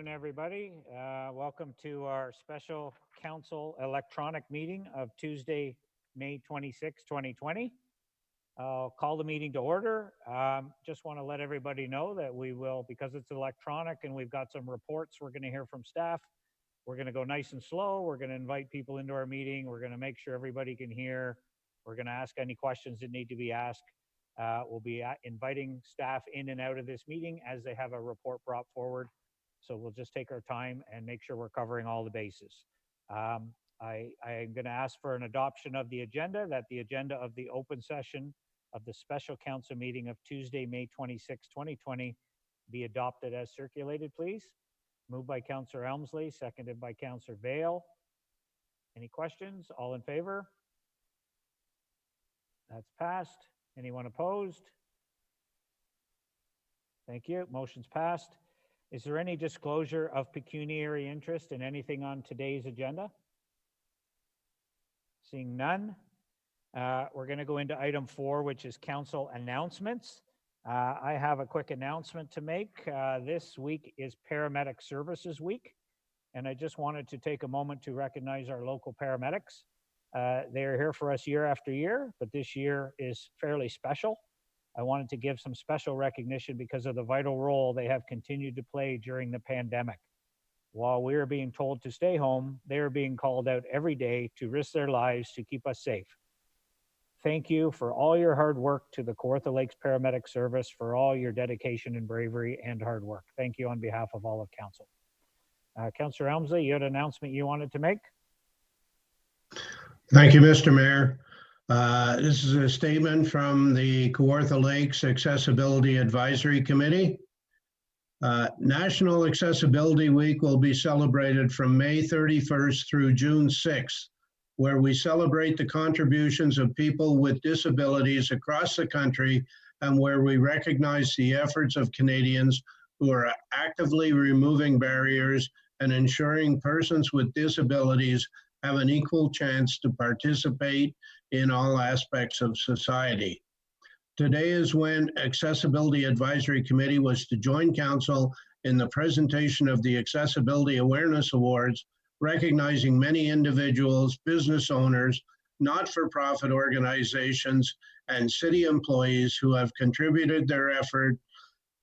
afternoon, everybody. Welcome to our special council electronic meeting of Tuesday, May 26, 2020. I'll call the meeting to order. Just want to let everybody know that we will, because it's electronic and we've got some reports we're going to hear from staff, we're going to go nice and slow. We're going to invite people into our meeting. We're going to make sure everybody can hear. We're going to ask any questions that need to be asked. We'll be inviting staff in and out of this meeting as they have a report brought forward. So we'll just take our time and make sure we're covering all the bases. I'm going to ask for an adoption of the agenda, that the agenda of the open session of the special council meeting of Tuesday, May 26, 2020 be adopted as circulated, please. Moved by Councillor Elmsley, seconded by Councillor Bale. Any questions? All in favor? That's passed. Anyone opposed? Thank you. Motion's passed. Is there any disclosure of pecuniary interest in anything on today's agenda? Seeing none, we're going to go into item 4, which is council announcements. I have a quick announcement to make. This week is Paramedic Services Week, and I just wanted to take a moment to recognize our local paramedics. They are here for us year after year, but this year is fairly special. I wanted to give some special recognition because of the vital role they have continued to play during the pandemic. While we are being told to stay home, they are being called out every day to risk their lives to keep us safe. Thank you for all your hard work to the Kawartha Lakes Paramedic Service, for all your dedication and bravery and hard work. Thank you on behalf of all of council. Councillor Elmsley, you had an announcement you wanted to make? Thank you, Mr. Mayor. This is a statement from the Kawartha Lakes Accessibility Advisory Committee. National Accessibility Week will be celebrated from May 31st through June 6th, where we celebrate the contributions of people with disabilities across the country and where we recognize the efforts of Canadians who are actively removing barriers and ensuring persons with disabilities have an equal chance to participate in all aspects of society. Today is when Accessibility Advisory Committee was to join council in the presentation of the Accessibility Awareness Awards, recognizing many individuals, business owners, not-for-profit organizations, and city employees who have contributed their effort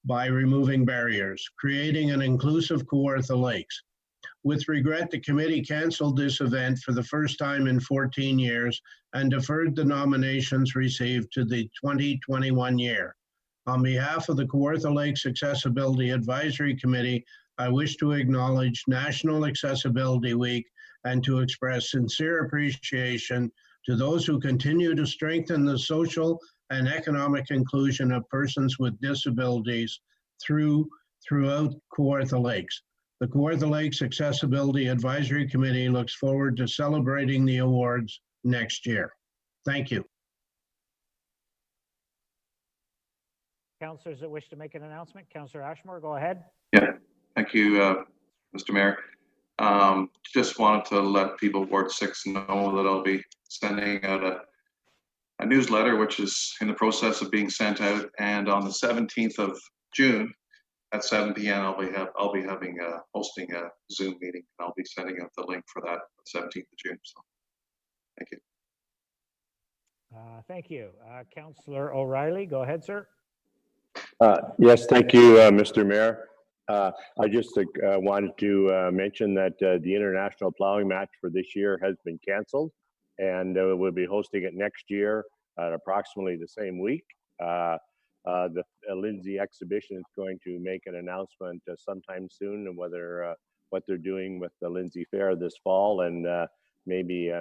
by removing barriers, creating an inclusive Kawartha Lakes. With regret, the committee canceled this event for the first time in 14 years and deferred the nominations received to the 2021 year. On behalf of the Kawartha Lakes Accessibility Advisory Committee, I wish to acknowledge National Accessibility Week and to express sincere appreciation to those who continue to strengthen the social and economic inclusion of persons with disabilities throughout Kawartha Lakes. The Kawartha Lakes Accessibility Advisory Committee looks forward to celebrating the awards next year. Thank you. Councillors that wish to make an announcement? Councillor Ashmore, go ahead. Yeah, thank you, Mr. Mayor. Just wanted to let people of Ward 6 know that I'll be sending out a newsletter, which is in the process of being sent out, and on the 17th of June, at 7 p.m. I'll be hosting a Zoom meeting, and I'll be sending out the link for that on the 17th of June. So, thank you. Thank you, Councillor O'Reilly. Go ahead, sir. Yes, thank you, Mr. Mayor. I just wanted to mention that the international plowing match for this year has been canceled, and we'll be hosting it next year at approximately the same week. The Lindsay exhibition is going to make an announcement sometime soon and whether what they're doing with the Lindsay Fair this fall, and maybe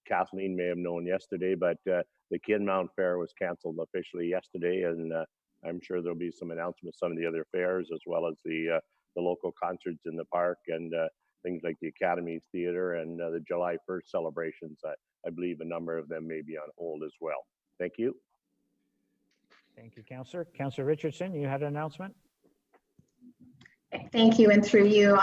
Kathleen may have known yesterday, but the Kinmount Fair was canceled officially yesterday, and I'm sure there'll be some announcements, some of the other fairs, as well as the local concerts in the park and things like the Academy Theatre and the July 1st celebrations. I believe a number of them may be on hold as well. Thank you. Thank you, Councillor. Councillor Richardson, you had an announcement? Thank you, and through you.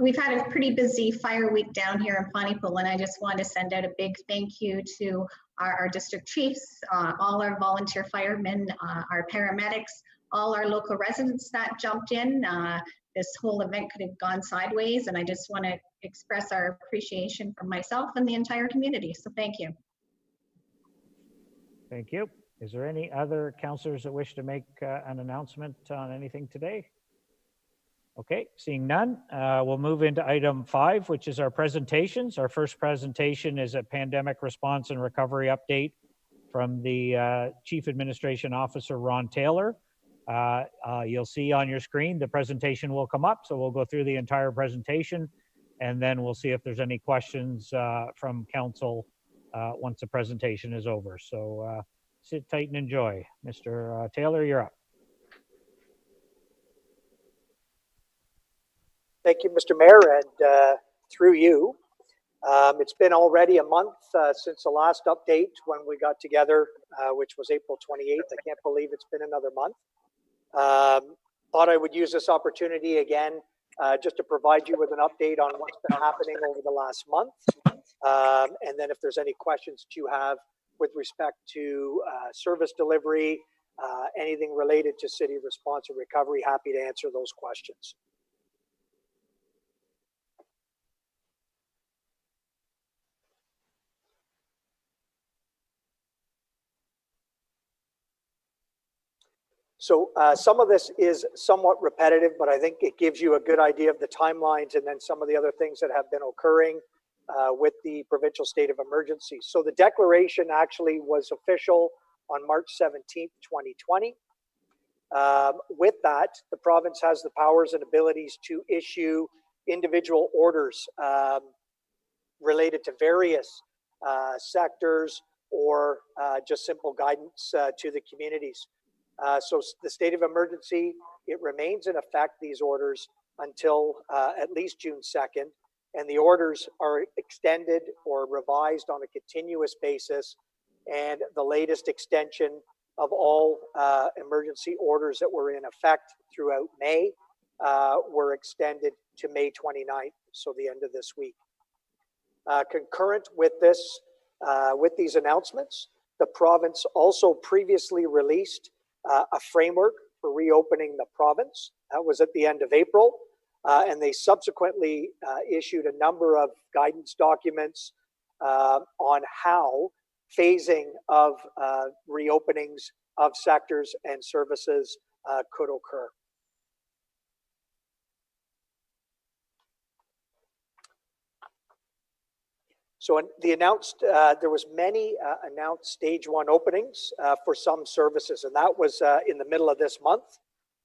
We've had a pretty busy fire week down here in Pontypool, and I just want to send out a big thank you to our district chiefs, all our volunteer firemen, our paramedics, all our local residents that jumped in. This whole event could have gone sideways, and I just want to express our appreciation from myself and the entire community. So thank you. Thank you. Is there any other councillors that wish to make an announcement on anything today? Okay, seeing none, we'll move into item 5, which is our presentations. Our first presentation is a pandemic response and recovery update from the Chief Administration Officer, Ron Taylor. You'll see on your screen, the presentation will come up, so we'll go through the entire presentation, and then we'll see if there's any questions from council once the presentation is over. So sit tight and enjoy. Mr. Taylor, you're up. Thank you, Mr. Mayor, and through you. It's been already a month since the last update when we got together, which was April 28th. I can't believe it's been another month. Thought I would use this opportunity again just to provide you with an update on what's been happening over the last month. And then if there's any questions that you have with respect to service delivery, anything related to city response and recovery, happy to answer those questions. So some of this is somewhat repetitive, but I think it gives you a good idea of the timelines and then some of the other things that have been occurring with the provincial state of emergency. So the declaration actually was official on March 17th, 2020. With that, the province has the powers and abilities to issue individual orders related to various sectors or just simple guidance to the communities. So the state of emergency, it remains in effect, these orders, until at least June 2nd, and the orders are extended or revised on a continuous basis, and the latest extension of all emergency orders that were in effect throughout May were extended to May 29th, so the end of this week. Concurrent with this, with these announcements, the province also previously released a framework for reopening the province. That was at the end of April, and they subsequently issued a number of guidance documents on how phasing of reopenings of sectors and services could occur. So there was many announced stage 1 openings for some services, and that was in the middle of this month.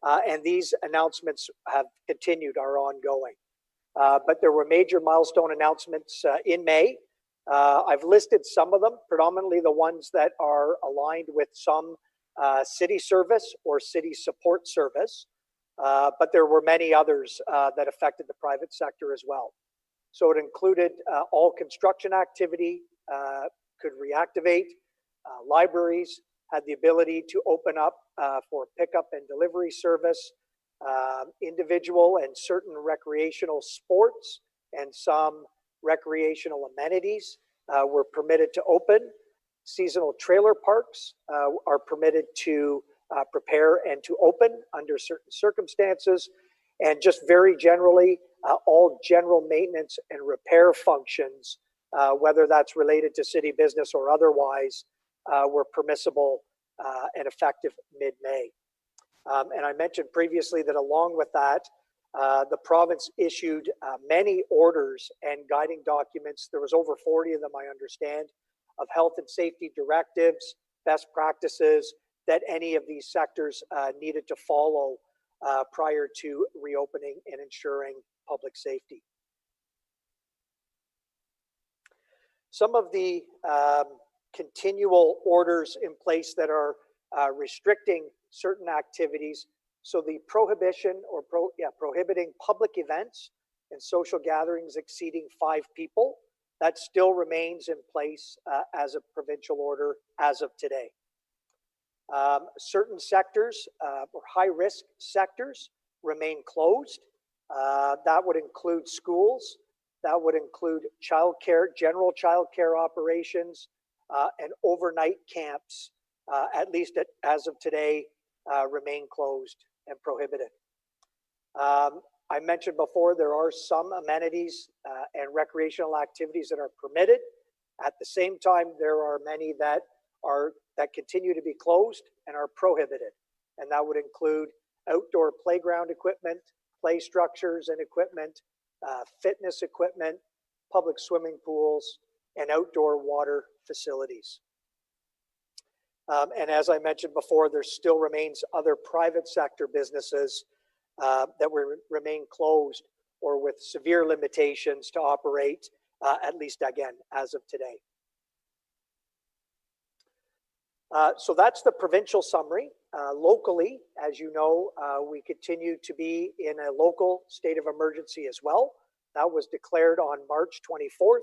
And these announcements have continued, are ongoing. But there were major milestone announcements in May. I've listed some of them, predominantly the ones that are aligned with some city service or city support service. But there were many others that affected the private sector as well. So it included all construction activity could reactivate. Libraries had the ability to open up for pickup and delivery service. Individual and certain recreational sports and some recreational amenities were permitted to open. Seasonal trailer parks are permitted to prepare and to open under certain circumstances. And just very generally, all general maintenance and repair functions, whether that's related to city business or otherwise, were permissible and effective mid-May. And I mentioned previously that along with that, the province issued many orders and guiding documents. There was over 40 of them, I understand, of health and safety directives, best practices that any of these sectors needed to follow prior to reopening and ensuring public safety. Some of the continual orders in place that are restricting certain activities. So the prohibition or prohibiting public events and social gatherings exceeding 5 people, that still remains in place as a provincial order as of today. Certain sectors or high-risk sectors remain closed. That would include schools, that would include childcare, general childcare operations, and overnight camps, at least as of today, remain closed and prohibited. I mentioned before, there are some amenities and recreational activities that are permitted. At the same time, there are many that continue to be closed and are prohibited. And that would include outdoor playground equipment, play structures and equipment, fitness equipment, public swimming pools, and outdoor water facilities. And as I mentioned before, there still remains other private sector businesses that will remain closed or with severe limitations to operate, at least again, as of today. So that's the provincial summary. Locally, as you know, we continue to be in a local state of emergency as well. That was declared on March 24th,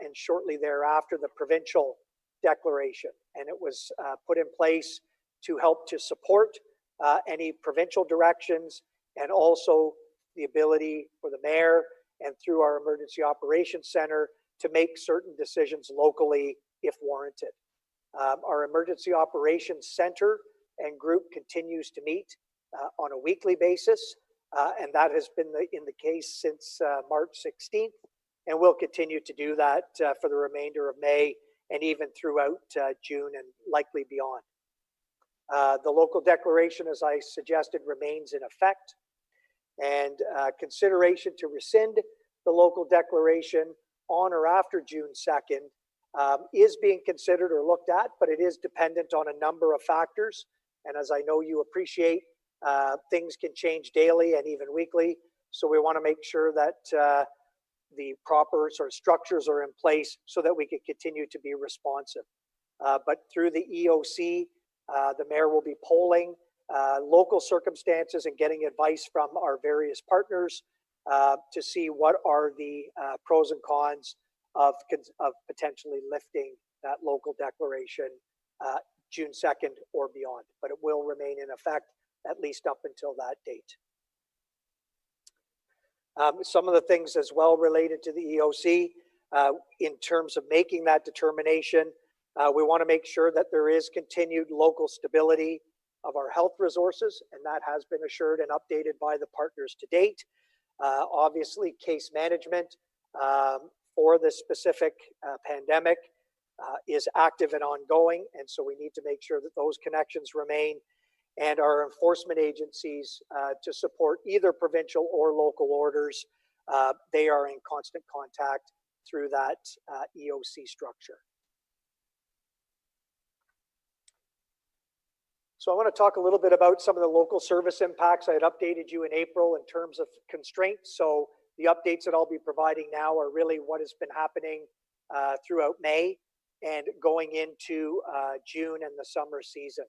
and shortly thereafter, the provincial declaration. And it was put in place to help to support any provincial directions, and also the ability for the mayor and through our emergency operations center to make certain decisions locally if warranted. Our emergency operations center and group continues to meet on a weekly basis, and that has been in the case since March 16th, and we'll continue to do that for the remainder of May and even throughout June and likely beyond. The local declaration, as I suggested, remains in effect, and consideration to rescind the local declaration on or after June 2nd is being considered or looked at, but it is dependent on a number of factors. And as I know you appreciate, things can change daily and even weekly. So we want to make sure that the proper sort of structures are in place so that we can continue to be responsive. But through the EOC, the mayor will be polling local circumstances and getting advice from our various partners to see what are the pros and cons of potentially lifting that local declaration June 2nd or beyond, but it will remain in effect at least up until that date. Some of the things as well related to the EOC in terms of making that determination, we want to make sure that there is continued local stability of our health resources, and that has been assured and updated by the partners to date. Obviously, case management for this specific pandemic is active and ongoing, and so we need to make sure that those connections remain, and our enforcement agencies to support either provincial or local orders, they are in constant contact through that EOC structure. So I want to talk a little bit about some of the local service impacts. I had updated you in April in terms of constraints. So the updates that I'll be providing now are really what has been happening throughout May and going into June and the summer season.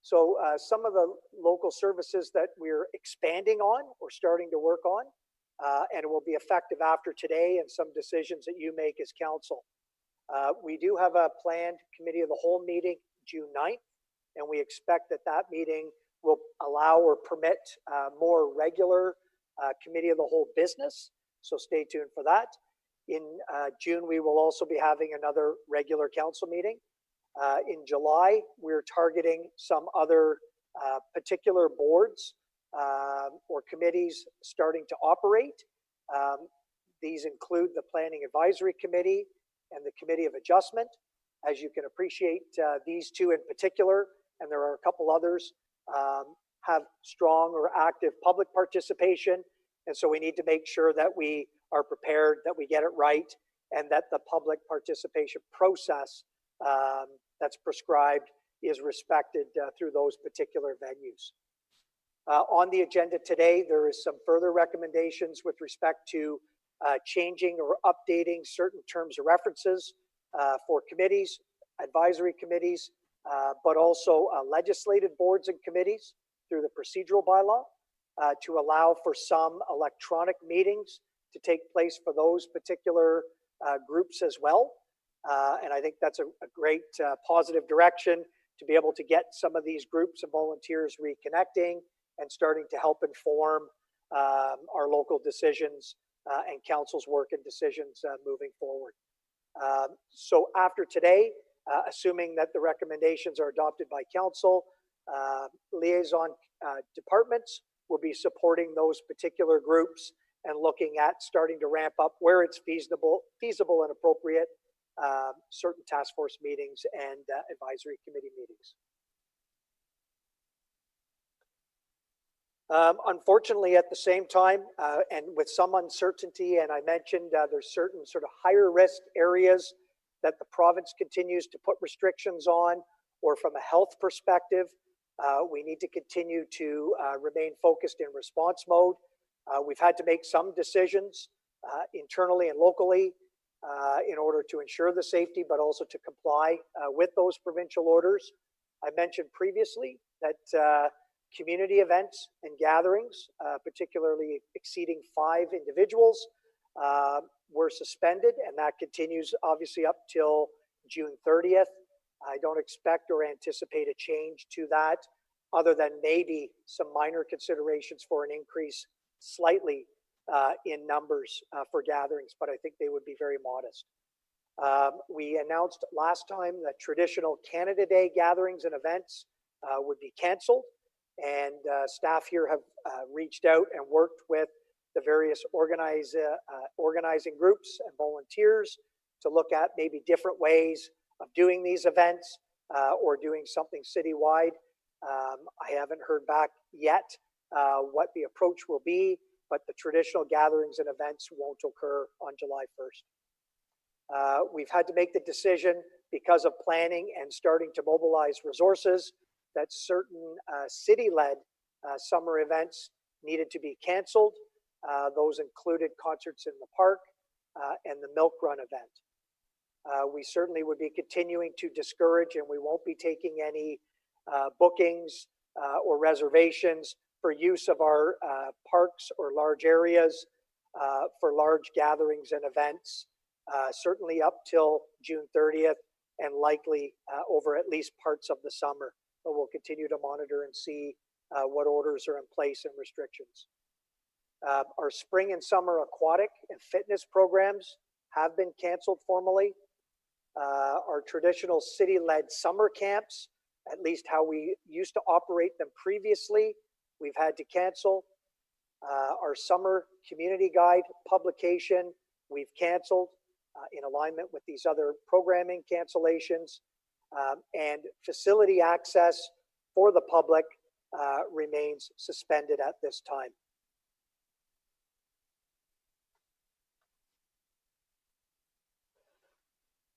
So some of the local services that we're expanding on or starting to work on, and it will be effective after today and some decisions that you make as council. We do have a planned committee of the whole meeting June 9th. And we expect that that meeting will allow or permit more regular committee of the whole business. So stay tuned for that. In June, we will also be having another regular council meeting. In July, we're targeting some other particular boards or committees starting to operate. These include the Planning Advisory Committee and the Committee of Adjustment. As you can appreciate, these two in particular, and there are a couple others, have strong or active public participation. And so we need to make sure that we are prepared, that we get it right, and that the public participation process that's prescribed is respected through those particular venues. On the agenda today, there is some further recommendations with respect to changing or updating certain terms of references for committees, advisory committees, but also legislative boards and committees through the procedural bylaw to allow for some electronic meetings to take place for those particular groups as well. And I think that's a great positive direction to be able to get some of these groups and volunteers reconnecting and starting to help inform our local decisions and council's work and decisions moving forward. So after today, assuming that the recommendations are adopted by council, liaison departments will be supporting those particular groups and looking at starting to ramp up where it's feasible and appropriate, certain task force meetings and advisory committee meetings. Unfortunately, at the same time, and with some uncertainty, and I mentioned there's certain sort of higher risk areas that the province continues to put restrictions on, or from a health perspective, we need to continue to remain focused in response mode. We've had to make some decisions internally and locally in order to ensure the safety, but also to comply with those provincial orders. I mentioned previously that community events and gatherings, particularly exceeding 5 individuals, were suspended, and that continues obviously up till June 30th. I don't expect or anticipate a change to that, other than maybe some minor considerations for an increase slightly in numbers for gatherings, but I think they would be very modest. We announced last time that traditional Canada Day gatherings and events would be canceled, and staff here have reached out and worked with the various organizing groups and volunteers to look at maybe different ways of doing these events or doing something citywide. I haven't heard back yet what the approach will be, but the traditional gatherings and events won't occur on July 1st. We've had to make the decision because of planning and starting to mobilize resources that certain city-led summer events needed to be canceled. Those included concerts in the park and the Milk Run event. We certainly would be continuing to discourage, and we won't be taking any bookings or reservations for use of our parks or large areas for large gatherings and events, certainly up till June 30th and likely over at least parts of the summer. But we'll continue to monitor and see what orders are in place and restrictions. Our spring and summer aquatic and fitness programs have been canceled formally. Our traditional city-led summer camps, at least how we used to operate them previously, we've had to cancel. Our summer community guide publication, we've canceled in alignment with these other programming cancellations. And facility access for the public remains suspended at this time.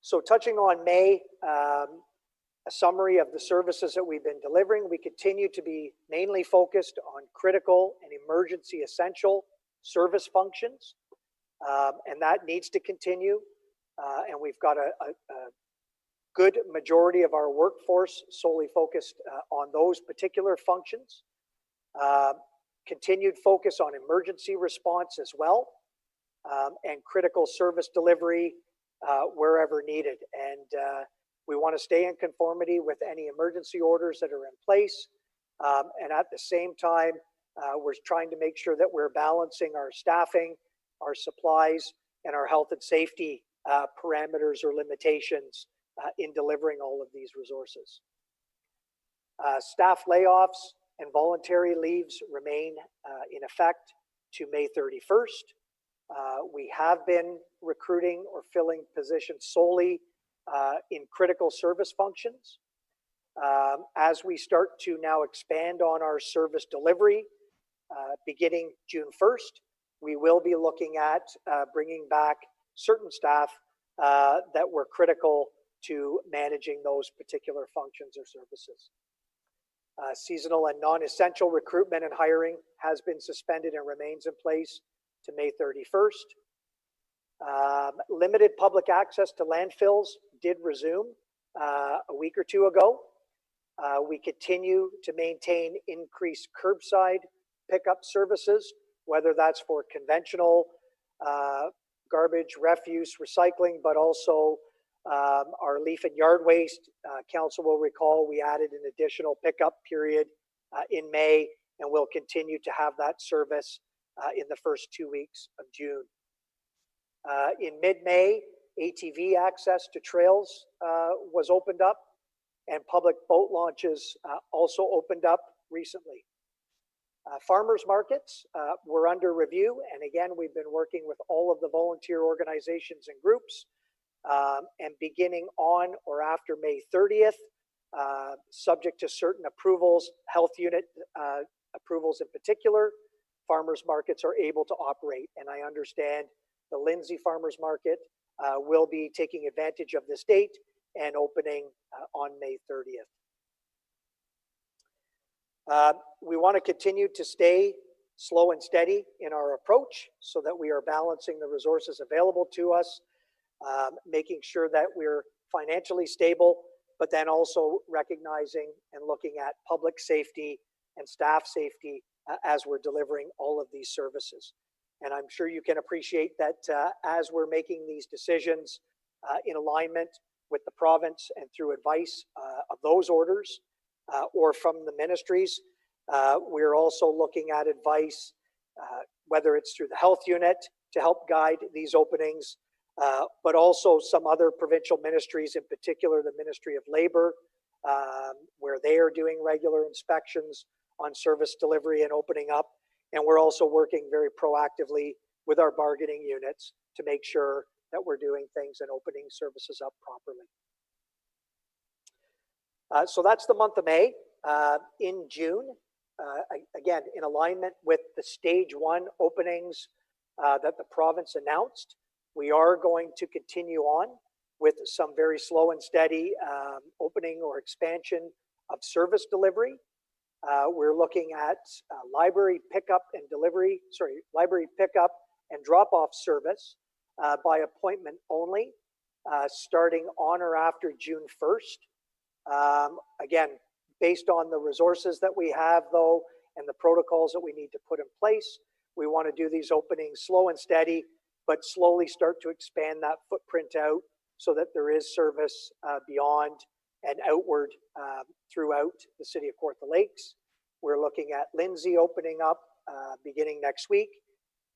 So touching on May, a summary of the services that we've been delivering. We continue to be mainly focused on critical and emergency essential service functions, and that needs to continue. And we've got a good majority of our workforce solely focused on those particular functions. Continued focus on emergency response as well, and critical service delivery wherever needed. And we want to stay in conformity with any emergency orders that are in place. And at the same time, we're trying to make sure that we're balancing our staffing, our supplies, and our health and safety parameters or limitations in delivering all of these resources. Staff layoffs and voluntary leaves remain in effect to May 31st. We have been recruiting or filling positions solely in critical service functions. As we start to now expand on our service delivery, beginning June 1st, we will be looking at bringing back certain staff that were critical to managing those particular functions or services. Seasonal and non-essential recruitment and hiring has been suspended and remains in place to May 31st. Limited public access to landfills did resume a week or two ago. We continue to maintain increased curbside pickup services, whether that's for conventional garbage, refuse, recycling, but also our leaf and yard waste. Council will recall we added an additional pickup period in May, and we'll continue to have that service in the first 2 weeks of June. In mid-May, ATV access to trails was opened up, and public boat launches also opened up recently. Farmers markets were under review, and again, we've been working with all of the volunteer organizations and groups, and beginning on or after May 30th, subject to certain approvals, health unit approvals in particular, farmers markets are able to operate. And I understand the Lindsay Farmers Market will be taking advantage of this date and opening on May 30th. We want to continue to stay slow and steady in our approach so that we are balancing the resources available to us, making sure that we're financially stable, but then also recognizing and looking at public safety and staff safety as we're delivering all of these services. And I'm sure you can appreciate that as we're making these decisions in alignment with the province and through advice of those orders or from the ministries, we're also looking at advice, whether it's through the health unit to help guide these openings, but also some other provincial ministries, in particular the Ministry of Labor, where they are doing regular inspections on service delivery and opening up. And we're also working very proactively with our bargaining units to make sure that we're doing things and opening services up properly. So that's the month of May. In June, again, in alignment with the stage 1 openings that the province announced, we are going to continue on with some very slow and steady opening or expansion of service delivery. We're looking at library pickup and drop-off service by appointment only, starting on or after June 1st. Again, based on the resources that we have, though, and the protocols that we need to put in place, we want to do these openings slow and steady, but slowly start to expand that footprint out so that there is service beyond and outward throughout the city of Kawartha Lakes. We're looking at Lindsay opening up beginning next week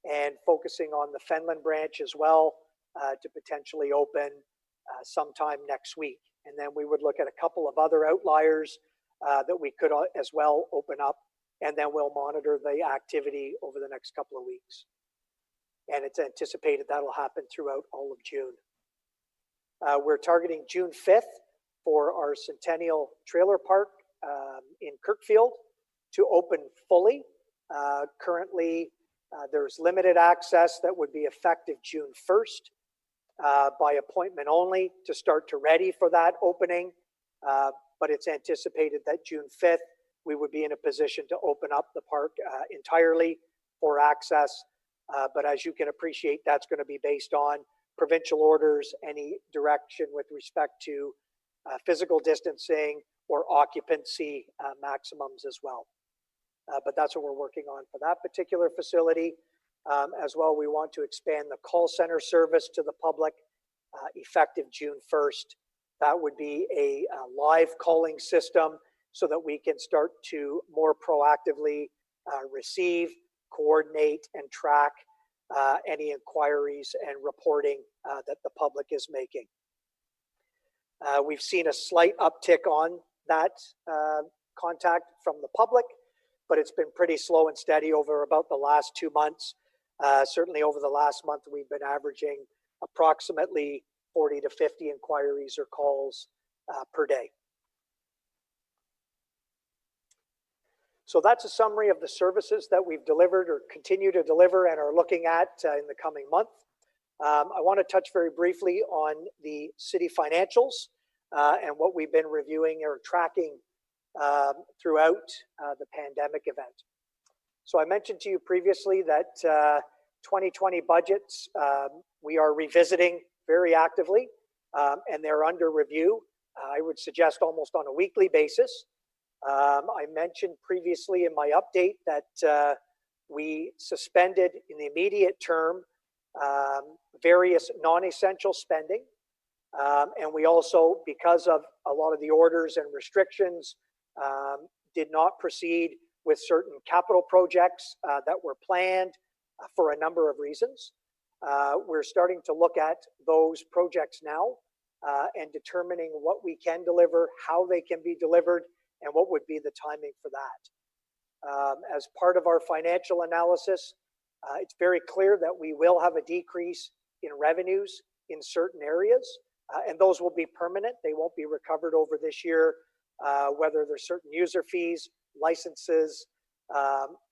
and focusing on the Fenland branch as well to potentially open sometime next week. And then we would look at a couple of other outliers that we could as well open up, and then we'll monitor the activity over the next couple of weeks. And it's anticipated that'll happen throughout all of June. We're targeting June 5th for our Centennial Trailer Park in Kirkfield to open fully. Currently, there's limited access that would be effective June 1st by appointment only to start to ready for that opening. But it's anticipated that June 5th, we would be in a position to open up the park entirely for access. But as you can appreciate, that's going to be based on provincial orders, any direction with respect to physical distancing or occupancy maximums as well. But that's what we're working on for that particular facility. As well, we want to expand the call center service to the public effective June 1st. That would be a live calling system so that we can start to more proactively receive, coordinate, and track any inquiries and reporting that the public is making. We've seen a slight uptick on that contact from the public, but it's been pretty slow and steady over about the last 2 months. Certainly over the last month, we've been averaging approximately 40 to 50 inquiries or calls per day. So that's a summary of the services that we've delivered or continue to deliver and are looking at in the coming month. I want to touch very briefly on the city financials and what we've been reviewing or tracking throughout the pandemic event. So I mentioned to you previously that 2020 budgets we are revisiting very actively and they're under review. I would suggest almost on a weekly basis. I mentioned previously in my update that we suspended in the immediate term various non-essential spending. And we also, because of a lot of the orders and restrictions, did not proceed with certain capital projects that were planned for a number of reasons. We're starting to look at those projects now and determining what we can deliver, how they can be delivered, and what would be the timing for that. As part of our financial analysis, it's very clear that we will have a decrease in revenues in certain areas, and those will be permanent. They won't be recovered over this year, whether there's certain user fees, licenses,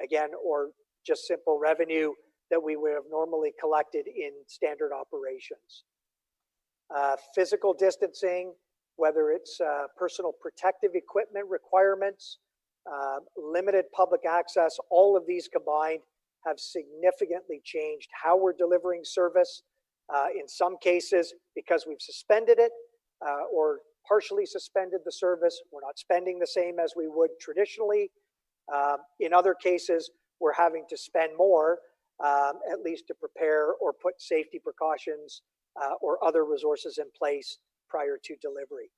again, or just simple revenue that we would have normally collected in standard operations. Physical distancing, whether it's personal protective equipment requirements, limited public access, all of these combined have significantly changed how we're delivering service. In some cases, because we've suspended it or partially suspended the service, we're not spending the same as we would traditionally. In other cases, we're having to spend more, at least to prepare or put safety precautions or other resources in place prior to delivery.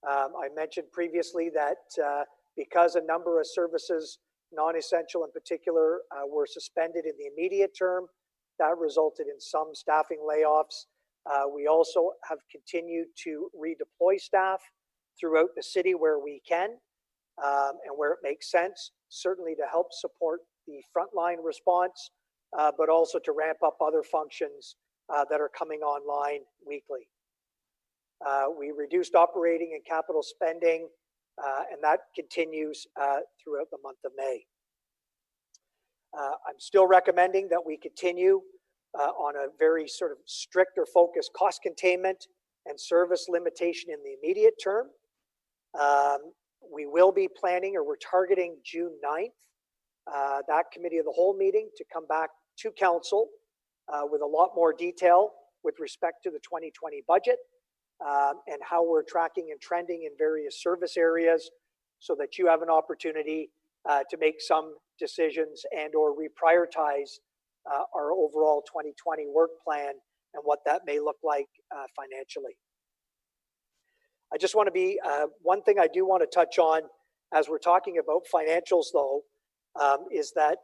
I mentioned previously that because a number of services, non-essential in particular, were suspended in the immediate term, that resulted in some staffing layoffs. We also have continued to redeploy staff throughout the city where we can and where it makes sense, certainly to help support the frontline response, but also to ramp up other functions that are coming online weekly. We reduced operating and capital spending, and that continues throughout the month of May. I'm still recommending that we continue on a very sort of strict or focused cost containment and service limitation in the immediate term. We will be planning, or we're targeting June 9th, that committee of the whole meeting to come back to council with a lot more detail with respect to the 2020 budget and how we're tracking and trending in various service areas so that you have an opportunity to make some decisions and or reprioritize our overall 2020 work plan and what that may look like financially. I just want to be, one thing I do want to touch on as we're talking about financials though, is that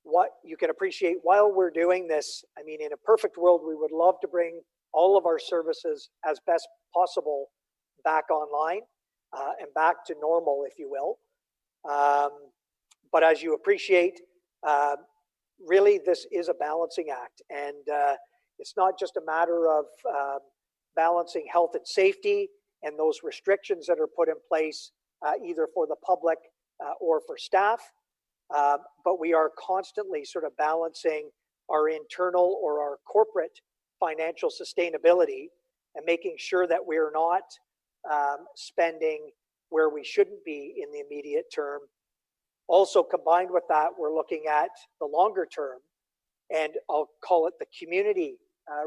what you can appreciate while we're doing this, I mean, in a perfect world, we would love to bring all of our services as best possible back online and back to normal, if you will. But as you appreciate, really this is a balancing act, and it's not just a matter of balancing health and safety and those restrictions that are put in place either for the public or for staff, but we are constantly sort of balancing our internal or our corporate financial sustainability and making sure that we're not spending where we shouldn't be in the immediate term. Also, combined with that, we're looking at the longer term, and I'll call it the community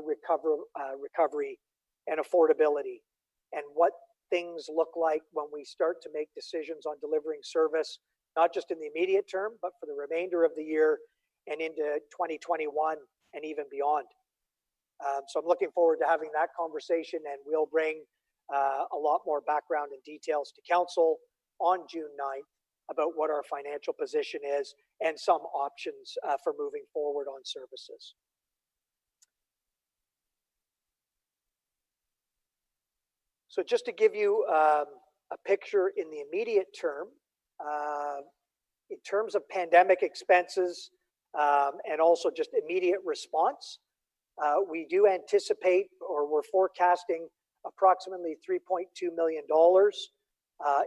recovery and affordability, and what things look like when we start to make decisions on delivering service, not just in the immediate term, but for the remainder of the year and into 2021 and even beyond. So I'm looking forward to having that conversation, and we'll bring a lot more background and details to council on June 9th about what our financial position is and some options for moving forward on services. So just to give you a picture in the immediate term, in terms of pandemic expenses and also just immediate response, we do anticipate, or we're forecasting, approximately $3.2 million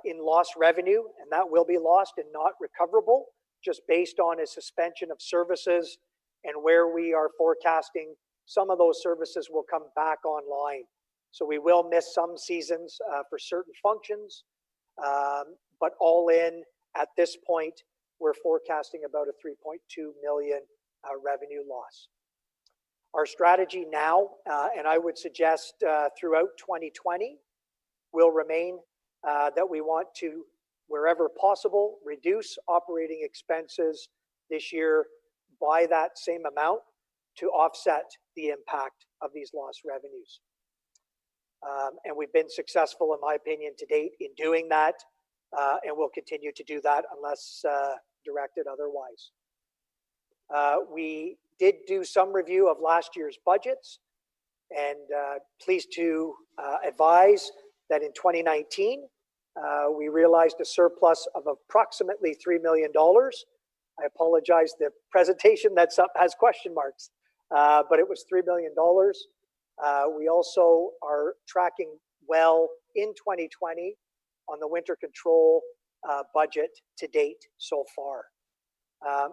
in lost revenue, and that will be lost and not recoverable, just based on a suspension of services and where we are forecasting some of those services will come back online. So we will miss some seasons for certain functions, but all in at this point, we're forecasting about a 3.2 million revenue loss. Our strategy now, and I would suggest throughout 2020, will remain that we want to, wherever possible, reduce operating expenses this year by that same amount to offset the impact of these lost revenues. And we've been successful, in my opinion, to date in doing that, and we'll continue to do that unless directed otherwise. We did do some review of last year's budgets, and pleased to advise that in 2019, we realized a surplus of approximately $3 million. I apologize, the presentation that's up has question marks, but it was $3 million. We also are tracking well in 2020 on the winter control budget to date so far.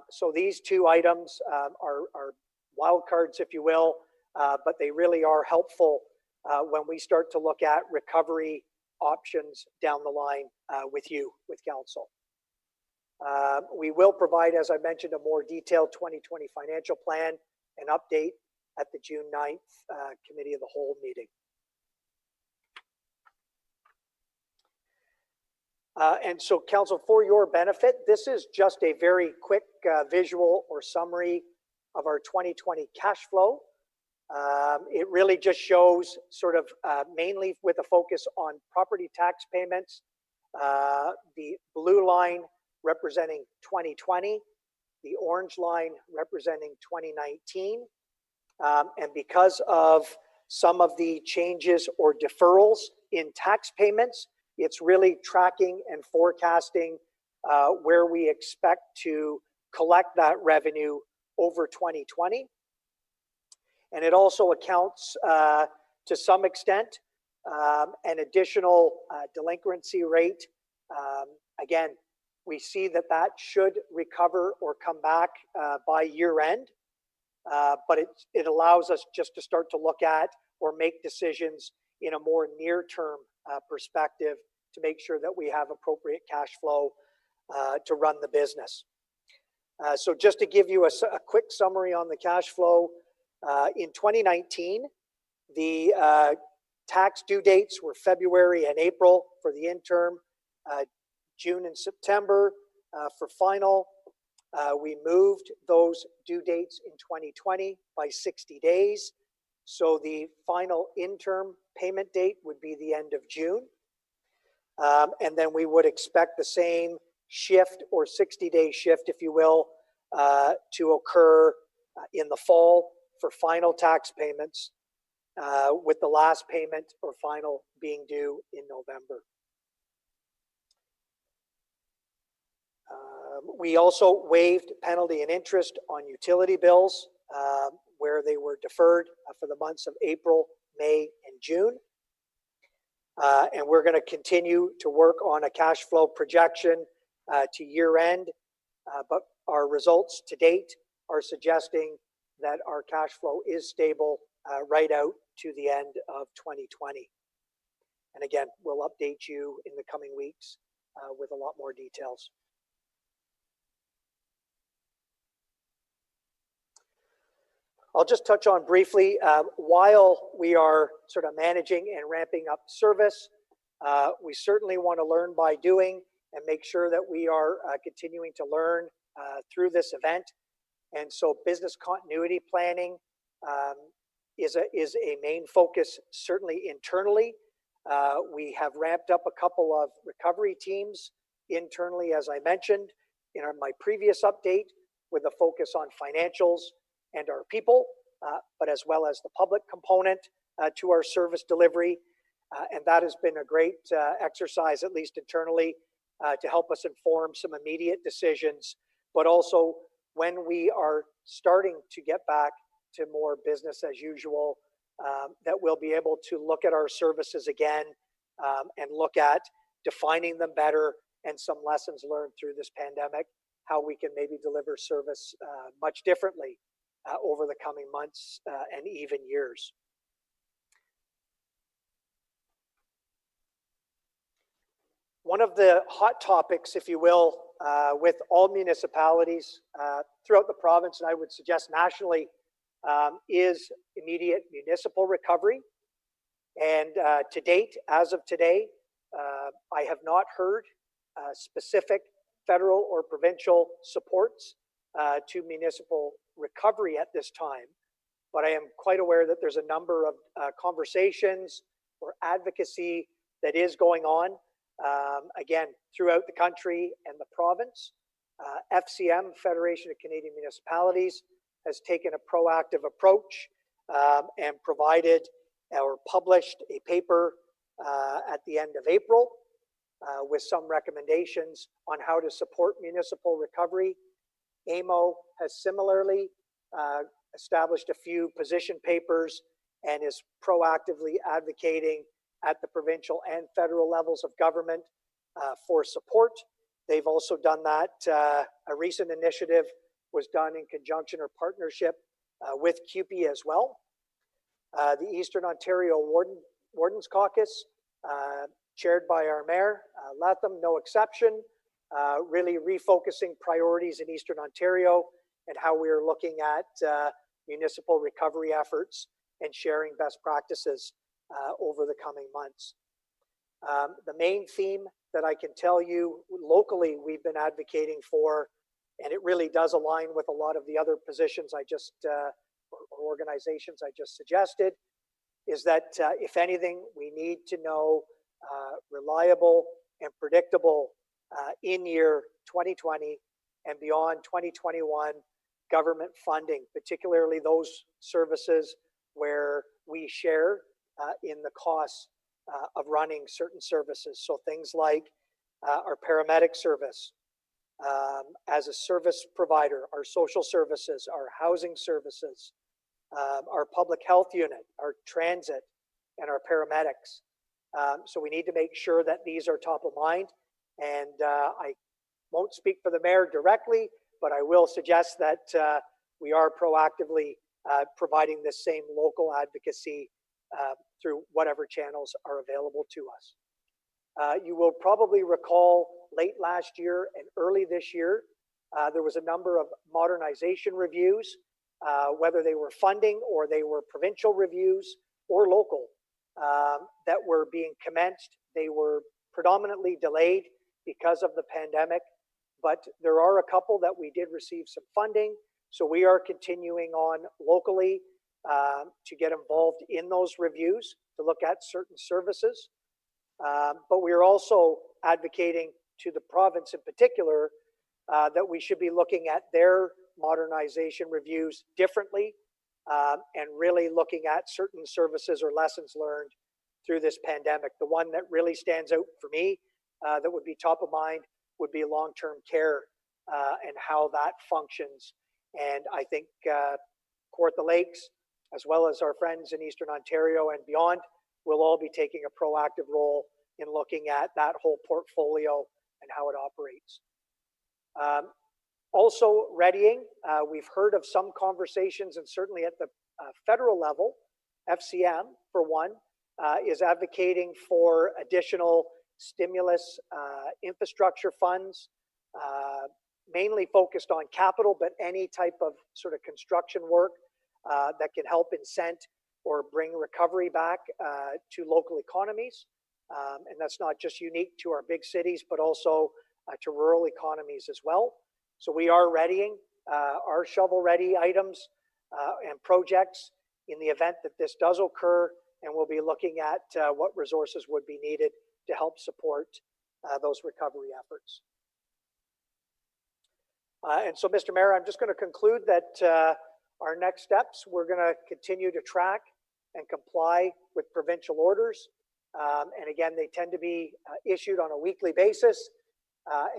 So these two items are wild cards, if you will, but they really are helpful when we start to look at recovery options down the line with you, with council. We will provide, as I mentioned, a more detailed 2020 financial plan and update at the June 9th Committee of the Whole meeting. And so, council, for your benefit, this is just a very quick visual or summary of our 2020 cash flow. It really just shows sort of mainly with a focus on property tax payments, the blue line representing 2020, the orange line representing 2019. And because of some of the changes or deferrals in tax payments, it's really tracking and forecasting where we expect to collect that revenue over 2020. And it also accounts to some extent an additional delinquency rate. Again, we see that that should recover or come back by year end, but it allows us just to start to look at or make decisions in a more near term perspective to make sure that we have appropriate cash flow to run the business. So just to give you a quick summary on the cash flow, in 2019, the tax due dates were February and April for the interim, June and September for final. We moved those due dates in 2020 by 60 days. So the final interim payment date would be the end of June. And then we would expect the same shift or 60-day shift, if you will, to occur in the fall for final tax payments, with the last payment or final being due in November. We also waived penalty and interest on utility bills where they were deferred for the months of April, May, and June. And we're going to continue to work on a cash flow projection to year end, but our results to date are suggesting that our cash flow is stable right out to the end of 2020. And again, we'll update you in the coming weeks with a lot more details. I'll just touch on briefly, while we are sort of managing and ramping up service, we certainly want to learn by doing and make sure that we are continuing to learn through this event. And so business continuity planning is a main focus, certainly internally. We have ramped up a couple of recovery teams internally, as I mentioned in my previous update, with a focus on financials and our people, but as well as the public component to our service delivery. And that has been a great exercise, at least internally, to help us inform some immediate decisions, but also when we are starting to get back to more business as usual, that we'll be able to look at our services again and look at defining them better and some lessons learned through this pandemic, how we can maybe deliver service much differently over the coming months and even years. One of the hot topics, if you will, with all municipalities throughout the province, and I would suggest nationally, is immediate municipal recovery. And to date, as of today, I have not heard specific federal or provincial supports to municipal recovery at this time, but I am quite aware that there's a number of conversations or advocacy that is going on, again, throughout the country and the province. FCM, Federation of Canadian Municipalities, has taken a proactive approach and provided or published a paper at the end of April with some recommendations on how to support municipal recovery. AMO has similarly established a few position papers and is proactively advocating at the provincial and federal levels of government for support. They've also done that. A recent initiative was done in conjunction or partnership with CUPE as well. The Eastern Ontario Wardens Caucus, chaired by our Mayor, Latham, no exception, really refocusing priorities in Eastern Ontario and how we are looking at municipal recovery efforts and sharing best practices over the coming months. The main theme that I can tell you locally we've been advocating for, and it really does align with a lot of the other positions I just, or organizations I just suggested, is that if anything, we need to know reliable and predictable in year 2020 and beyond 2021 government funding, particularly those services where we share in the costs of running certain services. So things like our paramedic service, as a service provider, our social services, our housing services, our public health unit, our transit, and our paramedics. So we need to make sure that these are top of mind. And I won't speak for the mayor directly, but I will suggest that we are proactively providing this same local advocacy through whatever channels are available to us. You will probably recall late last year and early this year, there was a number of modernization reviews, whether they were funding or they were provincial reviews or local, that were being commenced. They were predominantly delayed because of the pandemic, but there are a couple that we did receive some funding. So we are continuing on locally to get involved in those reviews to look at certain services. But we are also advocating to the province in particular that we should be looking at their modernization reviews differently and really looking at certain services or lessons learned through this pandemic. The one that really stands out for me that would be top of mind would be long-term care and how that functions. And I think Kawartha Lakes, as well as our friends in Eastern Ontario and beyond, will all be taking a proactive role in looking at that whole portfolio and how it operates. Also readying, we've heard of some conversations, and certainly at the federal level, FCM for one, is advocating for additional stimulus infrastructure funds, mainly focused on capital, but any type of sort of construction work that can help incent or bring recovery back to local economies. And that's not just unique to our big cities, but also to rural economies as well. So we are readying our shovel-ready items and projects in the event that this does occur, and we'll be looking at what resources would be needed to help support those recovery efforts. And so, Mr. Mayor, I'm just going to conclude that our next steps, we're going to continue to track and comply with provincial orders. And again, they tend to be issued on a weekly basis.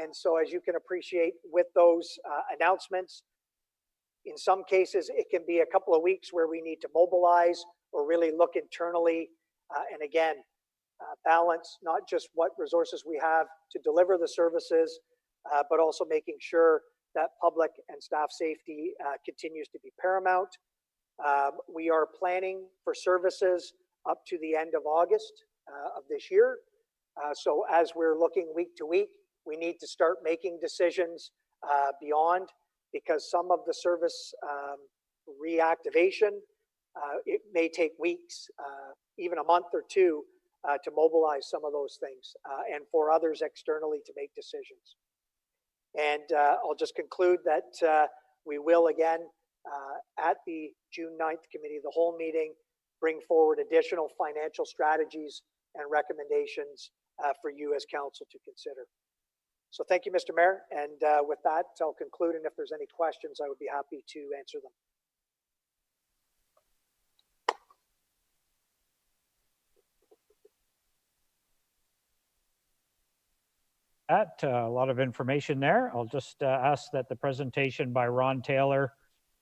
And so, as you can appreciate with those announcements, in some cases, it can be a couple of weeks where we need to mobilize or really look internally. And again, balance not just what resources we have to deliver the services, but also making sure that public and staff safety continues to be paramount. We are planning for services up to the end of August of this year. So as we're looking week to week, we need to start making decisions beyond, because some of the service reactivation, it may take weeks, even a month or two to mobilize some of those things and for others externally to make decisions. And I'll just conclude that we will again at the June 9th Committee of the Whole meeting bring forward additional financial strategies and recommendations for you as council to consider. So thank you, Mr. Mayor. And with that, I'll conclude. And if there's any questions, I would be happy to answer them. that. A lot of information there. I'll just ask that the presentation by Ron Taylor,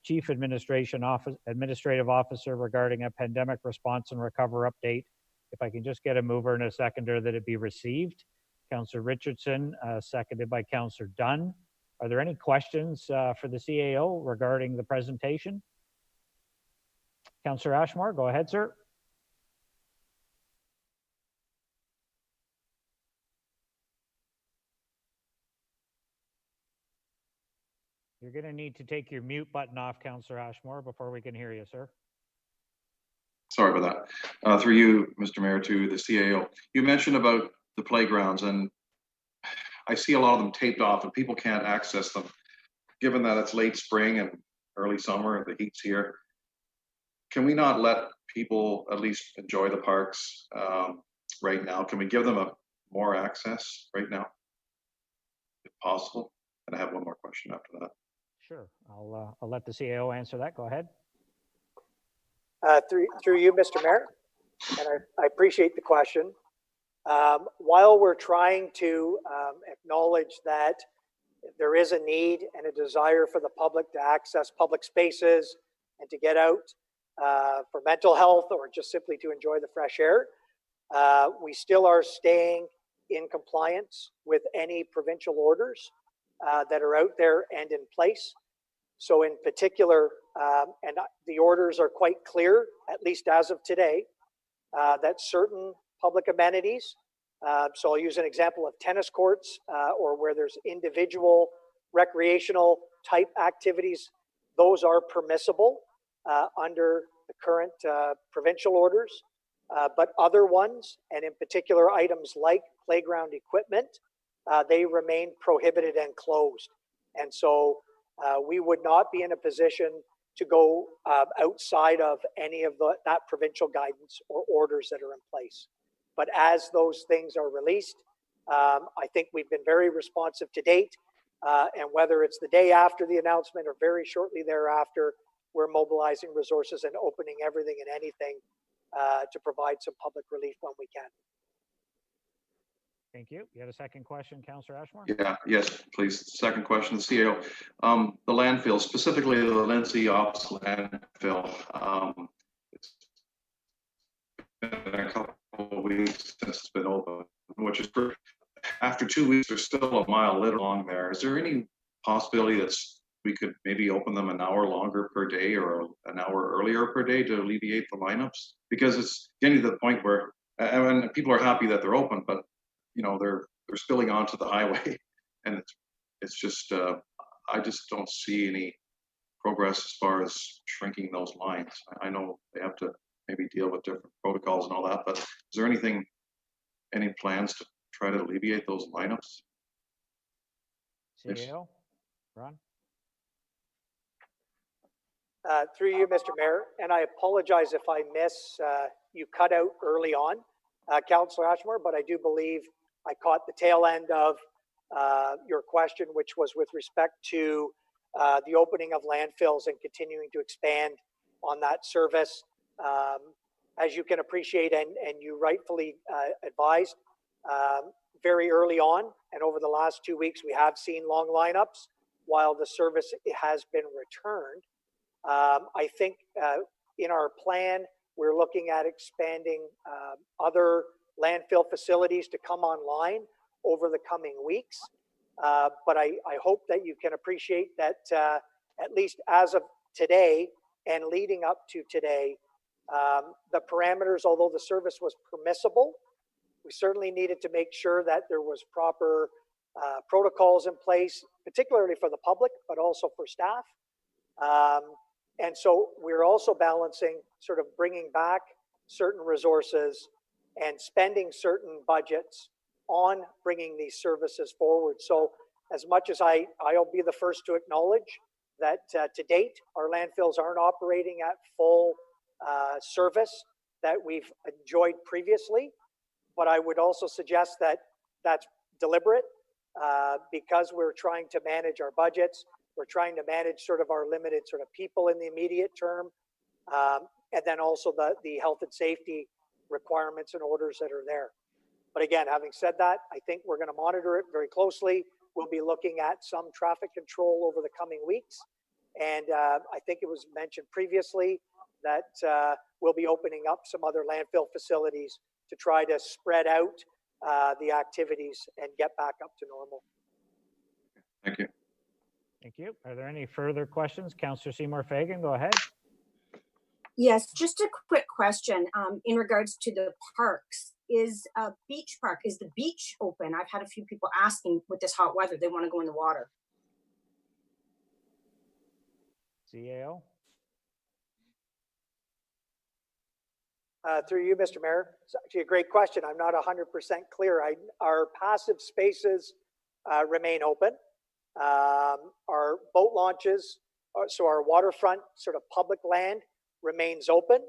Chief Administrative Officer regarding a pandemic response and recover update. If I can just get a mover and a seconder that it be received. Councillor Richardson, seconded by Councillor Dunn. Are there any questions for the CAO regarding the presentation? Councillor Ashmore, go ahead, sir. You're going to need to take your mute button off, Councillor Ashmore, before we can hear you, sir. Sorry about that. Through you, Mr. Mayor, to the CAO. You mentioned about the playgrounds, and I see a lot of them taped off and people can't access them. Given that it's late spring and early summer and the heat's here, can we not let people at least enjoy the parks right now? Can we give them more access right now, if possible? And I have one more question after that. Sure. I'll let the CAO answer that. Go ahead. Through you, Mr. Mayor, and I appreciate the question. While we're trying to acknowledge that there is a need and a desire for the public to access public spaces and to get out for mental health or just simply to enjoy the fresh air, we still are staying in compliance with any provincial orders that are out there and in place. So in particular, and the orders are quite clear, at least as of today, that certain public amenities, so I'll use an example of tennis courts or where there's individual recreational type activities, those are permissible under the current provincial orders. But other ones, and in particular items like playground equipment, they remain prohibited and closed. And so we would not be in a position to go outside of any of that provincial guidance or orders that are in place. But as those things are released, I think we've been very responsive to date. And whether it's the day after the announcement or very shortly thereafter, we're mobilizing resources and opening everything and anything to provide some public relief when we can. Thank you. You had a second question, Councillor Ashmore? Yeah, yes, please. Second question, the CEO. The landfill, specifically the Lindsay Ops landfill. It's been a couple of weeks since it's been open, which is after 2 weeks, there's still a mile lit along there. Is there any possibility that we could maybe open them an hour longer per day or an hour earlier per day to alleviate the lineups? Because it's getting to the point where, and people are happy that they're open, but you know, they're spilling onto the highway, and it's just I just don't see any progress as far as shrinking those lines. I know they have to maybe deal with different protocols and all that, but is there any plans to try to alleviate those lineups? CAO, Ron? Through you, Mr. Mayor, and I apologize if I miss, you cut out early on, Councillor Ashmore, but I do believe I caught the tail end of your question, which was with respect to the opening of landfills and continuing to expand on that service. As you can appreciate, and you rightfully advised, very early on and over the last 2 weeks, we have seen long lineups while the service has been returned. I think in our plan, we're looking at expanding other landfill facilities to come online over the coming weeks. But I hope that you can appreciate that at least as of today and leading up to today, the parameters, although the service was permissible, we certainly needed to make sure that there was proper protocols in place, particularly for the public, but also for staff. And so we're also balancing sort of bringing back certain resources and spending certain budgets on bringing these services forward. So as much as I'll be the first to acknowledge that to date, our landfills aren't operating at full service that we've enjoyed previously. But I would also suggest that that's deliberate because we're trying to manage our budgets. We're trying to manage sort of our limited sort of people in the immediate term. And then also the health and safety requirements and orders that are there. But again, having said that, I think we're going to monitor it very closely. We'll be looking at some traffic control over the coming weeks. And I think it was mentioned previously that we'll be opening up some other landfill facilities to try to spread out the activities and get back up to normal. Thank you. Thank you. Are there any further questions? Councillor Seymour Fagan, go ahead. Yes, just a quick question in regards to the parks. Is Beach Park, is the beach open? I've had a few people asking with this hot weather, they want to go in the water. CAO? Through you, Mr. Mayor. It's actually a great question. I'm not 100% clear. Our passive spaces remain open. Our boat launches, so our waterfront sort of public land remains open.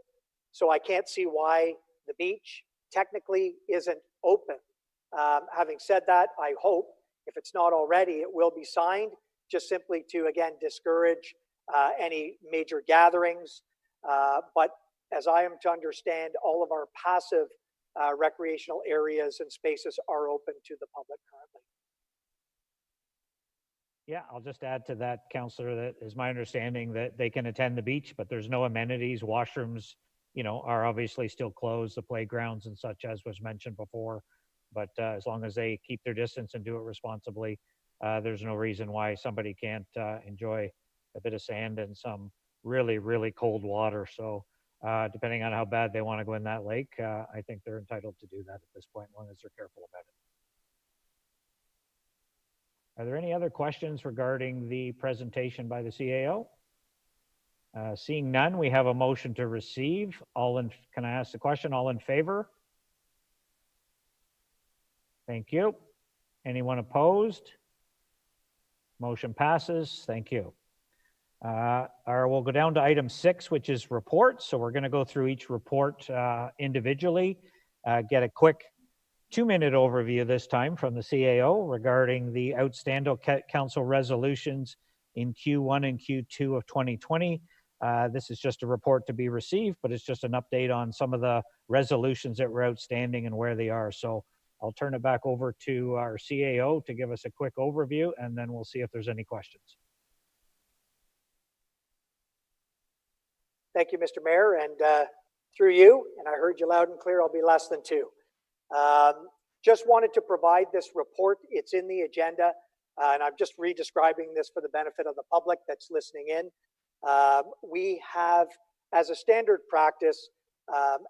So I can't see why the beach technically isn't open. Having said that, I hope if it's not already, it will be signed just simply to, again, discourage any major gatherings. But as I am to understand, all of our passive recreational areas and spaces are open to the public currently. Yeah, I'll just add to that, Councillor, that is my understanding that they can attend the beach, but there's no amenities. Washrooms, you know, are obviously still closed, the playgrounds and such as was mentioned before. But as long as they keep their distance and do it responsibly, there's no reason why somebody can't enjoy a bit of sand and some really, really cold water. So depending on how bad they want to go in that lake, I think they're entitled to do that at this point, as long as they're careful about it. Are there any other questions regarding the presentation by the CAO? Seeing none, we have a motion to receive. Can I ask the question? All in favor? Thank you. Anyone opposed? Motion passes. Thank you. We'll go down to item 6, which is reports. So we're going to go through each report individually, get a quick 2-minute overview this time from the CAO regarding the outstanding council resolutions in Q1 and Q2 of 2020. This is just a report to be received, but it's just an update on some of the resolutions that were outstanding and where they are. So I'll turn it back over to our CAO to give us a quick overview, and then we'll see if there's any questions. Thank you, Mr. Mayor, and through you, and I heard you loud and clear, I'll be less than 2. Just wanted to provide this report. It's in the agenda, and I'm just re-describing this for the benefit of the public that's listening in. We have, as a standard practice,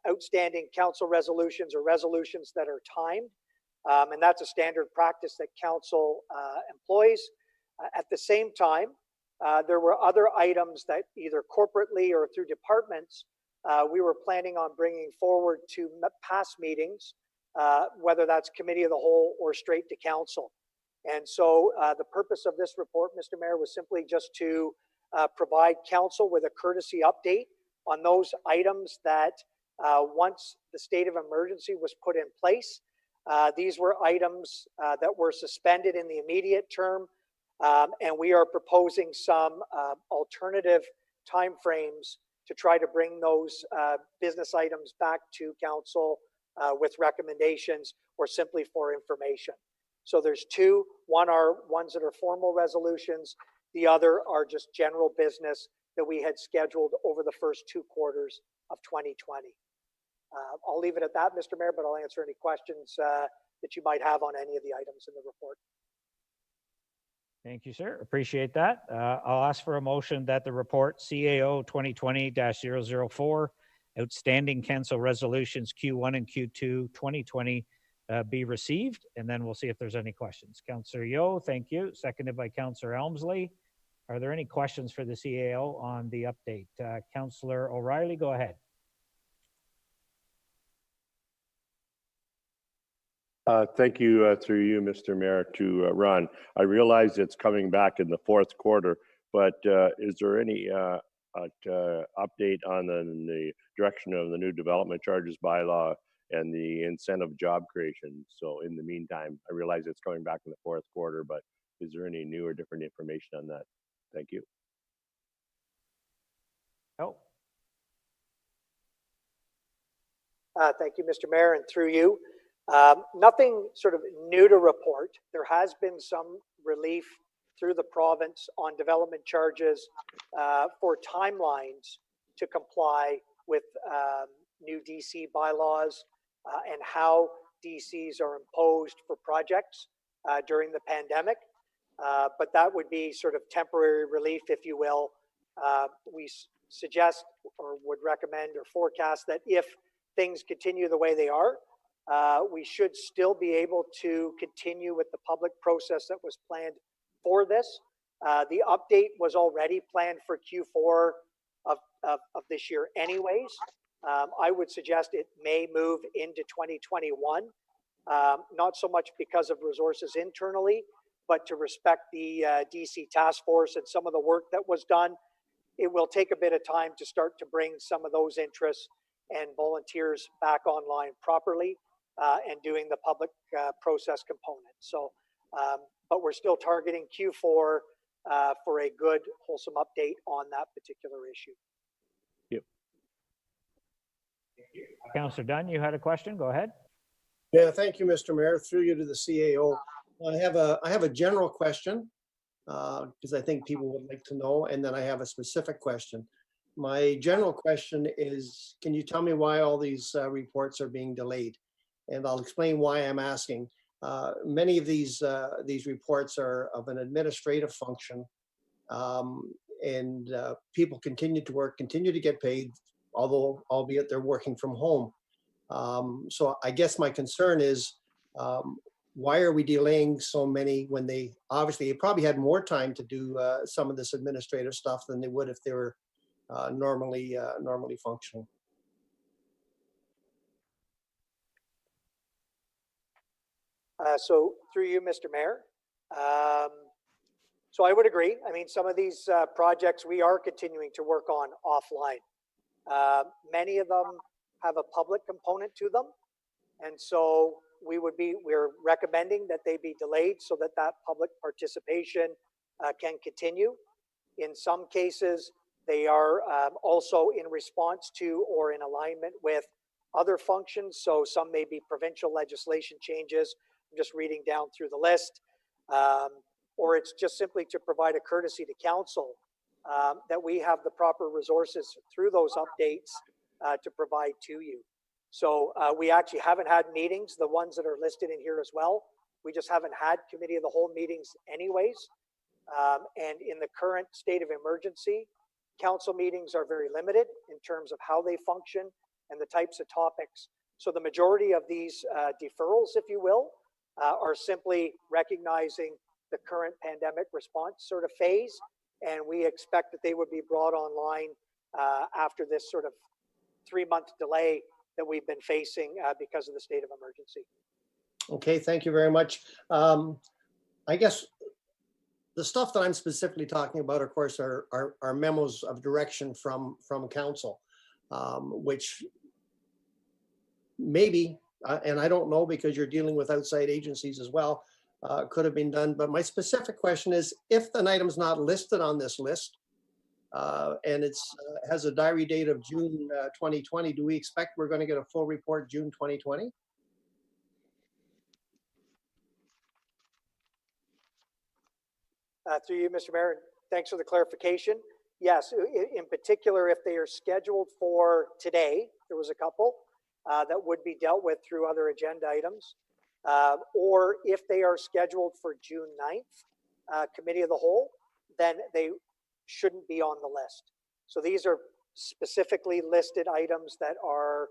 outstanding council resolutions or resolutions that are timed, and that's a standard practice that council employs. At the same time, there were other items that either corporately or through departments we were planning on bringing forward to past meetings, whether that's committee of the whole or straight to council. And so the purpose of this report, Mr. Mayor, was simply just to provide council with a courtesy update on those items that once the state of emergency was put in place, these were items that were suspended in the immediate term, and we are proposing some alternative timeframes to try to bring those business items back to council with recommendations or simply for information. So there's 2. One are ones that are formal resolutions. The other are just general business that we had scheduled over the first 2 quarters of 2020. I'll leave it at that, Mr. Mayor, but I'll answer any questions that you might have on any of the items in the report. Thank you, sir. Appreciate that. I'll ask for a motion that the report CAO 2020-004, outstanding council resolutions Q1 and Q2 2020 be received, and then we'll see if there's any questions. Councillor Yeo, thank you. Seconded by Councillor Elmsley. Are there any questions for the CAO on the update? Councillor O'Reilly, go ahead. Thank you, through you, Mr. Mayor, to Ron. I realize it's coming back in the 4th quarter, but is there any update on the direction of the new development charges bylaw and the incentive job creation? So in the meantime, I realize it's coming back in the 4th quarter, but is there any new or different information on that? Thank you. Oh. Thank you, Mr. Mayor, and through you. Nothing sort of new to report. There has been some relief through the province on development charges for timelines to comply with new DC bylaws and how DCs are imposed for projects during the pandemic. But that would be sort of temporary relief, if you will. We suggest or would recommend or forecast that if things continue the way they are, we should still be able to continue with the public process that was planned for this. The update was already planned for Q4 of this year anyways. I would suggest it may move into 2021, not so much because of resources internally, but to respect the DC task force and some of the work that was done. It will take a bit of time to start to bring some of those interests and volunteers back online properly and doing the public process component. So, but we're still targeting Q4 for a good, wholesome update on that particular issue. Councillor Dunn, you had a question? Go ahead. Yeah, thank you, Mr. Mayor. Through you to the CAO. I have a general question because I think people would like to know, and then I have a specific question. My general question is, can you tell me why all these reports are being delayed? And I'll explain why I'm asking. Many of these reports are of an administrative function, and people continue to work, continue to get paid, although albeit they're working from home. So I guess my concern is, why are we delaying so many when they obviously probably had more time to do some of this administrative stuff than they would if they were normally functioning? So through you, Mr. Mayor. So I would agree. I mean, some of these projects we are continuing to work on offline. Many of them have a public component to them. And so we're recommending that they be delayed so that that public participation can continue. In some cases, they are also in response to or in alignment with other functions. So some may be provincial legislation changes. I'm just reading down through the list. Or it's just simply to provide a courtesy to council that we have the proper resources through those updates to provide to you. So we actually haven't had meetings, the ones that are listed in here as well. We just haven't had committee of the whole meetings anyways. And in the current state of emergency, council meetings are very limited in terms of how they function and the types of topics. So the majority of these deferrals, if you will, are simply recognizing the current pandemic response sort of phase. And we expect that they would be brought online after this sort of 3-month delay that we've been facing because of the state of emergency. Okay, thank you very much. I guess the stuff that I'm specifically talking about, of course, are memos of direction from council, which maybe, and I don't know because you're dealing with outside agencies as well, could have been done. But my specific question is, if an item's not listed on this list, and it's has a diary date of June 2020, do we expect we're going to get a full report June 2020? Through you, Mr. Mayor, thanks for the clarification. Yes, in particular, if they are scheduled for today, there was a couple that would be dealt with through other agenda items, or if they are scheduled for June 9th, committee of the whole, then they shouldn't be on the list. So these are specifically listed items that are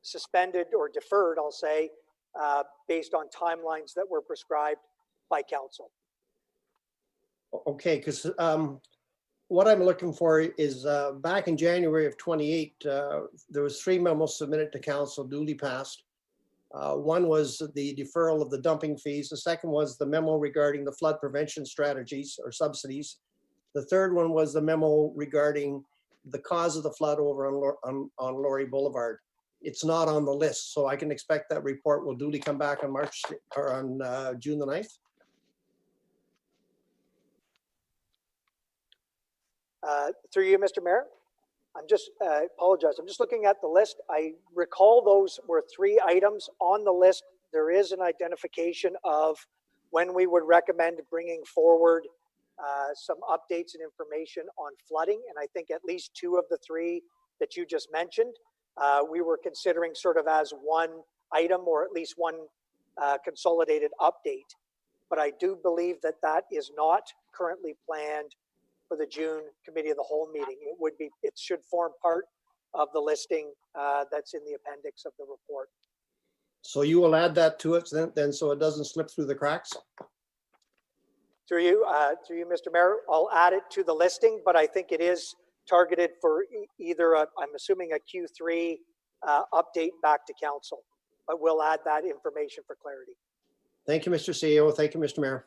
suspended or deferred, I'll say, based on timelines that were prescribed by council. Okay, because what I'm looking for is back in January of 28, there was 3 memos submitted to council, duly passed. One was the deferral of the dumping fees. The second was the memo regarding the flood prevention strategies or subsidies. The third one was the memo regarding the cause of the flood over on Laurie Boulevard. It's not on the list, so I can expect that report will duly come back on June the 9th. Through you, Mr. Mayor. I'm just, apologize, I'm just looking at the list. I recall those were 3 items on the list. There is an identification of when we would recommend bringing forward some updates and information on flooding. And I think at least 2 of the 3 that you just mentioned, we were considering sort of as one item or at least one consolidated update. But I do believe that that is not currently planned for the June Committee of the Whole meeting. It should form part of the listing that's in the appendix of the report. So you will add that to it then so it doesn't slip through the cracks? Through you, Mr. Mayor, I'll add it to the listing, but I think it is targeted for either I'm assuming a Q3 update back to council, but we'll add that information for clarity. Thank you, Mr. CEO. Thank you, Mr. Mayor.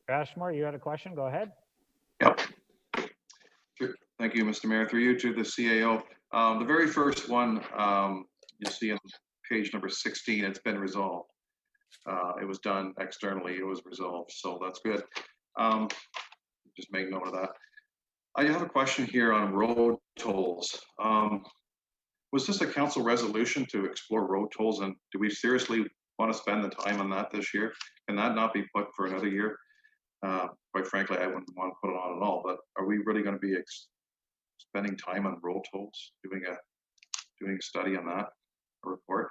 Ashmore, you had a question? Go ahead. Yep. Thank you, Mr. Mayor. Through you to the CAO. The very first one you see on page number 16, it's been resolved. It was done externally, it was resolved, so that's good. Just make note of that. I have a question here on road tolls. Was this a council resolution to explore road tolls, and do we seriously want to spend the time on that this year? Can that not be put for another year? Quite frankly, I wouldn't want to put it on at all, but are we really going to be spending time on road tolls, doing a study on that, a report?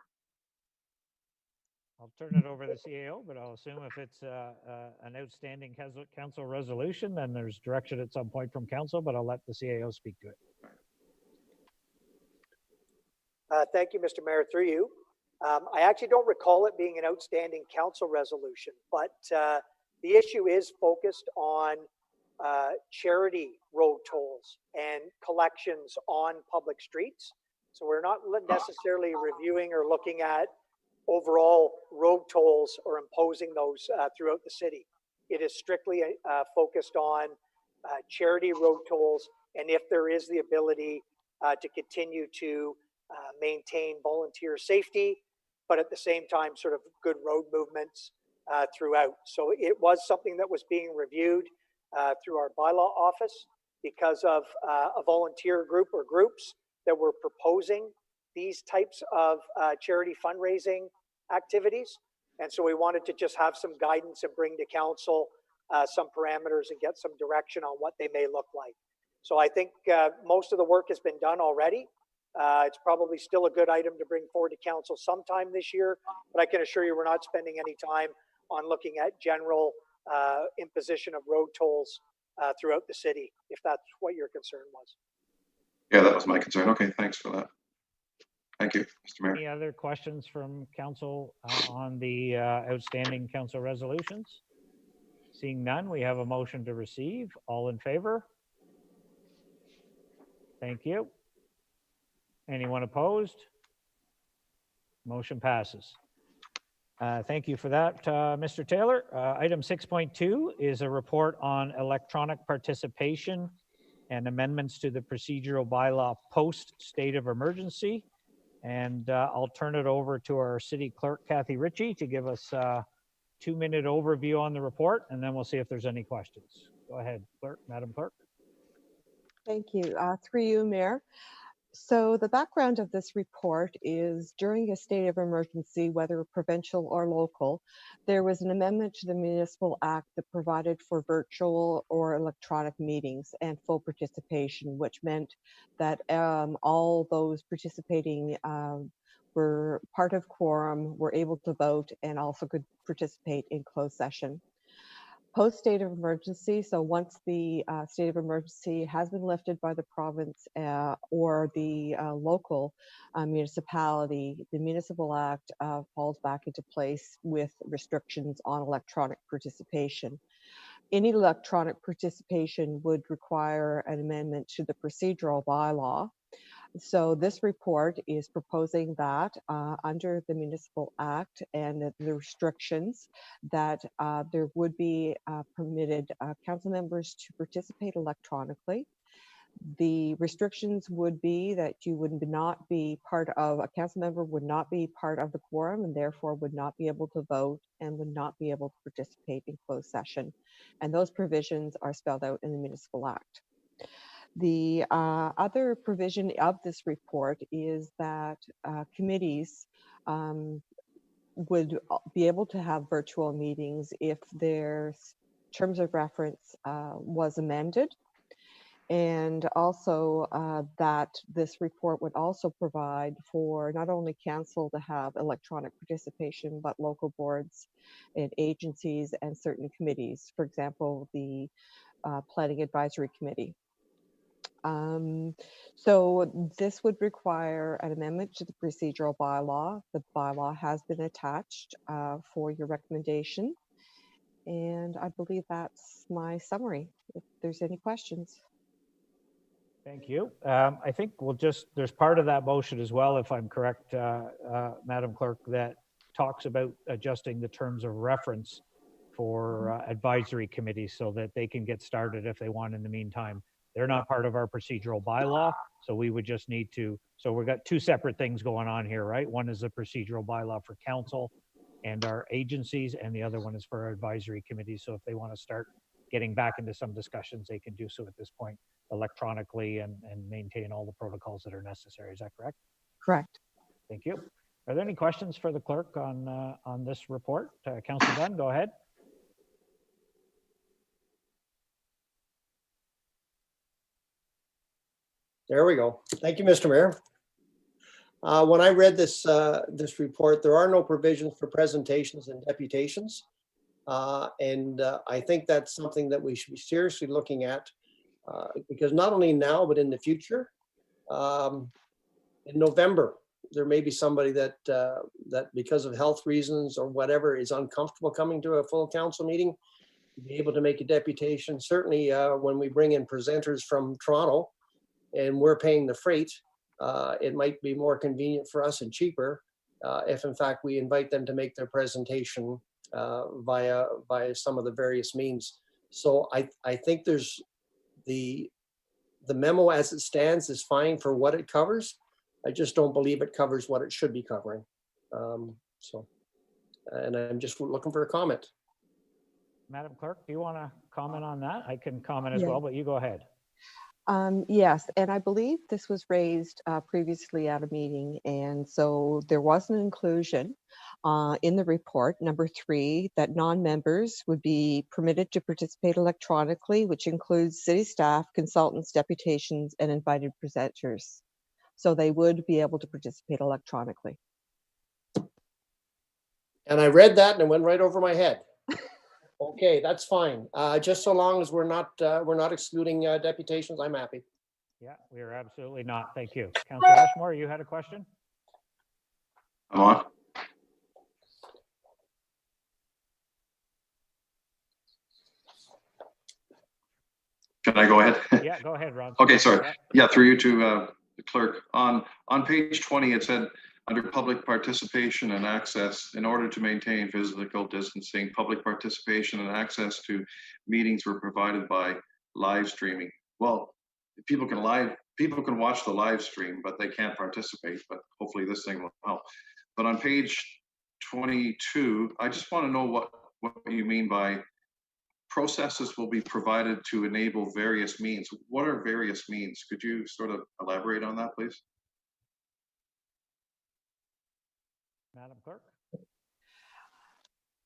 I'll turn it over to the CAO, but I'll assume if it's an outstanding council resolution, then there's direction at some point from council, but I'll let the CAO speak to it. Thank you, Mr. Mayor, through you. I actually don't recall it being an outstanding council resolution, but the issue is focused on charity road tolls and collections on public streets. So we're not necessarily reviewing or looking at overall road tolls or imposing those throughout the city. It is strictly focused on charity road tolls, and if there is the ability to continue to maintain volunteer safety, but at the same time sort of good road movements throughout. So it was something that was being reviewed through our bylaw office because of a volunteer group or groups that were proposing these types of charity fundraising activities. And so we wanted to just have some guidance and bring to council some parameters and get some direction on what they may look like. So I think most of the work has been done already. It's probably still a good item to bring forward to council sometime this year, but I can assure you we're not spending any time on looking at general imposition of road tolls throughout the city, if that's what your concern was. Yeah, that was my concern. Okay, thanks for that. Thank you, Mr. Mayor. Any other questions from council on the outstanding council resolutions? Seeing none, we have a motion to receive. All in favor? Thank you. Anyone opposed? Motion passes. Thank you for that, Mr. Taylor. Item 6.2 is a report on electronic participation and amendments to the procedural bylaw post state of emergency. And I'll turn it over to our city clerk, Kathy Ritchie, to give us a 2-minute overview on the report, and then we'll see if there's any questions. Go ahead, clerk, Madam Clerk. Thank you. Through you, Mayor. So the background of this report is during a state of emergency, whether provincial or local, there was an amendment to the Municipal Act that provided for virtual or electronic meetings and full participation, which meant that all those participating were part of quorum, were able to vote, and also could participate in closed session. Post state of emergency, so once the state of emergency has been lifted by the province or the local municipality, the Municipal Act falls back into place with restrictions on electronic participation. Any electronic participation would require an amendment to the procedural bylaw. So this report is proposing that under the Municipal Act and the restrictions that there would be permitted council members to participate electronically. The restrictions would be that you would not be part of, a council member would not be part of the quorum and therefore would not be able to vote and would not be able to participate in closed session. And those provisions are spelled out in the Municipal Act. The other provision of this report is that committees would be able to have virtual meetings if their terms of reference was amended. And also that this report would also provide for not only council to have electronic participation, but local boards and agencies and certain committees, for example, the Planning Advisory Committee. So this would require an amendment to the procedural bylaw. The bylaw has been attached for your recommendation. And I believe that's my summary, if there's any questions. Thank you. I think there's part of that motion as well, if I'm correct, Madam Clerk, that talks about adjusting the terms of reference for advisory committees so that they can get started if they want in the meantime. They're not part of our procedural bylaw, so we would just need to, so we've got two separate things going on here, right? One is a procedural bylaw for council and our agencies, and the other one is for our advisory committees. So if they want to start getting back into some discussions, they can do so at this point electronically and maintain all the protocols that are necessary. Is that correct? Correct. Thank you. Are there any questions for the clerk on this report? Councillor Dunn, go ahead. There we go. Thank you, Mr. Mayor. When I read this report, there are no provisions for presentations and deputations. I think that's something that we should be seriously looking at because not only now, but in the future. In November, there may be somebody that because of health reasons or whatever is uncomfortable coming to a full council meeting, be able to make a deputation. Certainly when we bring in presenters from Toronto and we're paying the freight, it might be more convenient for us and cheaper if in fact we invite them to make their presentation via some of the various means. So I think there's the memo as it stands is fine for what it covers. I just don't believe it covers what it should be covering. And I'm just looking for a comment. Madam Clerk, do you want to comment on that? I can comment as well, but you go ahead. Yes, and I believe this was raised previously at a meeting, and so there was an inclusion in the report, number 3, that non-members would be permitted to participate electronically, which includes city staff, consultants, deputations, and invited presenters. So they would be able to participate electronically. And I read that and it went right over my head. Okay, that's fine. Just so long as we're not excluding deputations, I'm happy. Yeah, we are absolutely not. Thank you. Councillor Ashmore, you had a question? I'm on. Can I go ahead? Yeah, go ahead, Ron. Okay, sorry. Yeah, through you to the clerk. On page 20, it said, under public participation and access, in order to maintain physical distancing, public participation and access to meetings were provided by live streaming. Well, people can watch the live stream, but they can't participate, but hopefully this thing will help. But on page 22, I just want to know what you mean by processes will be provided to enable various means. What are various means? Could you sort of elaborate on that, please? Madam Clerk?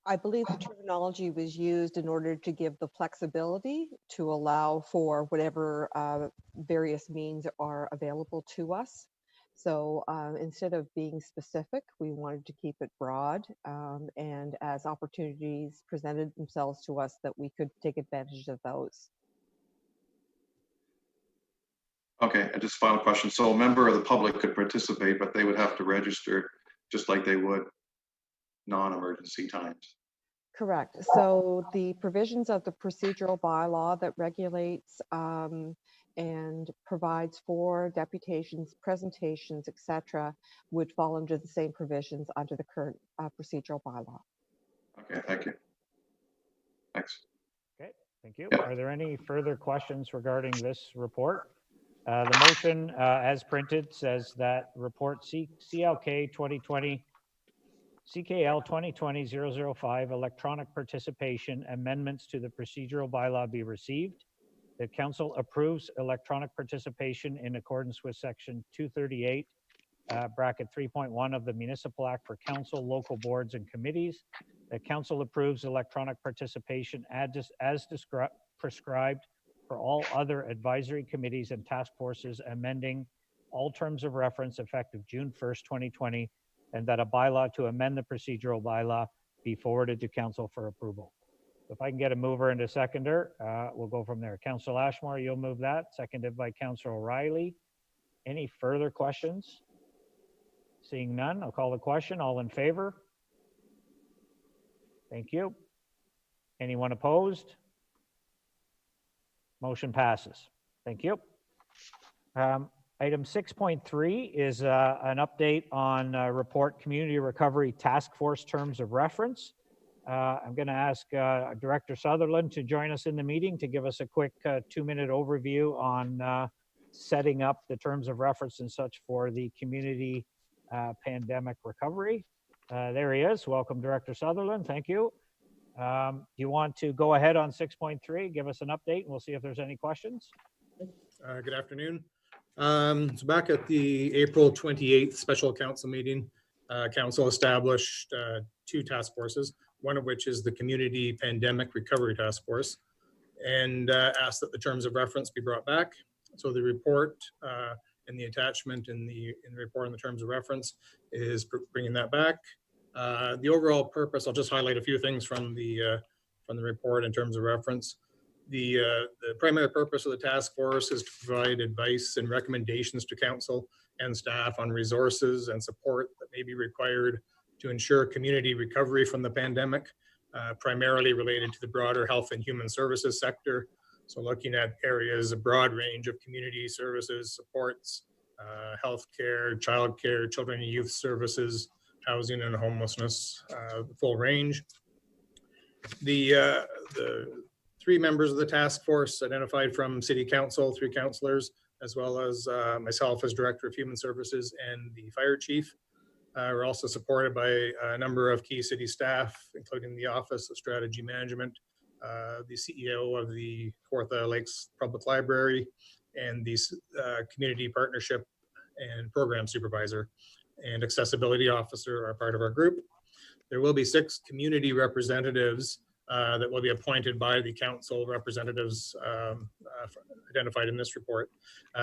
I believe the terminology was used in order to give the flexibility to allow for whatever various means are available to us. So instead of being specific, we wanted to keep it broad, and as opportunities presented themselves to us, that we could take advantage of those. Okay, and just final question. So a member of the public could participate, but they would have to register just like they would non-emergency times. Correct. So the provisions of the procedural bylaw that regulates and provides for deputations, presentations, etc., would fall under the same provisions under the current procedural bylaw. Okay, thank you. Thanks. Okay, thank you. Yeah. Are there any further questions regarding this report? The motion as printed says that report CKL 2020-005 electronic participation amendments to the procedural bylaw be received. The council approves electronic participation in accordance with section 238, bracket 3.1 of the Municipal Act for council, local boards, and committees. The council approves electronic participation as prescribed for all other advisory committees and task forces, amending all terms of reference effective June 1st, 2020, and that a bylaw to amend the procedural bylaw be forwarded to council for approval. If I can get a mover and a seconder, we'll go from there. Councillor Ashmore, you'll move that, seconded by Councillor O'Reilly. Any further questions? Seeing none, I'll call the question. All in favor? Thank you. Anyone opposed? Motion passes. Thank you. Item 6.3 is an update on report Community Recovery Task Force terms of reference. I'm going to ask Director Sutherland to join us in the meeting to give us a quick 2-minute overview on setting up the terms of reference and such for the community pandemic recovery. There he is. Welcome, Director Sutherland. Thank you. Do you want to go ahead on 6.3, give us an update, and we'll see if there's any questions? Good afternoon. So back at the April 28th special council meeting, council established 2 task forces, one of which is the Community Pandemic Recovery Task Force, and asked that the terms of reference be brought back. So the report and the attachment in the report on the terms of reference is bringing that back. The overall purpose, I'll just highlight a few things from the report in terms of reference. The primary purpose of the task force is to provide advice and recommendations to council and staff on resources and support that may be required to ensure community recovery from the pandemic, primarily related to the broader health and human services sector. So looking at areas, a broad range of community services, supports, healthcare, childcare, children and youth services, housing and homelessness, full range. The 3 members of the task force identified from City Council, 3 councillors, as well as myself as Director of Human Services and the Fire Chief. We're also supported by a number of key city staff, including the Office of Strategy Management, the CEO of the Kawartha Lakes Public Library, and the Community Partnership and Program Supervisor and Accessibility Officer are part of our group. There will be 6 community representatives that will be appointed by the council representatives identified in this report.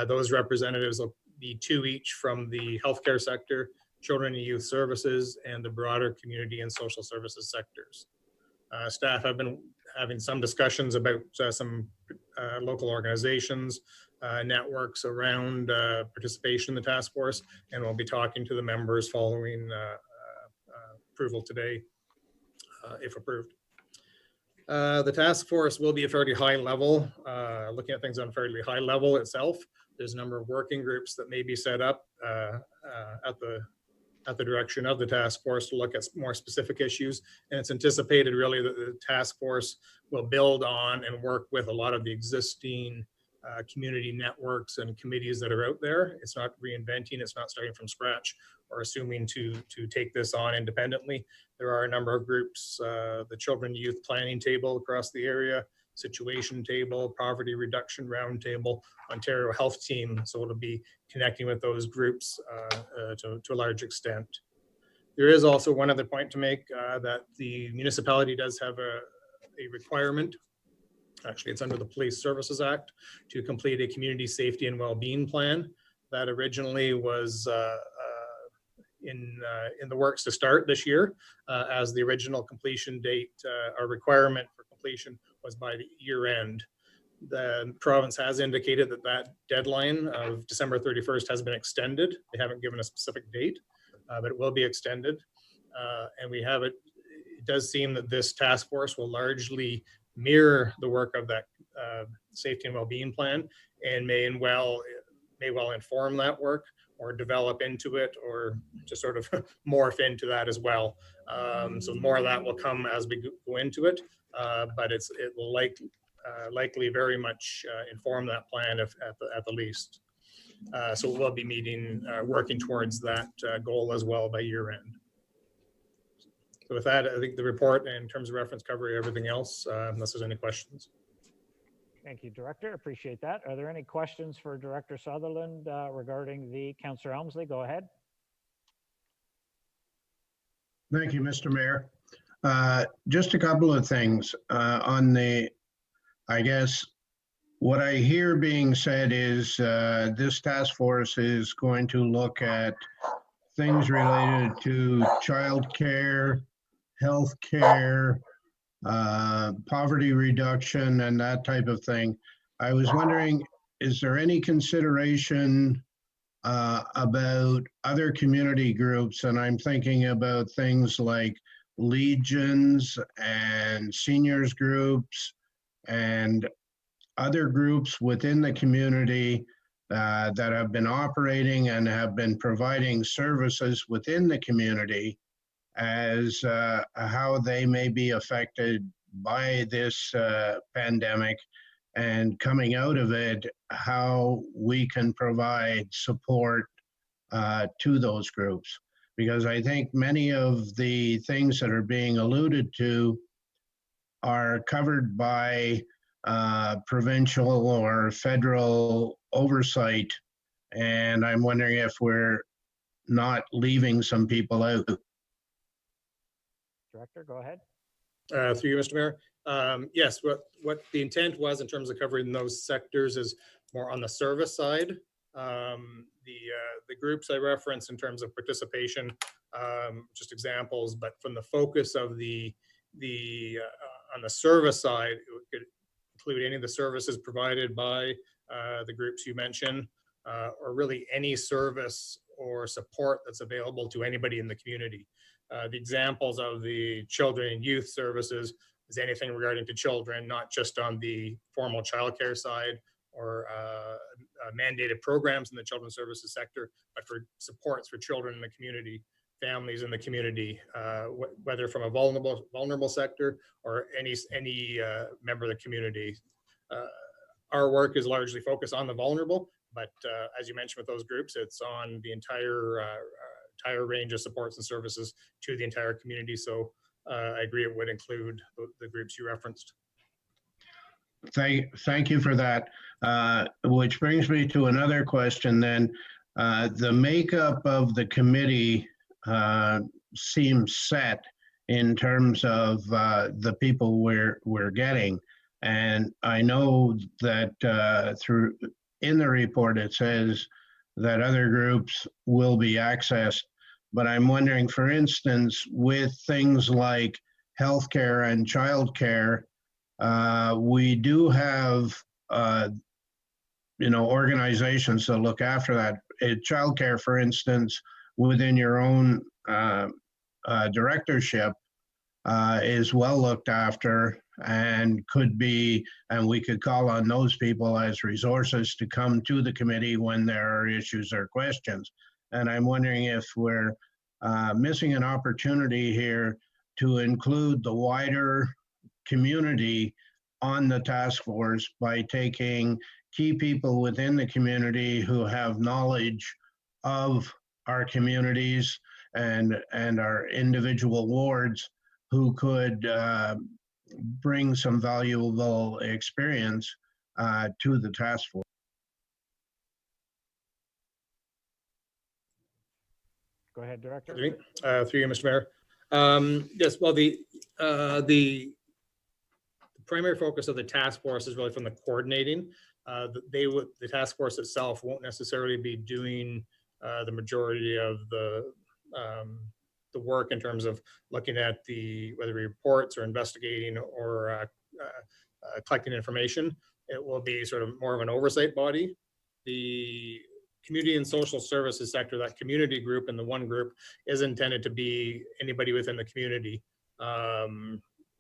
Those representatives will be 2 each from the healthcare sector, children and youth services, and the broader community and social services sectors. Staff have been having some discussions about some local organizations, networks around participation in the task force, and we'll be talking to the members following approval today, if approved. The task force will be a fairly high level, looking at things on a fairly high level itself. There's a number of working groups that may be set up at the direction of the task force to look at more specific issues. And it's anticipated really that the task force will build on and work with a lot of the existing community networks and committees that are out there. It's not reinventing, it's not starting from scratch or assuming to take this on independently. There are a number of groups, the Children Youth Planning Table across the area, Situation Table, Poverty Reduction Roundtable, Ontario Health Team. So it'll be connecting with those groups to a large extent. There is also one other point to make, that the municipality does have a requirement. Actually, it's under the Police Services Act to complete a community safety and well-being plan. That originally was in the works to start this year, as the original completion date, our requirement for completion was by the year end. The province has indicated that that deadline of December 31st has been extended. They haven't given a specific date, but it will be extended. And we have it does seem that this task force will largely mirror the work of that safety and well-being plan, and may well inform that work or develop into it, or just sort of morph into that as well. So more of that will come as we go into it, but it will likely very much inform that plan at the least. So we'll be working towards that goal as well by year end. So with that, I think the report in terms of reference cover everything else, unless there's any questions. Thank you, Director. Appreciate that. Are there any questions for Director Sutherland regarding the Councillor Elmsley? Go ahead. Thank you, Mr. Mayor. Just a couple of things on the, I guess, what I hear being said is this task force is going to look at things related to childcare, healthcare, poverty reduction, and that type of thing. I was wondering, is there any consideration about other community groups? And I'm thinking about things like legions and seniors groups and other groups within the community that have been operating and have been providing services within the community as how they may be affected by this pandemic, and coming out of it, how we can provide support to those groups. Because I think many of the things that are being alluded to are covered by provincial or federal oversight, and I'm wondering if we're not leaving some people out. Director, go ahead. Through you, Mr. Mayor. Yes, what the intent was in terms of covering those sectors is more on the service side. The groups I referenced in terms of participation, just examples, but from the focus of on the service side, it could include any of the services provided by the groups you mentioned, or really any service or support that's available to anybody in the community. The examples of the children and youth services is anything regarding to children, not just on the formal childcare side or mandated programs in the children's services sector, but for supports for children in the community, families in the community, whether from a vulnerable sector or any member of the community. Our work is largely focused on the vulnerable, but as you mentioned with those groups, it's on the entire range of supports and services to the entire community. So I agree it would include the groups you referenced. Thank you for that. Which brings me to another question then. The makeup of the committee seems set in terms of the people we're getting. And I know that in the report it says that other groups will be accessed, but I'm wondering, for instance, with things like healthcare and childcare, we do have organizations that look after that. Childcare, for instance, within your own directorship is well looked after, and we could call on those people as resources to come to the committee when there are issues or questions. And I'm wondering if we're missing an opportunity here to include the wider community on the task force by taking key people within the community who have knowledge of our communities and our individual wards, who could bring some valuable experience to the task force. Go ahead, Director. Through you, Mr. Mayor. Yes, well, the primary focus of the task force is really from the coordinating. The task force itself won't necessarily be doing the majority of the work in terms of looking at whether reports or investigating or collecting information. It will be sort of more of an oversight body. The community and social services sector, that community group and the one group, is intended to be anybody within the community.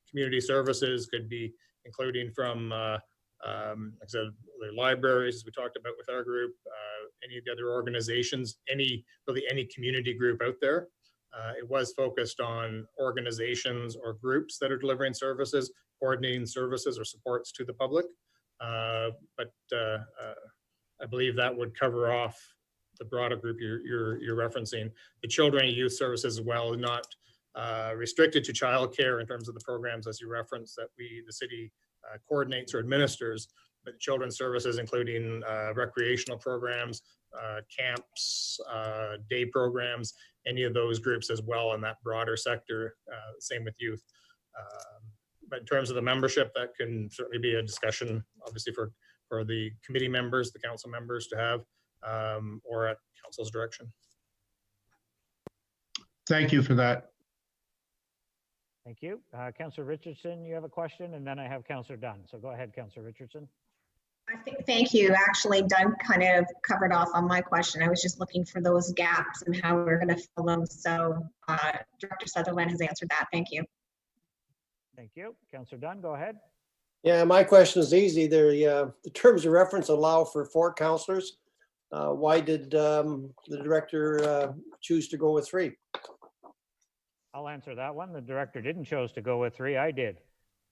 Community services could be including from, like I said, the libraries, as we talked about with our group, any of the other organizations, really any community group out there. It was focused on organizations or groups that are delivering services, coordinating services or supports to the public. But I believe that would cover off the broader group you're referencing. The children and youth services as well, not restricted to childcare in terms of the programs as you referenced that the city coordinates or administers, but children's services, including recreational programs, camps, day programs, any of those groups as well in that broader sector. Same with youth. But in terms of the membership, that can certainly be a discussion, obviously for the committee members, the council members to have, or at council's direction. Thank you for that. Thank you. Councillor Richardson, you have a question, and then I have Councillor Dunn. So go ahead, Councillor Richardson. Thank you. Actually, Doug kind of covered off on my question. I was just looking for those gaps and how we're going to fill them. So Director Sutherland has answered that. Thank you. Thank you. Councillor Dunn, go ahead. Yeah, my question is easy. The terms of reference allow for 4 councillors. Why did the director choose to go with 3? I'll answer that one. The director didn't choose to go with 3. I did.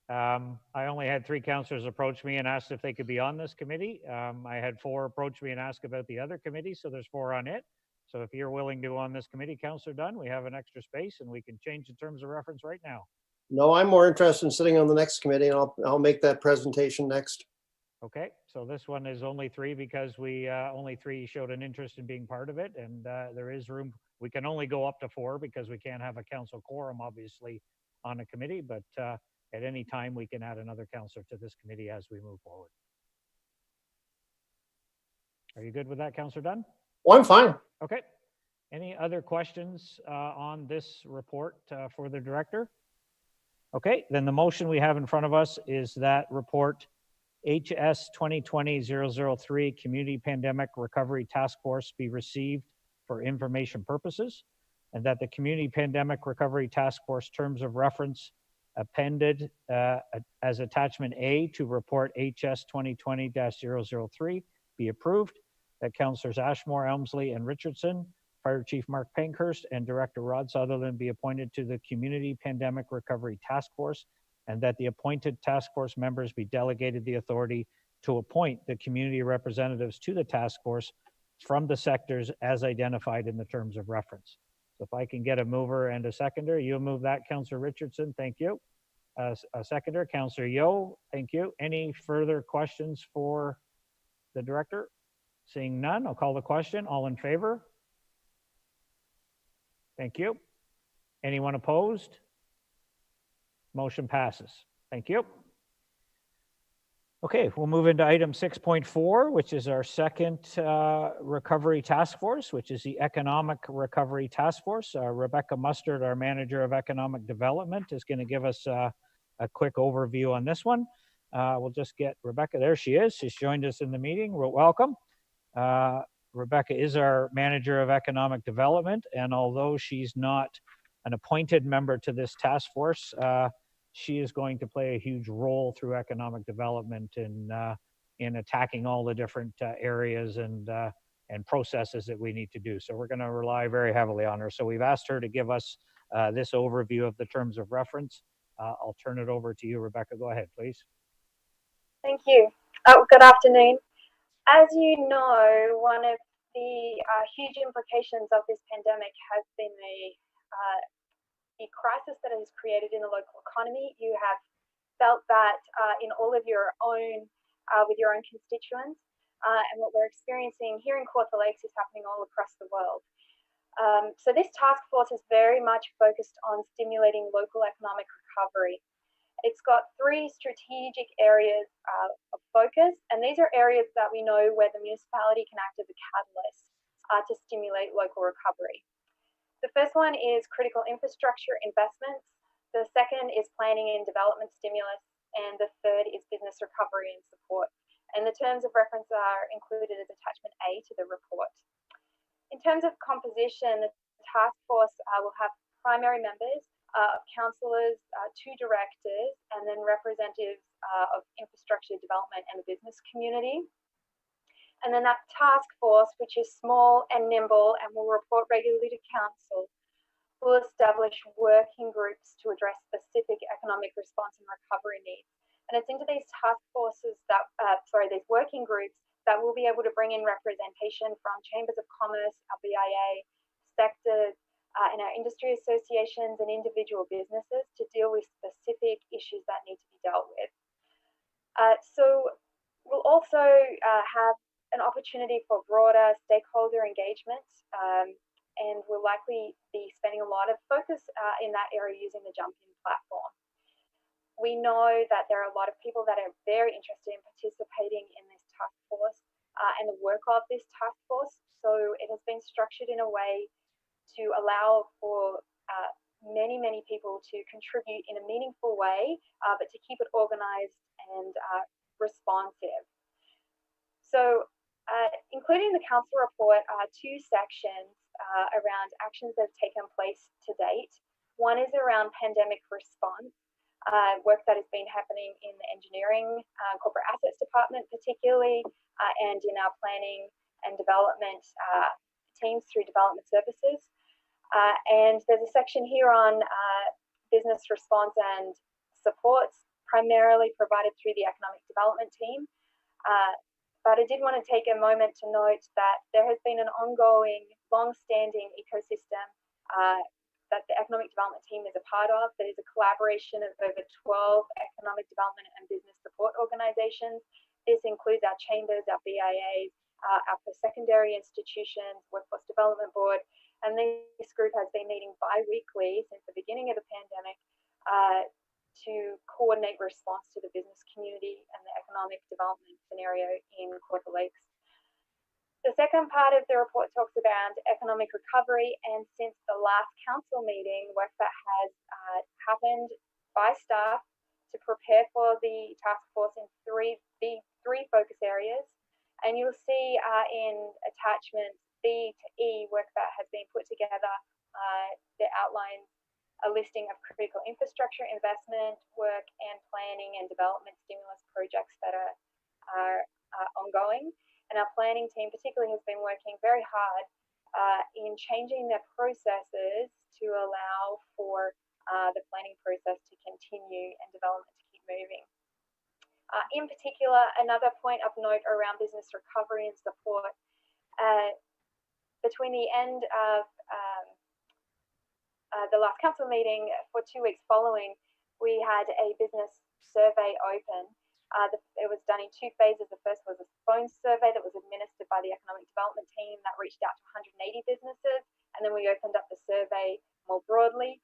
I only had 3 councillors approach me and asked if they could be on this committee. I had 4 approach me and ask about the other committee, so there's 4 on it. So if you're willing to go on this committee, Councillor Dunn, we have an extra space and we can change the terms of reference right now. No, I'm more interested in sitting on the next committee, and I'll make that presentation next. Okay, so this one is only 3 because we only 3 showed an interest in being part of it, and there is room. We can only go up to 4 because we can't have a council quorum, obviously, on a committee, but at any time we can add another councillor to this committee as we move forward. Are you good with that, Councillor Dunn? Well, I'm fine. Okay. Any other questions on this report for the director? Okay, then the motion we have in front of us is that report HS 2020-003 Community Pandemic Recovery Task Force be received for information purposes, and that the Community Pandemic Recovery Task Force terms of reference appended as attachment A to report HS 2020-003 be approved, that Councillors Ashmore, Elmsley, and Richardson, Fire Chief Mark Pankhurst, and Director Rod Sutherland be appointed to the Community Pandemic Recovery Task Force, and that the appointed task force members be delegated the authority to appoint the community representatives to the task force from the sectors as identified in the terms of reference. So if I can get a mover and a seconder, you'll move that, Councillor Richardson. Thank you. A seconder, Councillor Yeo. Thank you. Any further questions for the director? Seeing none, I'll call the question. All in favor? Thank you. Anyone opposed? Motion passes. Thank you. Okay, we'll move into item 6.4, which is our second recovery task force, which is the Economic Recovery Task Force. Rebecca Mustard, our Manager of Economic Development, is going to give us a quick overview on this one. We'll just get Rebecca. There she is. She's joined us in the meeting. Welcome. Rebecca is our Manager of Economic Development, and although she's not an appointed member to this task force, she is going to play a huge role through economic development in attacking all the different areas and processes that we need to do. So we're going to rely very heavily on her. So we've asked her to give us this overview of the terms of reference. I'll turn it over to you, Rebecca. Go ahead, please. Thank you. Good afternoon. As you know, one of the huge implications of this pandemic has been the crisis that it has created in the local economy. You have felt that in all of your own, with your own constituents, and what we're experiencing here in Kawartha Lakes is happening all across the world. So this task force is very much focused on stimulating local economic recovery. It's got 3 strategic areas of focus, and these are areas that we know where the municipality can act as a catalyst to stimulate local recovery. The first one is critical infrastructure investments. The second is planning and development stimulus, and the third is business recovery and support. And the terms of reference are included as attachment A to the report. In terms of composition, the task force will have primary members, councillors, 2 directors, and then representatives of infrastructure development and the business community. And then that task force, which is small and nimble and will report regularly to council, will establish working groups to address specific economic response and recovery needs. And it's into these task forces that, these working groups that will be able to bring in representation from chambers of commerce, our BIA, sectors, and our industry associations and individual businesses to deal with specific issues that need to be dealt with. So We'll also have an opportunity for broader stakeholder engagement, and we'll likely be spending a lot of focus in that area using the Jump-In platform. We know that there are a lot of people that are very interested in participating in this task force and the work of this task force. So it has been structured in a way to allow for many people to contribute in a meaningful way, but to keep it organized and responsive. So including the council report are two sections around actions that have taken place to date. One is around pandemic response, work that has been happening in the engineering, corporate assets department particularly, and in our planning and development teams through development services. And there's a section here on business response and supports, primarily provided through the economic development team. But I did want to take a moment to note that there has been an ongoing, long-standing ecosystem that the economic development team is a part of. That is a collaboration of over 12 economic development and business support organizations. This includes our chambers, our BIAs, our post-secondary institutions, Workforce Development Board, and this group has been meeting bi-weekly since the beginning of the pandemic to coordinate response to the business community and the economic development scenario in Quarter Lakes. The second part of the report talks about economic recovery, and since the last council meeting, work that has happened by staff to prepare for the task force in three focus areas. And you'll see in attachments B to E work that has been put together that outlines a listing of critical infrastructure investment work and planning and development stimulus projects that are ongoing. And our planning team particularly has been working very hard in changing their processes to allow for the planning process to continue and development to keep moving. In particular, another point of note around business recovery and support, between the end of the last council meeting for 2 weeks following, we had a business survey open. It was done in two phases. The first was a phone survey that was administered by the economic development team that reached out to 180 businesses, and then we opened up the survey more broadly.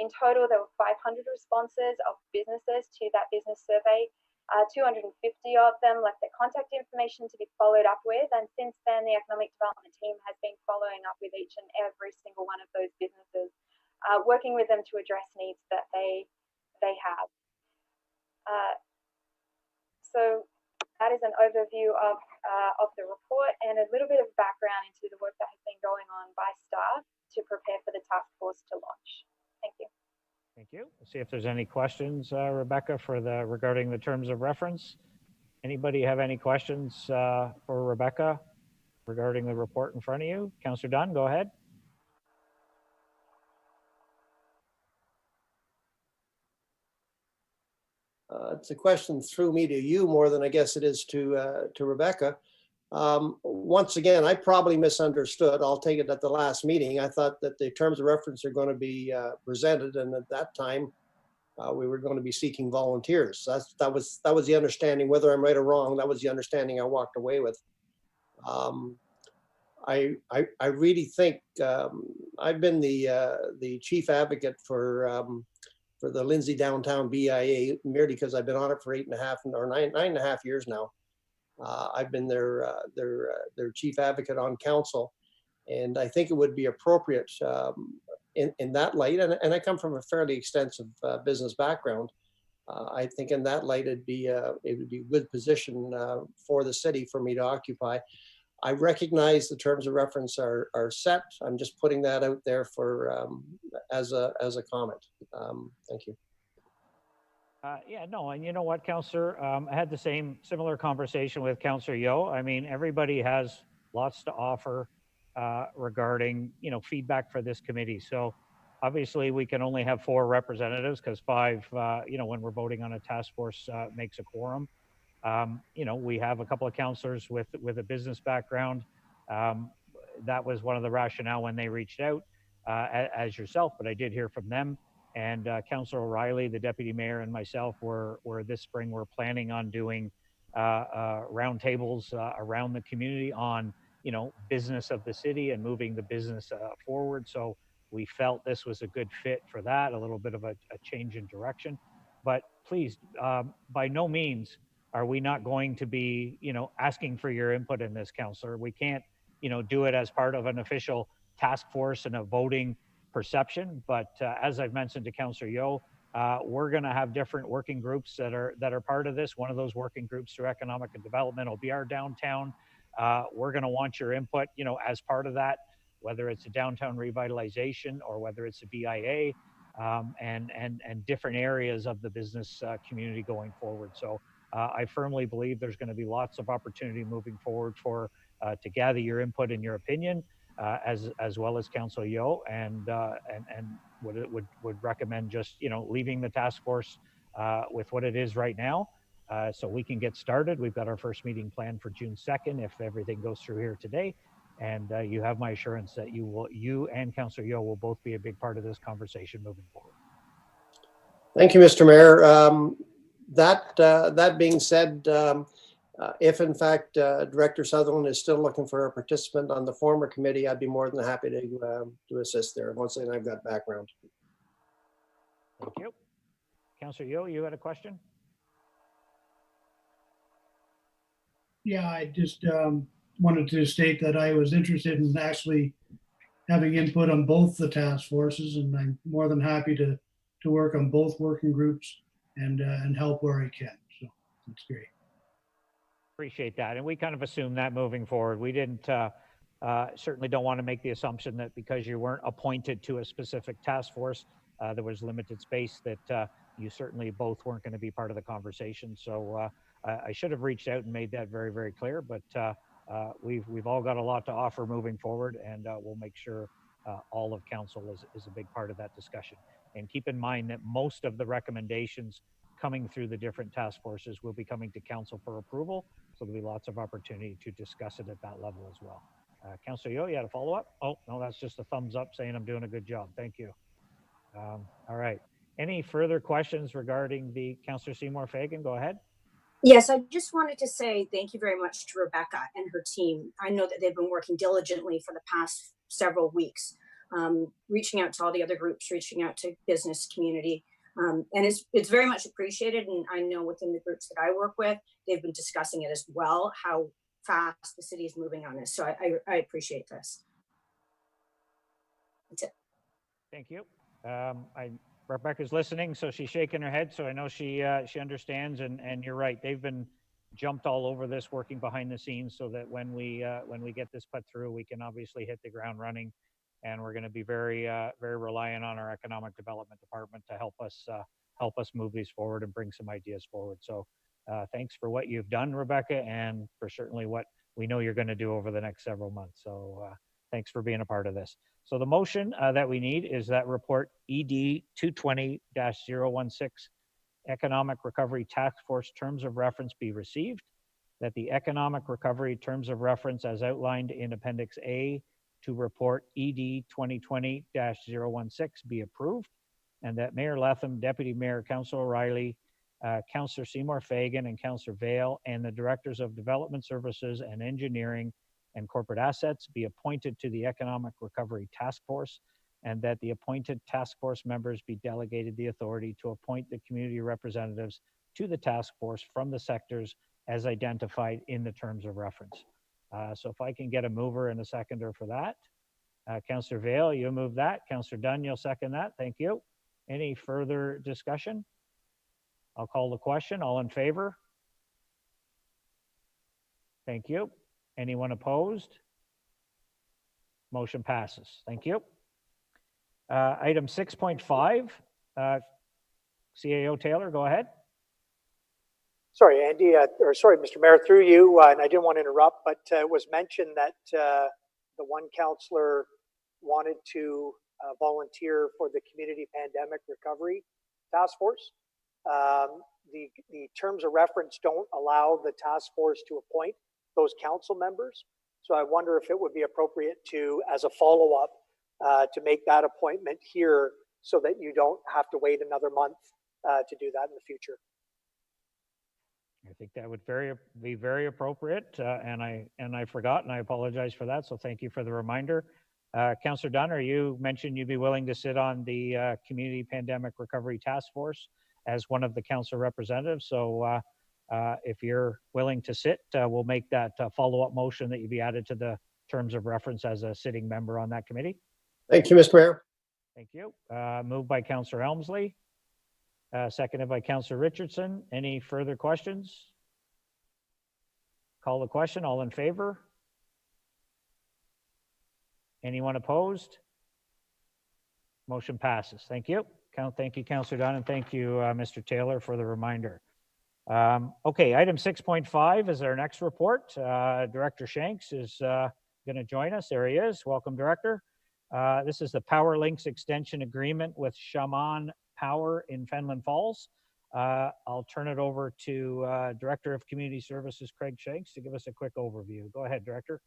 In total, there were 500 responses of businesses to that business survey. 250 of them left their contact information to be followed up with, and since then the economic development team has been following up with each and every single one of those businesses, working with them to address needs that they have. So that is an overview of the report and a little bit of background into the work that has been going on by staff to prepare for the task force to launch. Thank you. Thank you. Let's see if there's any questions, Rebecca, regarding the terms of reference. Anybody have any questions for Rebecca regarding the report in front of you? Councillor Dunn, go ahead. It's a question through me to you more than I guess it is to Rebecca. Once again, I probably misunderstood. I'll take it at the last meeting. I thought that the terms of reference are going to be presented, and at that time, we were going to be seeking volunteers. That was the understanding. Whether I'm right or wrong, that was the understanding I walked away with. I really think I've been the chief advocate for the Lindsay Downtown BIA merely because I've been on it for 9.5 years now. I've been their chief advocate on council, and I think it would be appropriate in that light. And I come from a fairly extensive business background. I think in that light, it would be a good position for the city for me to occupy. I recognize the terms of reference are set. I'm just putting that out there for as a comment. Thank you. Yeah, no, and you know what, Councillor, I had the similar conversation with Councillor Yeo. I mean, everybody has lots to offer regarding, feedback for this committee. So obviously we can only have 4 representatives because 5, when we're voting on a task force makes a quorum. We have a couple of councillors with a business background. That was one of the rationale when they reached out as yourself, but I did hear from them. And Councillor O'Reilly, the deputy mayor, and myself were this spring, we're planning on doing roundtables around the community on, business of the city and moving the business forward. So we felt this was a good fit for that, a little bit of a change in direction. But please, by no means are we not going to be, asking for your input in this, Councillor. We can't, do it as part of an official task force and a voting perception. But as I've mentioned to Councillor Yeo, we're going to have different working groups that are part of this. One of those working groups through economic and development will be our downtown. We're going to want your input, as part of that, whether it's a downtown revitalization or whether it's a BIA, and different areas of the business community going forward. So I firmly believe there's going to be lots of opportunity moving forward for to gather your input and your opinion, as well as Councillor Yeo, and would recommend just leaving the task force with what it is right now, so we can get started. We've got our first meeting planned for June 2nd if everything goes through here today, and you have my assurance that you and Councillor Yeo will both be a big part of this conversation moving forward. Thank you, Mr. Mayor. That being said, if in fact Director Sutherland is still looking for a participant on the former committee, I'd be more than happy to assist there. Once again, I've got background. Thank you. Councillor Yeo, you had a question? Yeah, I just wanted to state that I was interested in actually having input on both the task forces, and I'm more than happy to work on both working groups and help where I can. So that's great. Appreciate that. And we kind of assume that moving forward. We didn't, certainly don't want to make the assumption that because you weren't appointed to a specific task force, there was limited space, that you certainly both weren't going to be part of the conversation. So I should have reached out and made that very, very clear, but we've all got a lot to offer moving forward, and we'll make sure all of council is a big part of that discussion. And keep in mind that most of the recommendations coming through the different task forces will be coming to council for approval. So there'll be lots of opportunity to discuss it at that level as well. Councillor Yeo, you had a follow-up? Oh, no, that's just a thumbs up saying I'm doing a good job. Thank you. All right. Any further questions regarding the Councillor Seymour Fagan? Go ahead. Yes, I just wanted to say thank you very much to Rebecca and her team. I know that they've been working diligently for the past several weeks, reaching out to all the other groups, reaching out to business community. And it's very much appreciated. And I know within the groups that I work with, they've been discussing it as well, how fast the city is moving on this. So I appreciate this. That's it. Thank you. Rebecca's listening, so she's shaking her head. So I know she understands, and you're right. They've been jumped all over this, working behind the scenes, so that when we get this put through, we can obviously hit the ground running. And we're going to be very reliant on our economic development department to help us move these forward and bring some ideas forward. So thanks for what you've done, Rebecca, and for certainly what we know you're going to do over the next several months. So thanks for being a part of this. So the motion that we need is that report ED 220-016 Economic Recovery Task Force Terms of Reference be received, that the Economic Recovery Terms of Reference as outlined in Appendix A to report ED 2020-016 be approved, and that Mayor Latham, Deputy Mayor, Councillor O'Reilly, Councillor Seymour Fagan, and Councillor Vale, and the Directors of Development Services and Engineering and Corporate Assets be appointed to the Economic Recovery Task Force, and that the appointed task force members be delegated the authority to appoint the community representatives to the task force from the sectors as identified in the terms of reference. So if I can get a mover and a seconder for that. Councillor Vale, you'll move that. Councillor Dunn, you'll second that. Thank you. Any further discussion? I'll call the question. All in favor? Thank you. Anyone opposed? Motion passes. Thank you. Item 6.5, CAO Taylor, go ahead. Sorry, Andy, or sorry, Mr. Mayor, through you, and I didn't want to interrupt, but it was mentioned that the one councillor wanted to volunteer for the Community Pandemic Recovery Task Force. The terms of reference don't allow the task force to appoint those council members. So I wonder if it would be appropriate to, as a follow-up, to make that appointment here so that you don't have to wait another month to do that in the future. I think that would be very appropriate, and I forgot, and I apologize for that. So thank you for the reminder. Councillor Dunn, you mentioned you'd be willing to sit on the Community Pandemic Recovery Task Force as one of the council representatives. So if you're willing to sit, we'll make that follow-up motion that you be added to the terms of reference as a sitting member on that committee. Thank you, Mr. Mayor. Thank you. Moved by Councillor Elmsley, seconded by Councillor Richardson. Any further questions? Call the question. All in favor? Anyone opposed? Motion passes. Thank you. Thank you, Councillor Dunn, and thank you, Mr. Taylor, for the reminder. Okay, item 6.5 is our next report. Director Shanks is going to join us. There he is. Welcome, Director. This is the Power Links extension agreement with Shaman Power in Fenelon Falls. I'll turn it over to Director of Community Services, Craig Shanks, to give us a quick overview. Go ahead, Director.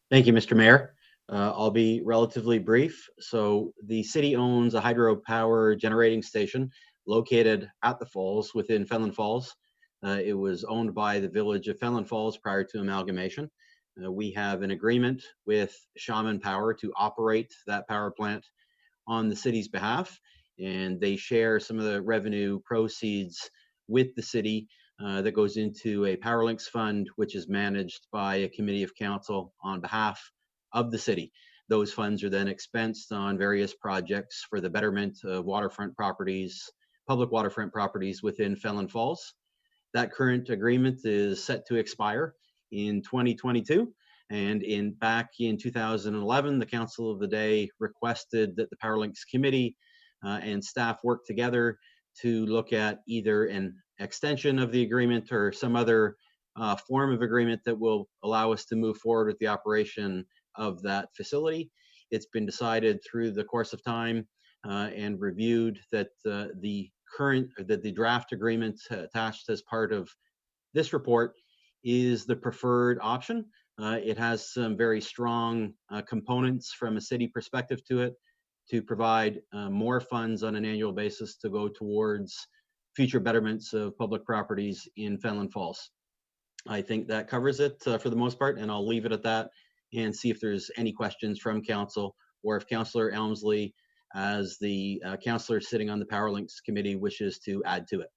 Thank you, Mr. Mayor. I'll be relatively brief. So the city owns a hydropower generating station located at the falls within Fenelon Falls. It was owned by the village of Fenelon Falls prior to amalgamation. We have an agreement with Shaman Power to operate that power plant on the city's behalf, and they share some of the revenue proceeds with the city that goes into a Power Links fund, which is managed by a committee of council on behalf of the city. Those funds are then expensed on various projects for the betterment of waterfront properties, public waterfront properties within Fenelon Falls. That current agreement is set to expire in 2022. And back in 2011, the Council of the Day requested that the Power Links Committee and staff work together to look at either an extension of the agreement or some other form of agreement that will allow us to move forward with the operation of that facility. It's been decided through the course of time and reviewed that the draft agreement attached as part of this report is the preferred option. It has some very strong components from a city perspective to it to provide more funds on an annual basis to go towards future betterments of public properties in Fenelon Falls. I think that covers it for the most part, and I'll leave it at that and see if there's any questions from council, or if Councillor Elmsley, as the councillor sitting on the Power Links Committee, wishes to add to it.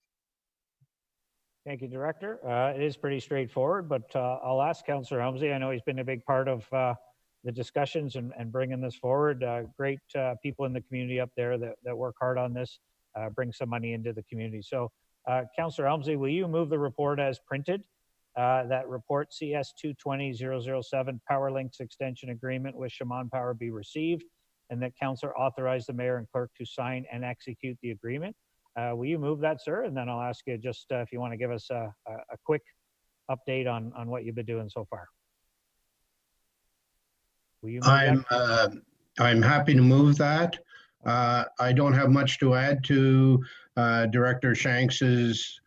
Thank you, Director. It is pretty straightforward, but I'll ask Councillor Elmsley. I know he's been a big part of the discussions and bringing this forward. Great people in the community up there that work hard on this, bring some money into the community. So Councillor Elmsley, will you move the report as printed? That report CS 220-007 Power Links Extension Agreement with Shaman Power be received, and that Councillor authorize the Mayor and Clerk to sign and execute the agreement. Will you move that, sir? And then I'll ask you just if you want to give us a quick update on what you've been doing so far. Will you move that? I'm happy to move that. I don't have much to add to Director Shanks's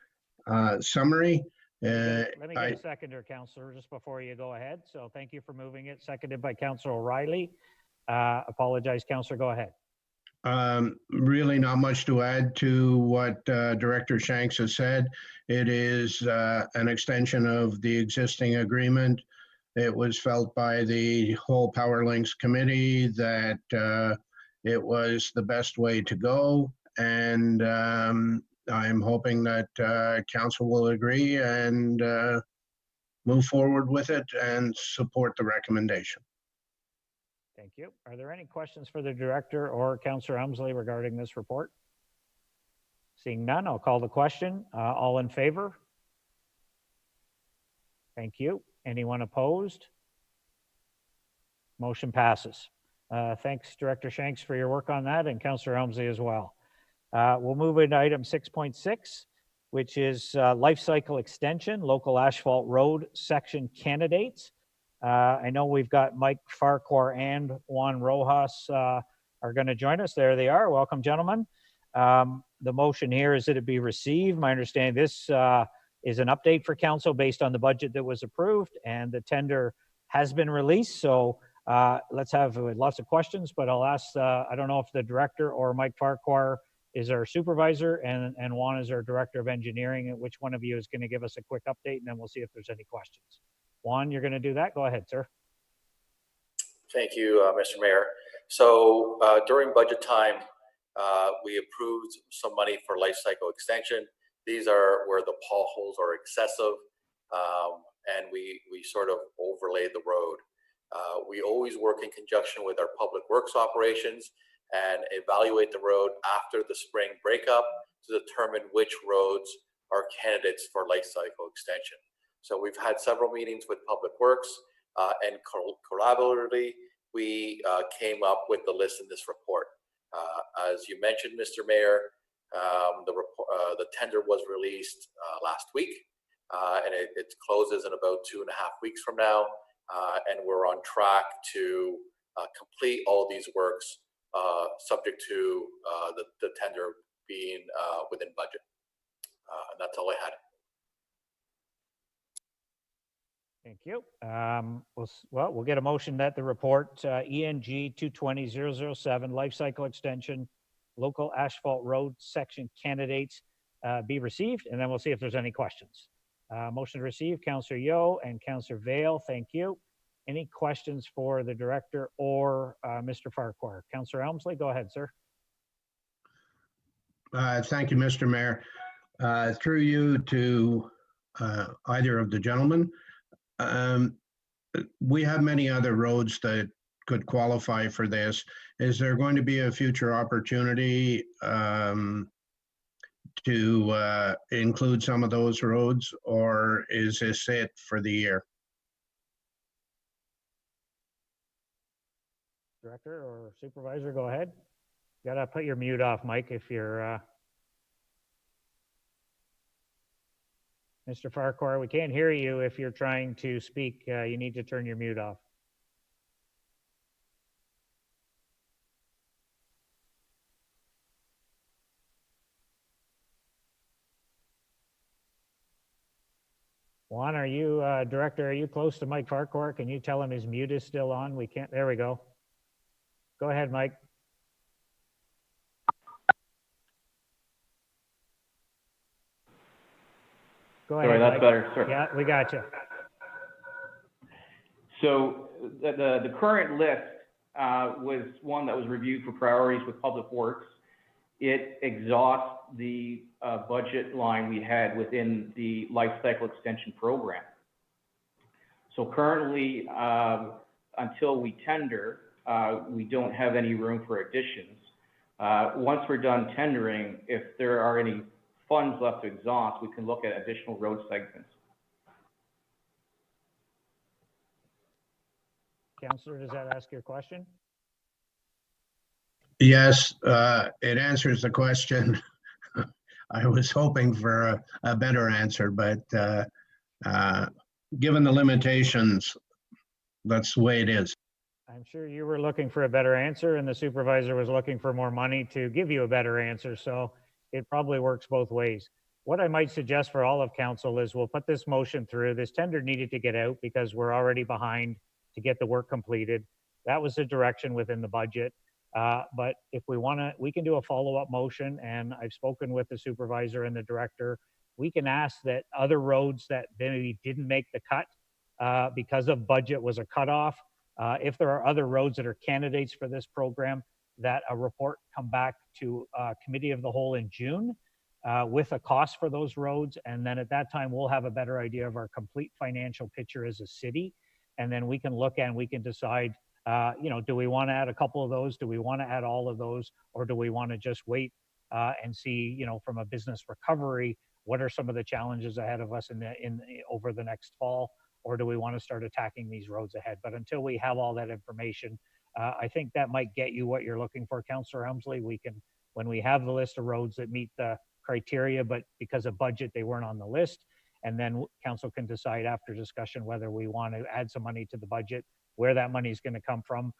summary. Let me get a seconder, Councillor, just before you go ahead. So thank you for moving it. Seconded by Councillor O'Reilly. Apologize, Councillor, go ahead. Really not much to add to what Director Shanks has said. It is an extension of the existing agreement. It was felt by the whole Power Links Committee that it was the best way to go, and I'm hoping that council will agree and move forward with it and support the recommendation. Thank you. Are there any questions for the Director or Councillor Elmsley regarding this report? Seeing none, I'll call the question. All in favor? Thank you. Anyone opposed? Motion passes. Thanks, Director Shanks, for your work on that, and Councillor Elmsley as well. We'll move into item 6.6, which is life cycle extension, local asphalt road section candidates. I know we've got Mike Farquhar and Juan Rojas are going to join us. There they are. Welcome, gentlemen. The motion here is that it be received. My understanding, this is an update for council based on the budget that was approved, and the tender has been released. So let's have lots of questions, but I'll ask, I don't know if the Director or Mike Farquhar is our supervisor, and Juan is our director of engineering. And which one of you is going to give us a quick update, and then we'll see if there's any questions. Juan, you're going to do that. Go ahead, sir. Thank you, Mr. Mayor. So during budget time, we approved some money for life cycle extension. These are where the potholes are excessive, and we sort of overlay the road. We always work in conjunction with our public works operations and evaluate the road after the spring breakup to determine which roads are candidates for life cycle extension. So we've had several meetings with public works, and collaboratively, we came up with the list in this report. As you mentioned, Mr. Mayor, the tender was released last week, and it closes in about 2.5 weeks from now, and we're on track to complete all these works, subject to the tender being within budget. And that's all I had. Thank you. We'll get a motion that the report ENG 220007 life cycle extension local asphalt road section candidates be received, and then we'll see if there's any questions. Motion to receive, Councillor Yeo and Councillor Vale. Thank you. Any questions for the director or Mr. Farquhar? Councillor Elmsley, go ahead, sir. Thank you, Mr. Mayor. Through you to either of the gentlemen. We have many other roads that could qualify for this. Is there going to be a future opportunity to include some of those roads, or is this it for the year? Director or supervisor, go ahead. You gotta put your mute off, Mike, if you're Mr. Farquhar, we can't hear you if you're trying to speak. You need to turn your mute off. Juan, are you, Director, are you close to Mike Farquhar? Can you tell him his mute is still on? We can't, there we go. Go ahead, Mike. Go ahead. Sorry, that's Mike. better. Sorry. Yeah, we got you. So the current list was one that was reviewed for priorities with Public Works. It exhausts the budget line we had within the life cycle extension program. So currently, until we tender, we don't have any room for additions. Once we're done tendering, if there are any funds left to exhaust, we can look at additional road segments. Councillor, does that ask your question? Yes, it answers the question. I was hoping for a better answer, but given the limitations, that's the way it is. I'm sure you were looking for a better answer, and the supervisor was looking for more money to give you a better answer. So it probably works both ways. What I might suggest for all of council is we'll put this motion through. This tender needed to get out because we're already behind to get the work completed. That was the direction within the budget. But if we want to, we can do a follow-up motion, and I've spoken with the supervisor and the director. We can ask that other roads that maybe didn't make the cut because of budget was a cutoff. If there are other roads that are candidates for this program, that a report come back to Committee of the Whole in June with a cost for those roads. And then at that time, we'll have a better idea of our complete financial picture as a city. And then we can look and we can decide, do we want to add a couple of those? Do we want to add all of those? Or do we want to just wait and see, from a business recovery, what are some of the challenges ahead of us over the next fall? Or do we want to start attacking these roads ahead? But until we have all that information, I think that might get you what you're looking for, Councillor Elmsley. We can, when we have the list of roads that meet the criteria, but because of budget, they weren't on the list. And then council can decide after discussion whether we want to add some money to the budget, where that money is going to come from.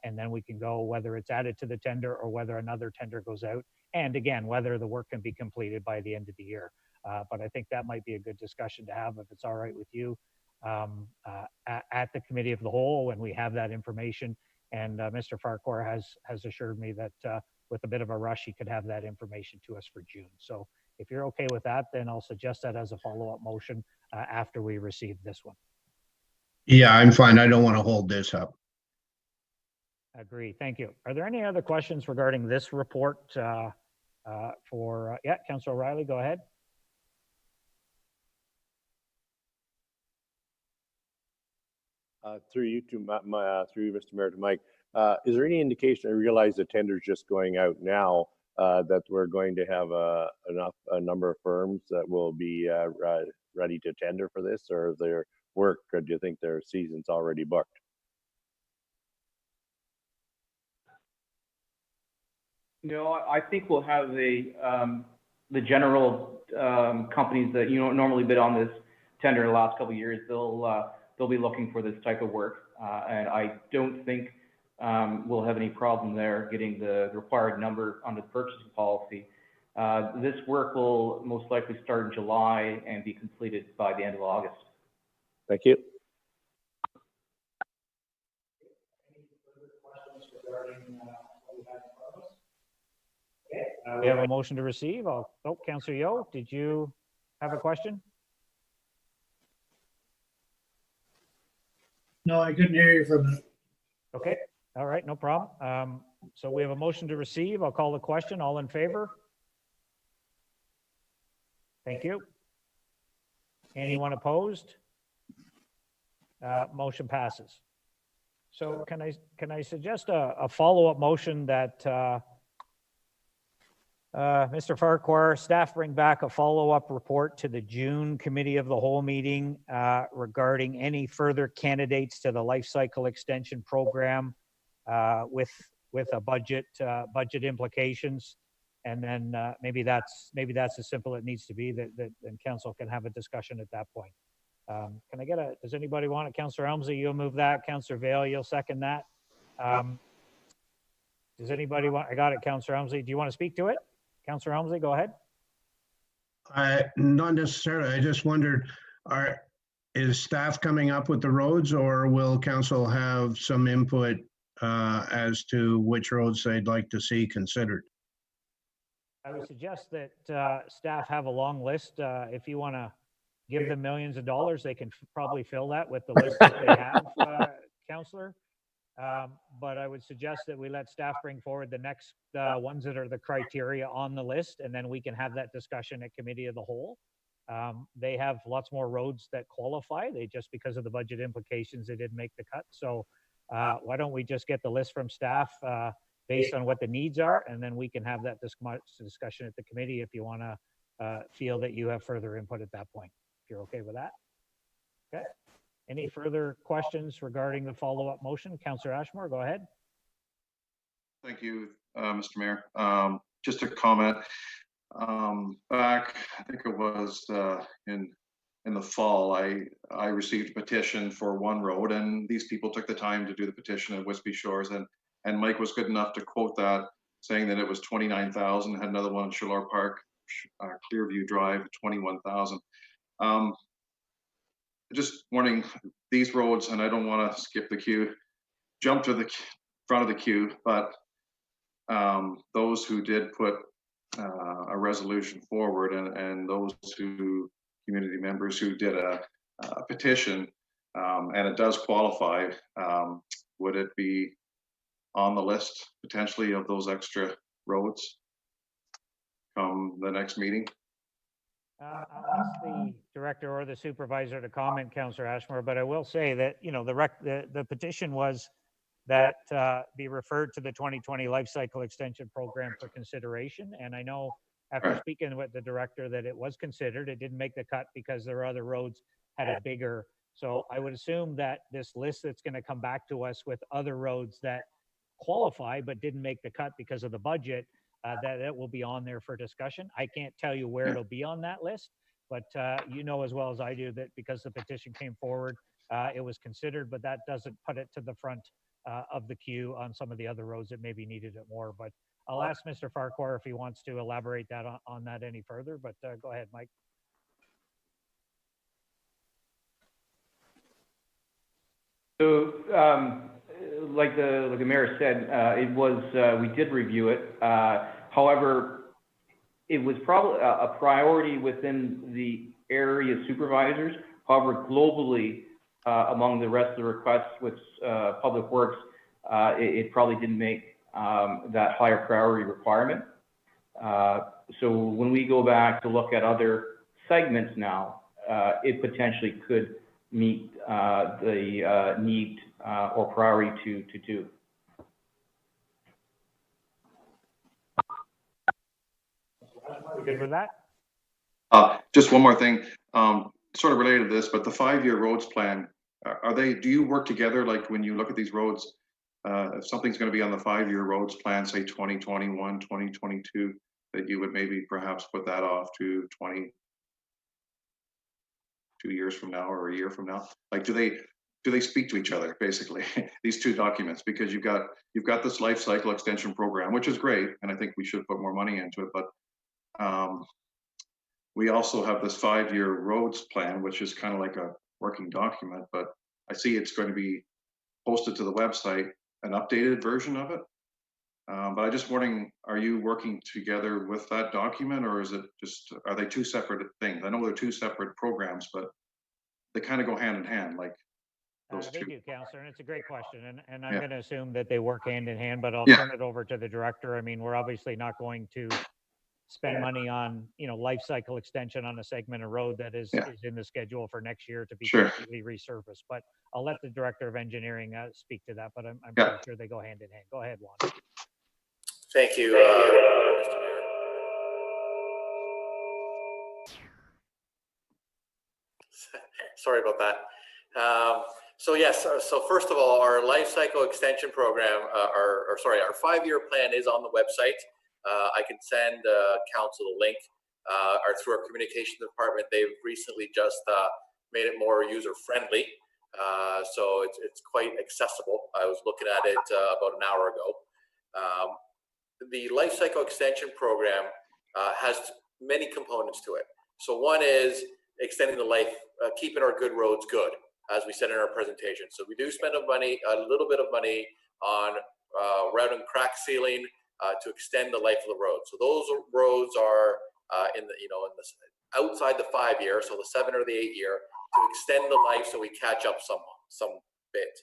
And then we can go whether it's added to the tender or whether another tender goes out. And again, whether the work can be completed by the end of the year. But I think that might be a good discussion to have if it's all right with you at the Committee of the Whole when we have that information. And Mr. Farquhar has assured me that with a bit of a rush, he could have that information to us for June. So if you're okay with that, then I'll suggest that as a follow-up motion after we receive this one. Yeah, I'm fine. I don't want to hold this up. Agree. Thank you. Are there any other questions regarding this report yeah, Councillor O'Reilly, go ahead. Through you to through you, Mr. Mayor, to Mike. Is there any indication? I realize the tender's just going out now. That we're going to have a number of firms that will be ready to tender for this, or their work? Or do you think their season's already booked? No, I think we'll have the general companies that normally bid on this tender in the last couple of years. They'll be looking for this type of work, and I don't think we'll have any problem there getting the required number under the purchasing policy. This work will most likely start in July and be completed by the end of August. Thank you. We have a motion to receive. Councillor Yeo, did you have a question? No, I couldn't hear you for a minute. Okay, all right, no problem. So we have a motion to receive. I'll call the question. All in favor? Thank you. Anyone opposed? Motion passes. So can I suggest a follow-up motion that Mr. Farquhar, staff bring back a follow-up report to the June Committee of the Whole meeting regarding any further candidates to the life cycle extension program with a budget implications, and then maybe that's as simple as it needs to be. That then council can have a discussion at that point. Can I get does anybody want it? Councillor Elmsley, you'll move that. Councillor Vail, you'll second that. Does anybody want? I got it, Councillor Elmsley. Do you want to speak to it? Councillor Elmsley, go ahead. Not necessarily. I just wondered, is staff coming up with the roads, or will council have some input as to which roads they'd like to see considered? I would suggest that staff have a long list. If you want to give them millions of dollars, they can probably fill that with the list that they have, Councillor. But I would suggest that we let staff bring forward the next ones that are the criteria on the list, and then we can have that discussion at Committee of the Whole. They have lots more roads that qualify. They just, because of the budget implications, they didn't make the cut. So why don't we just get the list from staff based on what the needs are, and then we can have that discussion at the committee if you want to feel that you have further input at that point. If you're okay with that. Okay. Any further questions regarding the follow-up motion? Councillor Ashmore, go ahead. Thank you, Mr. Mayor. Just a comment. Back, I think it was in the fall, I received a petition for one road, and these people took the time to do the petition at Wispy Shores, and Mike was good enough to quote that, saying that it was 29,000. Had another one in Shalor Park, Clearview Drive, 21,000. Just warning, these roads, and I don't want to skip the queue, jump to the front of the queue, but those who did put a resolution forward, and those community members who did a petition, and it does qualify, would it be on the list potentially of those extra roads come the next meeting? I'll ask the director or the supervisor to comment, Councillor Ashmore, but I will say that, you know, the petition was that be referred to the 2020 Life Cycle Extension Program for consideration. And I know after speaking with the director that it was considered. It didn't make the cut because there are other roads had a bigger. So I would assume that this list that's going to come back to us with other roads that qualify but didn't make the cut because of the budget, that it will be on there for discussion. I can't tell you where it'll be on that list, but you know as well as I do that because the petition came forward, it was considered, but that doesn't put it to the front of the queue on some of the other roads that maybe needed it more. But I'll ask Mr. Farquhar if he wants to elaborate that on that any further, but go ahead, Mike. So like the mayor said, we did review it. However, it was probably a priority within the area supervisors. However, globally, among the rest of the requests with Public Works, it probably didn't make that higher priority requirement. So when we go back to look at other segments now, it potentially could meet the need or priority to do. Good with that? Just one more thing, sort of related to this, but the 5-year roads plan, do you work together? Like when you look at these roads, if something's going to be on the 5-year roads plan, say 2021, 2022, that you would maybe perhaps put that off to 2 years from now or a year from now? Like, do they speak to each other, basically, these two documents? Because you've got this life cycle extension program, which is great, and I think we should put more money into it, but we also have this 5-year roads plan, which is kind of like a working document, but I see it's going to be posted to the website, an updated version of it. But I'm just wondering, are you working together with that document, or is it just, are they two separate things? I know they're two separate programs, but they kind of go hand in hand, like those They two. do, Councillor, and it's a great question, and I'm Yeah. going to assume that they work hand in hand, but I'll Yeah. turn it over to the director. I mean, we're obviously not going to spend money on, life cycle extension on a segment of road that is in the schedule for next year to be Sure. completely resurfaced. But I'll let the director of engineering speak to that, but I'm Yeah. pretty sure they go hand in hand. Go ahead, Juan. Thank you, Mr. Mayor. Sorry about that. So yes, so first of all, our life cycle extension program, our 5-year plan is on the website. I can send council a link, or through our communication department. They've recently just made it more user friendly, so it's quite accessible. I was looking at it about an hour ago. The life cycle extension program has many components to it. So one is extending the life, keeping our good roads good, as we said in our presentation. So we do spend a little bit of money on route and crack sealing to extend the life of the road. So those roads are outside the 5-year, so the 7 or the 8-year, to extend the life so we catch up some bit.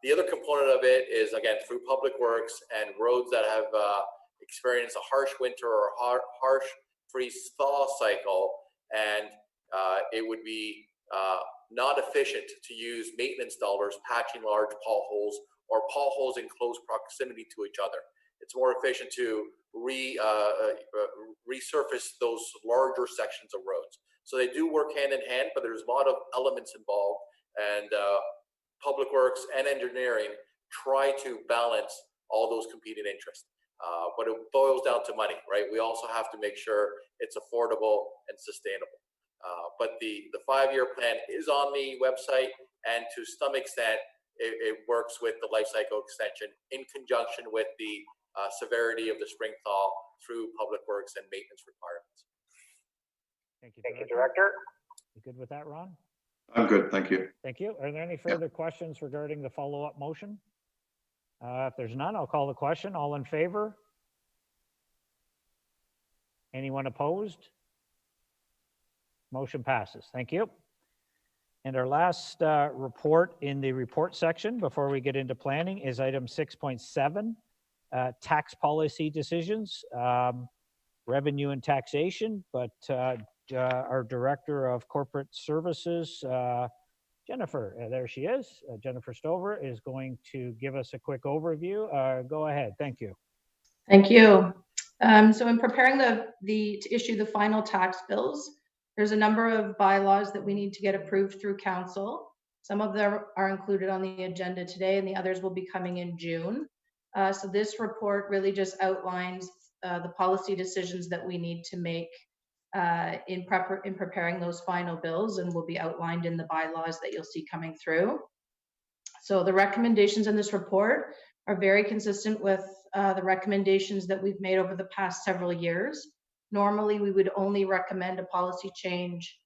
The other component of it is, again, through Public Works and roads that have experienced a harsh winter or harsh freeze-thaw cycle, and it would be not efficient to use maintenance dollars patching large potholes or potholes in close proximity to each other. It's more efficient to resurface those larger sections of roads. So they do work hand in hand, but there's a lot of elements involved, and Public Works and engineering try to balance all those competing interests. But it boils down to money, right? We also have to make sure it's affordable and sustainable. But the 5-year plan is on the website, and to some extent, it works with the life cycle extension in conjunction with the severity of the spring thaw through Public Works and maintenance requirements. Thank you, Thank you, Director. You good with that, Ron? I'm good, thank you. Thank you. Are there any further questions regarding the follow-up motion? If there's none, I'll call the question. All in favor? Anyone opposed? Motion passes. Thank you. And our last report in the report section before we get into planning is item 6.7, tax policy decisions, revenue and taxation. But our Director of Corporate Services, Jennifer, there she is. Jennifer Stover is going to give us a quick overview. Go ahead. Thank you. Thank you. So in preparing to issue the final tax bills, there's a number of bylaws that we need to get approved through council. Some of them are included on the agenda today, and the others will be coming in June. So this report really just outlines the policy decisions that we need to make in preparing those final bills, and will be outlined in the bylaws that you'll see coming through. So the recommendations in this report are very consistent with the recommendations that we've made over the past several years. Normally, we would only recommend a policy change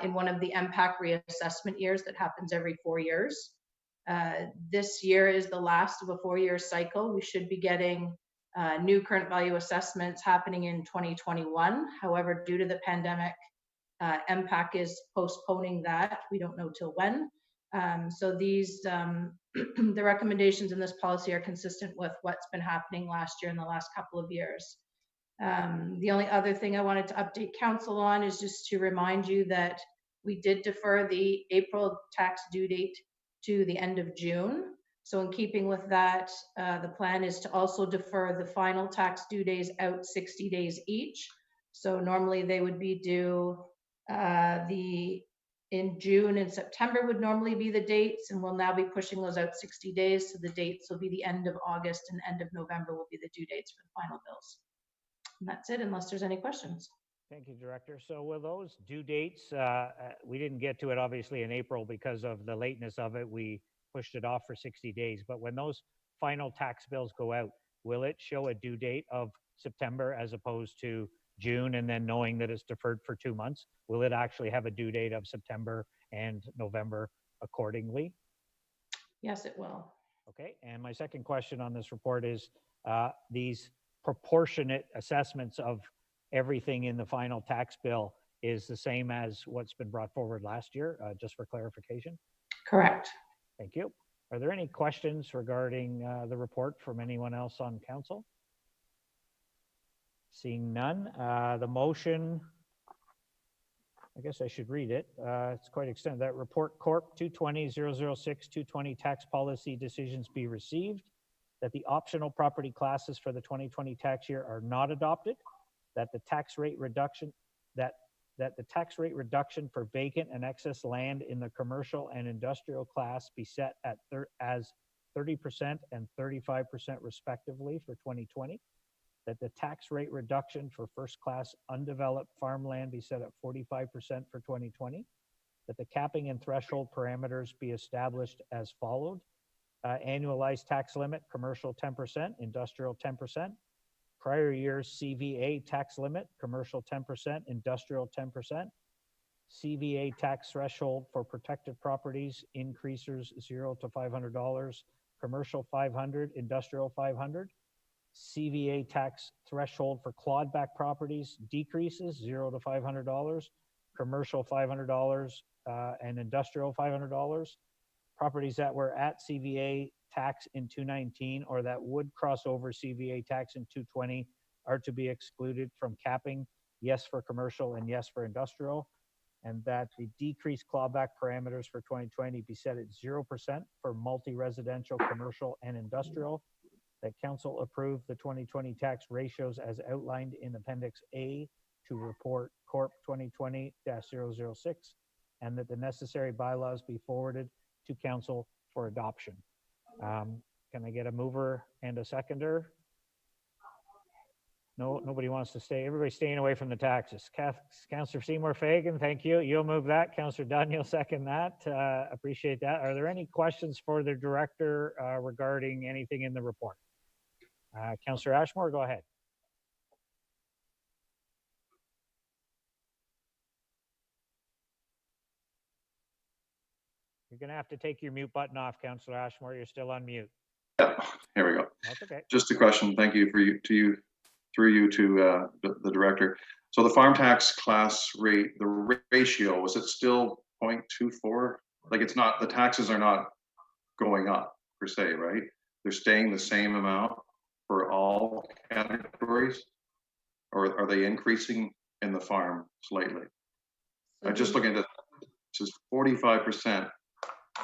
in one of the MPAC reassessment years that happens every 4 years. This year is the last of a 4-year cycle. We should be getting new current value assessments happening in 2021. However, due to the pandemic, MPAC is postponing that. We don't know till when. So these, the recommendations in this policy are consistent with what's been happening last year and the last couple of years. The only other thing I wanted to update council on is just to remind you that we did defer the April tax due date to the end of June. So in keeping with that, the plan is to also defer the final tax due days out 60 days each. So normally they would be due in June and September would normally be the dates, and we'll now be pushing those out 60 days. So the dates will be the end of August and end of November will be the due dates for the final bills. And that's it, unless there's any questions. Thank you, Director. So will those due dates, we didn't get to it obviously in April because of the lateness of it. We pushed it off for 60 days. But when those final tax bills go out, will it show a due date of September as opposed to June, and then knowing that it's deferred for 2 months? Will it actually have a due date of September and November accordingly? Yes, it will. Okay. And my second question on this report is these proportionate assessments of everything in the final tax bill is the same as what's been brought forward last year, just for clarification? Correct. Thank you. Are there any questions regarding the report from anyone else on council? Seeing none, the motion, I guess I should read it. It's quite extended. That report Corp 220-006-220 tax policy decisions be received, that the optional property classes for the 2020 tax year are not adopted, that the tax rate reduction, that the tax rate reduction for vacant and excess land in the commercial and industrial class be set at as 30% and 35% respectively for 2020, that the tax rate reduction for first class undeveloped farmland be set at 45% for 2020, that the capping and threshold parameters be established as followed. Annualized tax limit, commercial 10%, industrial 10%. Prior year's CVA tax limit, commercial 10%, industrial 10%. CVA tax threshold for protected properties, increasers $0 to $500, commercial $500, industrial $500. CVA tax threshold for clawback properties decreases $0 to $500, commercial $500, and industrial $500. Properties that were at CVA tax in 2019 or that would cross over CVA tax in 2020 are to be excluded from capping, yes for commercial and yes for industrial, and that the decreased clawback parameters for 2020 be set at 0% for multi-residential, commercial, and industrial, that council approve the 2020 tax ratios as outlined in Appendix A to report Corp 2020-006, and that the necessary bylaws be forwarded to council for adoption. Can I get a mover and a seconder? No, nobody wants to stay. Everybody's staying away from the taxes. Councillor Seymour Fagan, thank you. You'll move that. Councillor Dunn, you'll second that. Appreciate that. Are there any questions for the director regarding anything in the report? Councillor Ashmore, go ahead. You're going to have to take your mute button off, Councillor Ashmore. You're still on mute. Yeah, here we go. That's okay. Just a question. Thank you through you to the director. So the farm tax class rate, the ratio, was it still 0.24? Like it's not, the taxes are not going up per se, right? They're staying the same amount for all categories, or are they increasing in the farm slightly? I'm just looking at it. It says 45%,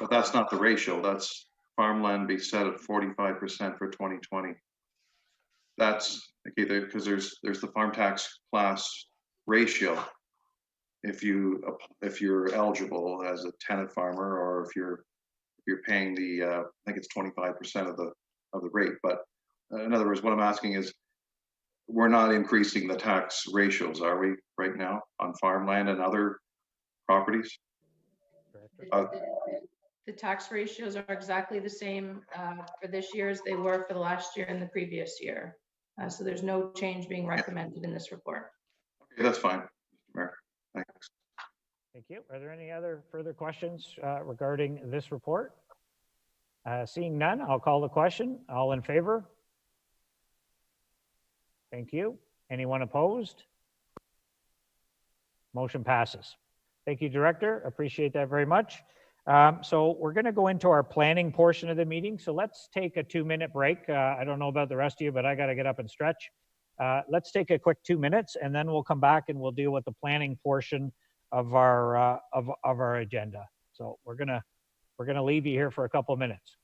but that's not the ratio. That's farmland be set at 45% for 2020. That's okay, because there's the farm tax class ratio. If you're eligible as a tenant farmer, or if you're paying the I think it's 25% of the rate. But in other words, what I'm asking is, we're not increasing the tax ratios, are we, right now on farmland and other properties? The tax ratios are exactly the same for this year as they were for the last year and the previous year. So there's no change being recommended in this report. Okay, that's fine, Mr. Mayor. Thanks. Thank you. Are there any other further questions regarding this report? Seeing none, I'll call the question. All in favor? Thank you. Anyone opposed? Motion passes. Thank you, Director. Appreciate that very much. So we're going to go into our planning portion of the meeting. So let's take a 2-minute break. I don't know about the rest of you, but I got to get up and stretch. Let's take a quick 2 minutes, and then we'll come back and we'll deal with the planning portion of our agenda. So we're gonna leave you here for a couple of minutes.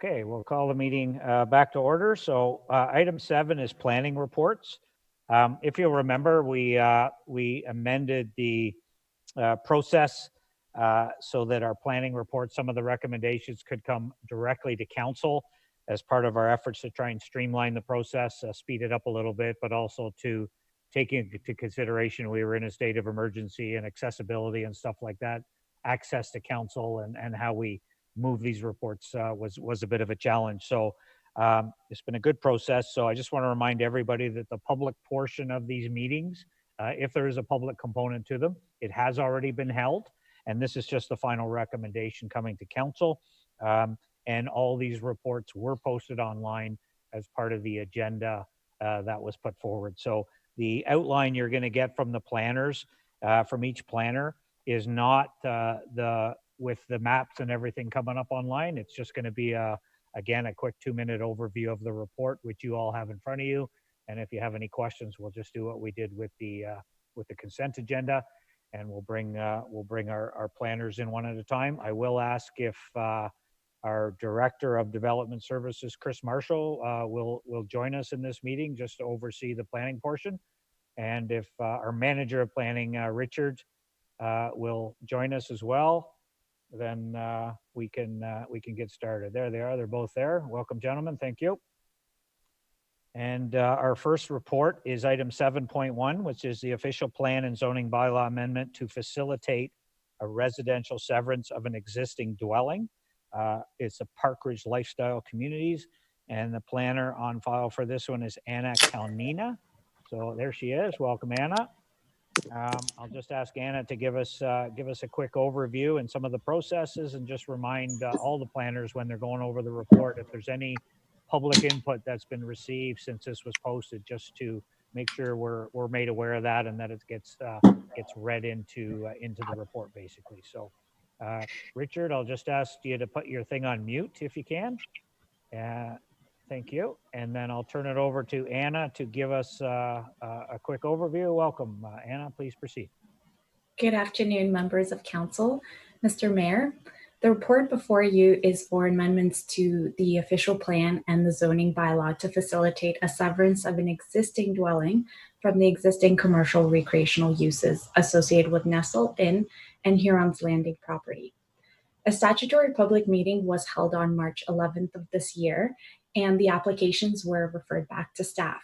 Okay, we'll call the meeting back to order. So item 7 is planning reports. If you'll remember, we amended the process so that our planning report, some of the recommendations could come directly to council as part of our efforts to try and streamline the process, speed it up a little bit, but also to take into consideration we were in a state of emergency and accessibility and stuff like that, access to council and how we move these reports was a bit of a challenge. So it's been a good process. So I just want to remind everybody that the public portion of these meetings, if there is a public component to them, it has already been held. And this is just the final recommendation coming to council. And all these reports were posted online as part of the agenda that was put forward. So the outline you're going to get from the planners, from each planner, is not with the maps and everything coming up online. It's just going to be again a quick 2-minute overview of the report, which you all have in front of you. And if you have any questions, we'll just do what we did with the consent agenda, and we'll bring our planners in one at a time. I will ask if our Director of Development Services, Chris Marshall, will join us in this meeting just to oversee the planning portion. And if our Manager of Planning, Richard, will join us as well, then we can get started. There they are. They're both there. Welcome, gentlemen. Thank you. And our first report is item 7.1, which is the official plan and zoning bylaw amendment to facilitate a residential severance of an existing dwelling. It's a Parkridge Lifestyle Communities, and the planner on file for this one is Anna Kalnina. So there she is. Welcome, Anna. I'll just ask Anna to give us a quick overview and some of the processes, and just remind all the planners when they're going over the report if there's any public input that's been received since this was posted, just to make sure we're made aware of that and that it gets read into the report, basically. So Richard, I'll just ask you to put your thing on mute if you can. Thank you. And then I'll turn it over to Anna to give us a quick overview. Welcome, Anna, please proceed. Good afternoon, members of council. Mr. Mayor, the report before you is for amendments to the official plan and the zoning bylaw to facilitate a severance of an existing dwelling from the existing commercial recreational uses associated with Nestle Inn and Huron's Landing property. A statutory public meeting was held on March 11th of this year, and the applications were referred back to staff.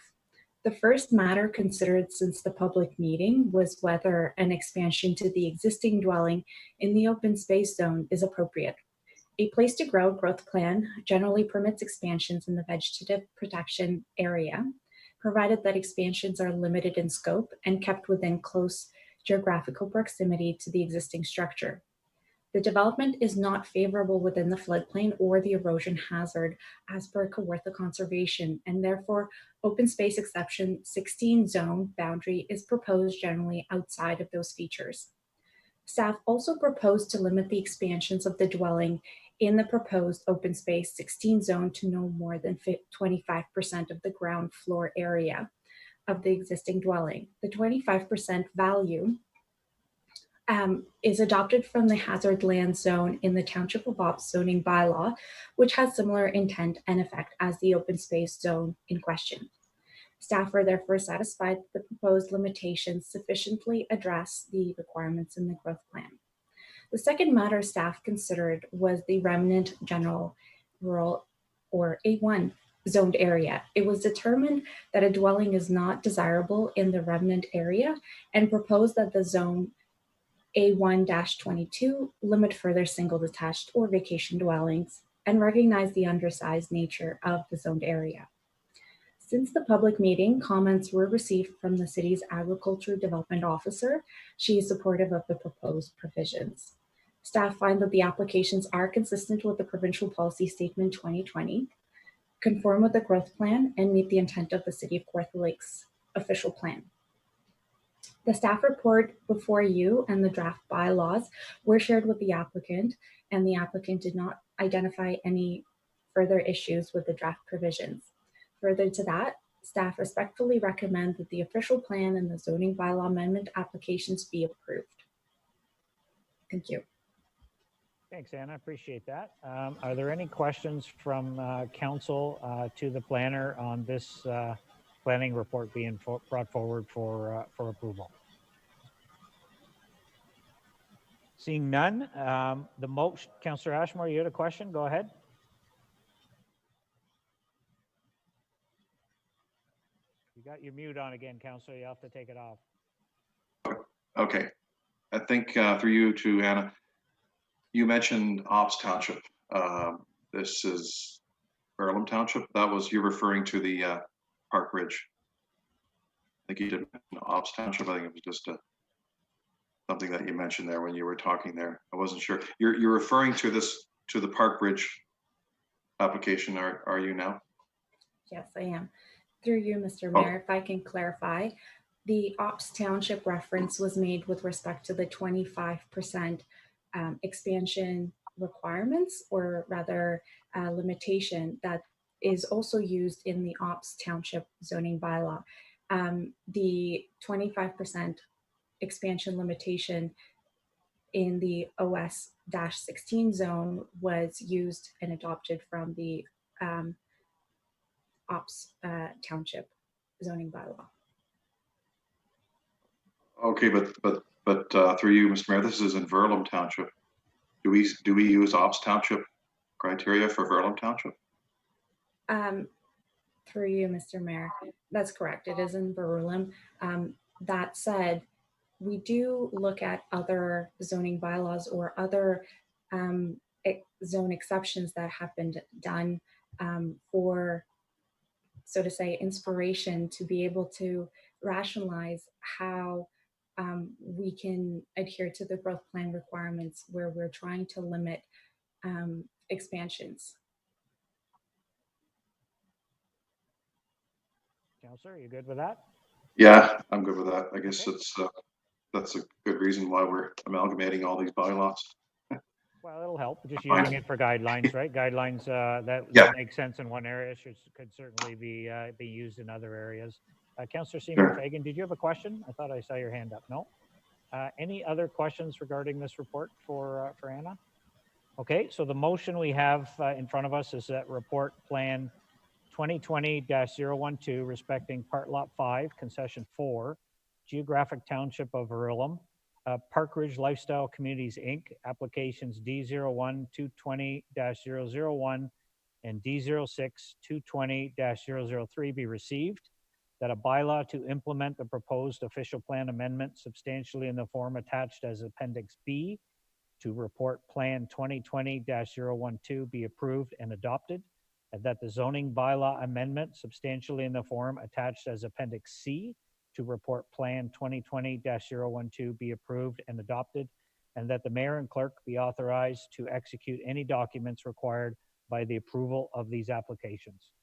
The first matter considered since the public meeting was whether an expansion to the existing dwelling in the open space zone is appropriate. A place to grow growth plan generally permits expansions in the vegetative protection area, provided that expansions are limited in scope and kept within close geographical proximity to the existing structure. The development is not favorable within the floodplain or the erosion hazard as per Kawartha Conservation, and therefore open space exception 16 zone boundary is proposed generally outside of those features. Staff also proposed to limit the expansions of the dwelling in the proposed open space 16 zone to no more than 25% of the ground floor area of the existing dwelling. The 25% value is adopted from the hazard land zone in the Township of Ops zoning bylaw, which has similar intent and effect as the open space zone in question. Staff are therefore satisfied that the proposed limitations sufficiently address the requirements in the growth plan. The second matter staff considered was the remnant general rural or A1 zoned area. It was determined that a dwelling is not desirable in the remnant area and proposed that the zone A1-22 limit further single detached or vacation dwellings and recognize the undersized nature of the zoned area. Since the public meeting, comments were received from the city's agriculture development officer. She is supportive of the proposed provisions. Staff find that the applications are consistent with the provincial policy statement 2020, conform with the growth plan, and meet the intent of the City of Kawartha Lakes official plan. The staff report before you and the draft bylaws were shared with the applicant, and the applicant did not identify any further issues with the draft provisions. Further to that, staff respectfully recommend that the official plan and the zoning bylaw amendment applications be approved. Thank you. Thanks, Anna. Appreciate that. Are there any questions from council to the planner on this planning report being brought forward for approval? Seeing none, the motion, Councillor Ashmore, you had a question? Go ahead. You got your mute on again, Councillor. You have to take it off. Okay. I think through you to Anna, you mentioned Ops Township. This is Earlham Township. That was, you're referring to the Park Ridge. I think you did mention Ops Township. I think it was just something that you mentioned there when you were talking there. I wasn't sure. You're referring to this, to the Park Ridge application, are you now? Yes, I am. Through you, Mr. Mayor, if I can clarify, the Ops Township reference was made with respect to the 25% expansion requirements, or rather limitation that is also used in the Ops Township zoning bylaw. The 25% expansion limitation in the OS-16 zone was used and adopted from the Ops Township zoning bylaw. Okay, but through you, Mr. Mayor, this is in Earlham Township. Do we use Ops Township criteria for Earlham Township? Through you, Mr. Mayor, that's correct. It is in Earlham. That said, we do look at other zoning bylaws or other zone exceptions that have been done for, so to say, inspiration to be able to rationalize how we can adhere to the growth plan requirements where we're trying to limit expansions. Councillor, you good with that? Yeah, I'm good with that. I guess that's a good reason why we're amalgamating all these bylaws. Well, it'll help just using it for guidelines, right? Guidelines that make sense in one area could certainly be used in other areas. Councillor Seymour Fagan, did you have a question? I thought I saw your hand up. No? Any other questions regarding this report for Anna? Okay, so the motion we have in front of us is that report plan 2020-012 respecting Part Lot 5, Concession 4, Geographic Township of Earlham, Park Ridge Lifestyle Communities, Inc., applications D01-220-001 and D06-220-003 be received, that a bylaw to implement the proposed official plan amendment substantially in the form attached as Appendix B to report plan 2020-012 be approved and adopted, and that the zoning bylaw amendment substantially in the form attached as Appendix C to report plan 2020-012 be approved and adopted, and that the mayor and clerk be authorized to execute any documents required by the approval of these applications.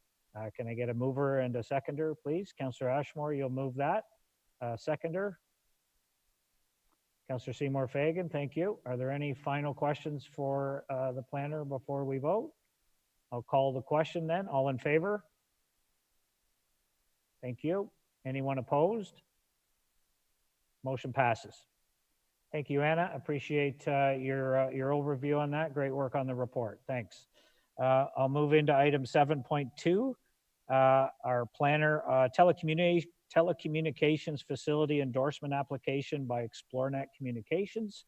Can I get a mover and a seconder, please? Councillor Ashmore, you'll move that. Seconder? Councillor Seymour Fagan, thank you. Are there any final questions for the planner before we vote? I'll call the question then. All in favor? Thank you. Anyone opposed? Motion passes. Thank you, Anna. Appreciate your overview on that. Great work on the report. Thanks. I'll move into item 7.2. Our planner telecommunications facility endorsement application by ExploreNet Communications.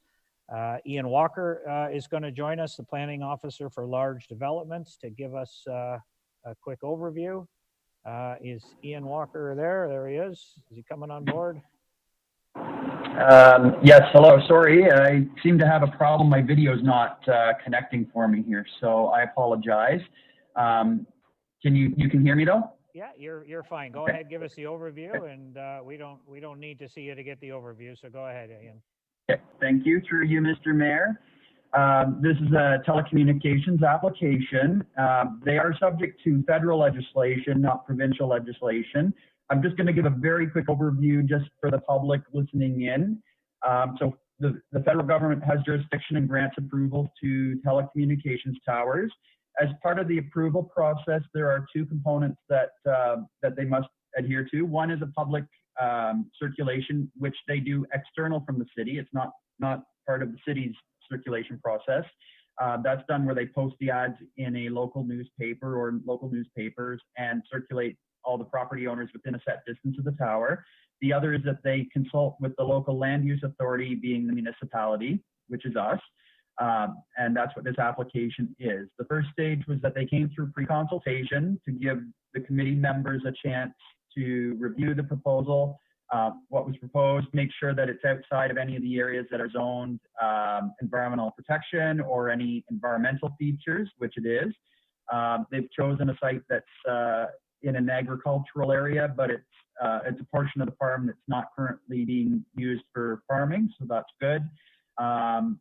Ian Walker is going to join us, the planning officer for large developments, to give us a quick overview. Is Ian Walker there? There he is. Is he coming on board? Yes, hello. Sorry, I seem to have a problem. My video's not connecting for me here, so I apologize. You can hear me though? Yeah, you're fine. Go ahead, give us the overview, and we don't need to see you to get the overview. So go ahead, Ian. Okay, thank you. Through you, Mr. Mayor. This is a telecommunications application. They are subject to federal legislation, not provincial legislation. I'm just going to give a very quick overview just for the public listening in. So the federal government has jurisdiction and grants approval to telecommunications towers. As part of the approval process, there are two components that they must adhere to. One is a public circulation, which they do external from the city. It's not part of the city's circulation process. That's done where they post the ads in a local newspaper or local newspapers and circulate all the property owners within a set distance of the tower. The other is that they consult with the local land use authority, being the municipality, which is us. And that's what this application is. The first stage was that they came through pre-consultation to give the committee members a chance to review the proposal, what was proposed, make sure that it's outside of any of the areas that are zoned environmental protection or any environmental features, which it is. They've chosen a site that's in an agricultural area, but it's a portion of the farm that's not currently being used for farming, so that's good. And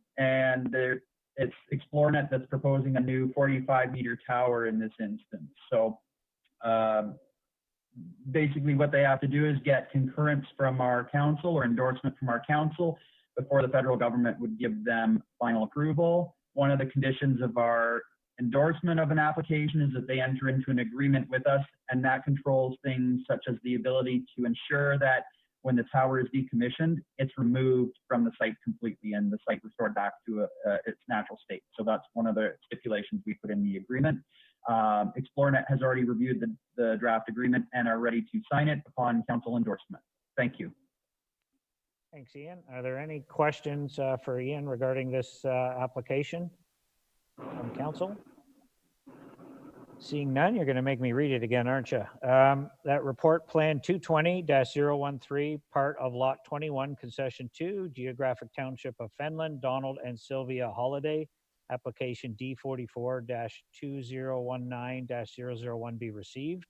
it's Xplornet that's proposing a new 45-meter tower in this instance. So basically what they have to do is get concurrence from our council or endorsement from our council before the federal government would give them final approval. One of the conditions of our endorsement of an application is that they enter into an agreement with us, and that controls things such as the ability to ensure that when the tower is decommissioned, it's removed from the site completely and the site restored back to its natural state. So that's one of the stipulations we put in the agreement. Xplornet has already reviewed the draft agreement and are ready to sign it upon council endorsement. Thank you. Thanks, Ian. Are there any questions for Ian regarding this application from council? Seeing none, you're going to make me read it again, aren't you? That report plan 220-013, part of lot 21, concession 2, geographic township of Fenland, Donald and Sylvia Holiday, application D44-2019-001 be received.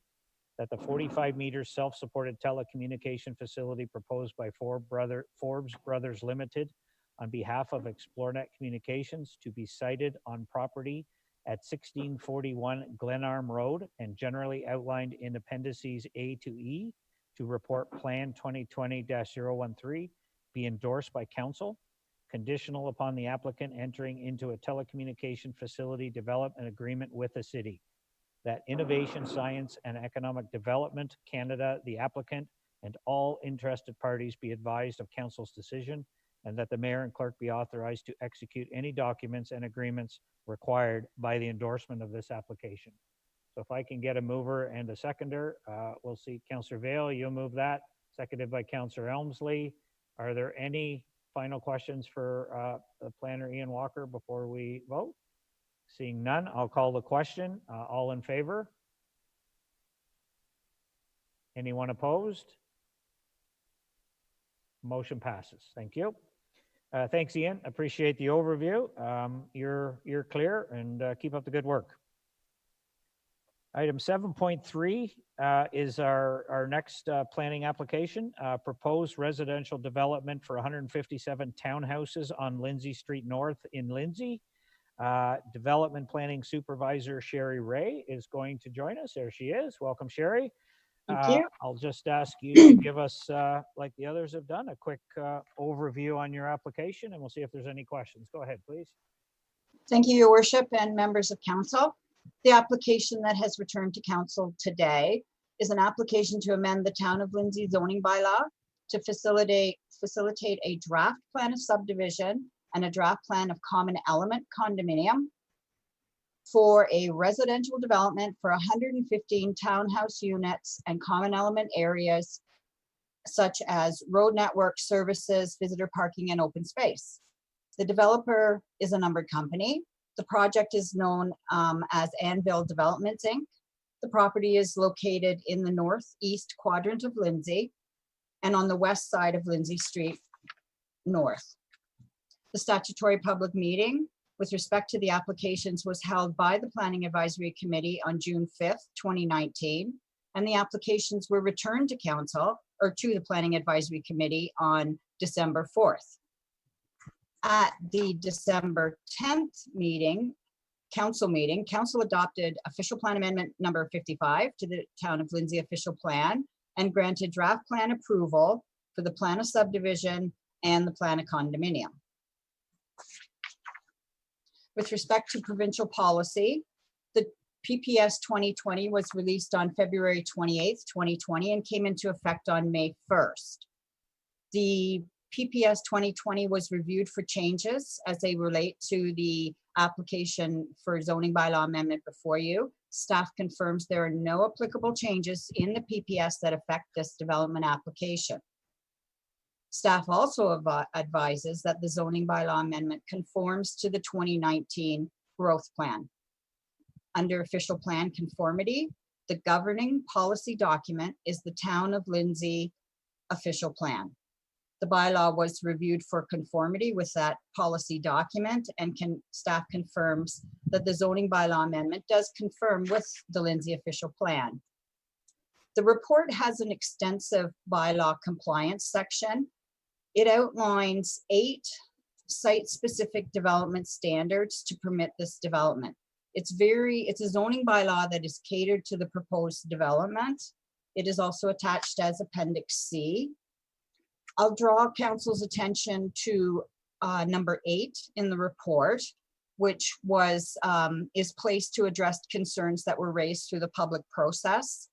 That the 45-meter self-supported telecommunication facility proposed by Forbes Brothers Limited on behalf of Xplornet Communications to be sited on property at 1641 Glenarm Road and generally outlined in appendices A to E to report plan 2020-013 be endorsed by council, conditional upon the applicant entering into a telecommunication facility development agreement with the city. That Innovation, Science and Economic Development Canada, the applicant, and all interested parties be advised of council's decision, and that the mayor and clerk be authorized to execute any documents and agreements required by the endorsement of this application. So if I can get a mover and a seconder, we'll see. Councillor Vale, you'll move that, seconded by Councillor Elmsley. Are there any final questions for the planner Ian Walker before we vote? Seeing none, I'll call the question. All in favor? Anyone opposed? Motion passes. Thank you. Thanks, Ian. Appreciate the overview. You're clear, and keep up the good work. Item 7.3 is our next planning application. Proposed residential development for 157 townhouses on Lindsay Street North in Lindsay. Development Planning Supervisor Sherry Ray is going to join us. There she is. Welcome, Sherry. Thank you. I'll just ask you to give us, like the others have done, a quick overview on your application, and we'll see if there's any questions. Go ahead, please. Thank you, Your Worship and members of council. The application that has returned to council today is an application to amend the Town of Lindsay zoning bylaw to facilitate a draft plan of subdivision and a draft plan of common element condominium for a residential development for 115 townhouse units and common element areas such as road network, services, visitor parking, and open space. The developer is a numbered company. The project is known as Anvil Developments, Inc. The property is located in the northeast quadrant of Lindsay and on the west side of Lindsay Street North. The statutory public meeting with respect to the applications was held by the Planning Advisory Committee on June 5th, 2019, and the applications were returned to council or to the Planning Advisory Committee on December 4th. At the December 10th meeting, council adopted official plan amendment number 55 to the Town of Lindsay official plan and granted draft plan approval for the plan of subdivision and the plan of condominium. With respect to provincial policy, the PPS 2020 was released on February 28th, 2020 and came into effect on May 1st. The PPS 2020 was reviewed for changes as they relate to the application for zoning bylaw amendment before you. Staff confirms there are no applicable changes in the PPS that affect this development application. Staff also advises that the zoning bylaw amendment conforms to the 2019 growth plan. Under official plan conformity, the governing policy document is the Town of Lindsay official plan. The bylaw was reviewed for conformity with that policy document, and staff confirms that the zoning bylaw amendment does confirm with the Lindsay official plan. The report has an extensive bylaw compliance section. It outlines 8 site-specific development standards to permit this development. It's a zoning bylaw that is catered to the proposed development. It is also attached as Appendix C. I'll draw council's attention to number 8 in the report, which is placed to address concerns that were raised through the public process.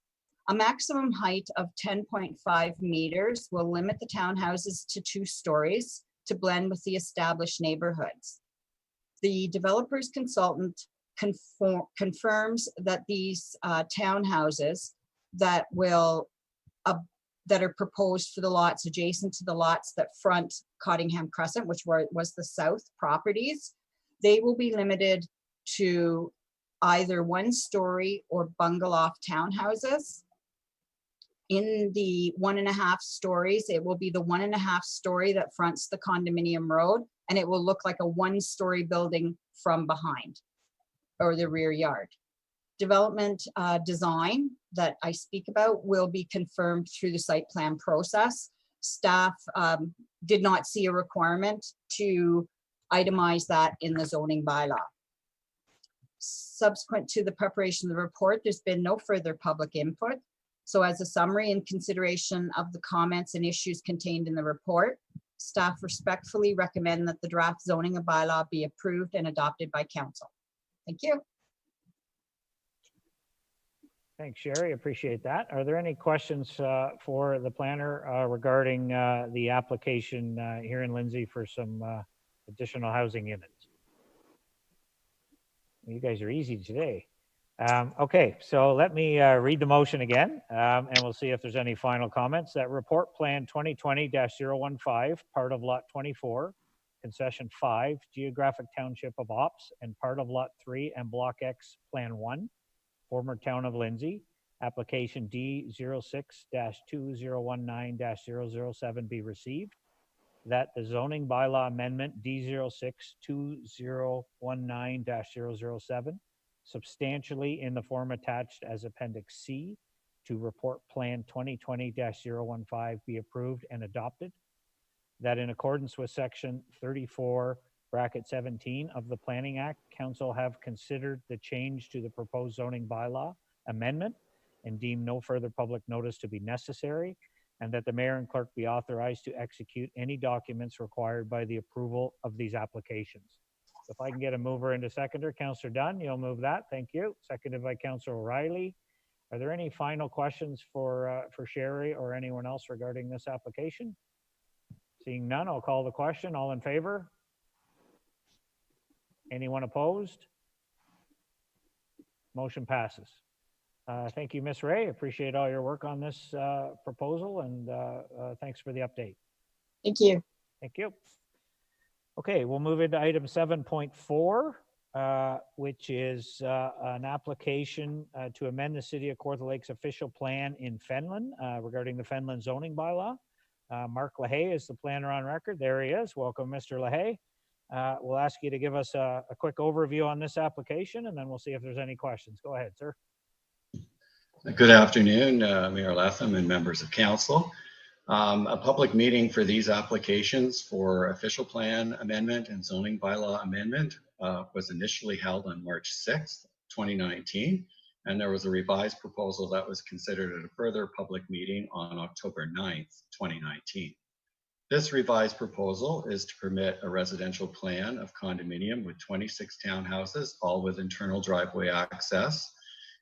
A maximum height of 10.5 meters will limit the townhouses to 2 stories to blend with the established neighborhoods. The developer's consultant confirms that these townhouses that are proposed for the lots adjacent to the lots that front Cottingham Crescent, which was the south properties, they will be limited to either 1-story or bungalow townhouses. In the 1.5 stories, it will be the 1.5 story that fronts the condominium road, and it will look like a 1-story building from behind or the rear yard. Development design that I speak about will be confirmed through the site plan process. Staff did not see a requirement to itemize that in the zoning bylaw. Subsequent to the preparation of the report, there's been no further public input. So as a summary and consideration of the comments and issues contained in the report, staff respectfully recommend that the draft zoning bylaw be approved and adopted by council. Thank you. Thanks, Sherry. Appreciate that. Are there any questions for the planner regarding the application here in Lindsay for some additional housing units? You guys are easy today. Okay, so let me read the motion again, and we'll see if there's any final comments. That report plan 2020-015, part of lot 24, concession 5, geographic township of Ops, and part of lot 3 and block X, plan 1, former town of Lindsay, application D06-2019-007 be received. That the zoning bylaw amendment D06-2019-007 substantially in the form attached as Appendix C to report plan 2020-015 be approved and adopted. That in accordance with section 34(17) of the Planning Act, council have considered the change to the proposed zoning bylaw amendment and deem no further public notice to be necessary, and that the mayor and clerk be authorized to execute any documents required by the approval of these applications. If I can get a mover and a seconder, Councillor Dunn, you'll move that. Thank you. Seconded by Councillor O'Reilly. Are there any final questions for Sherry or anyone else regarding this application? Seeing none, I'll call the question. All in favor? Anyone opposed? Motion passes. Thank you, Ms. Ray. Appreciate all your work on this proposal, and thanks for the update. Thank you. Thank you. Okay, we'll move into item 7.4, which is an application to amend the City of Kawartha Lakes official plan in Fenelon regarding the Fenelon zoning bylaw. Mark LaHaye is the planner on record. There he is. Welcome, Mr. LaHaye. We'll ask you to give us a quick overview on this application, and then we'll see if there's any questions. Go ahead, sir. Good afternoon, Mayor Latham and members of council. A public meeting for these applications for official plan amendment and zoning bylaw amendment was initially held on March 6th, 2019, and there was a revised proposal that was considered at a further public meeting on October 9th, 2019. This revised proposal is to permit a residential plan of condominium with 26 townhouses, all with internal driveway access,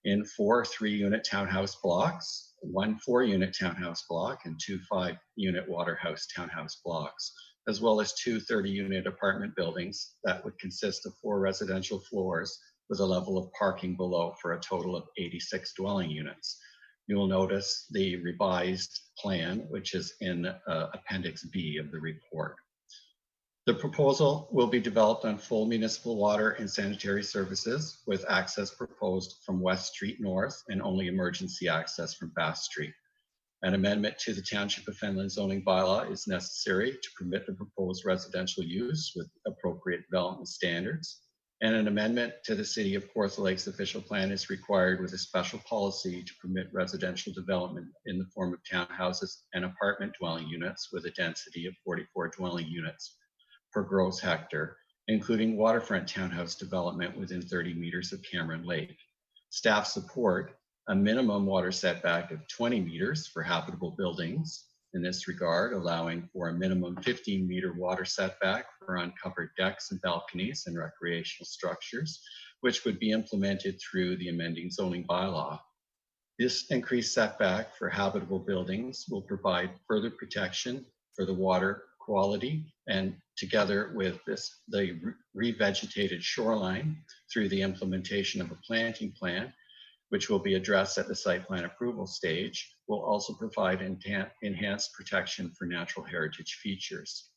in 4 3-unit townhouse blocks 1 4-unit townhouse block and 2 5-unit Waterhouse townhouse blocks, as well as 2 30-unit apartment buildings that would consist of 4 residential floors with a level of parking below for a total of 86 dwelling units. You will notice the revised plan, which is in Appendix B of the report. The proposal will be developed on full municipal water and sanitary services with access proposed from West Street North and only emergency access from Bass Street. An amendment to the Township of Fenland zoning bylaw is necessary to permit the proposed residential use with appropriate development standards. And an amendment to the City of Kawartha Lakes official plan is required with a special policy to permit residential development in the form of townhouses and apartment dwelling units with a density of 44 dwelling units per gross hectare, including waterfront townhouse development within 30 meters of Cameron Lake. Staff support a minimum water setback of 20 meters for habitable buildings in this regard, allowing for a minimum 15-meter water setback for uncovered decks and balconies and recreational structures, which would be implemented through the amending zoning bylaw. This increased setback for habitable buildings will provide further protection for the water quality, and together with the revegetated shoreline through the implementation of a planting plan, which will be addressed at the site plan approval stage, will also provide enhanced protection for natural heritage features.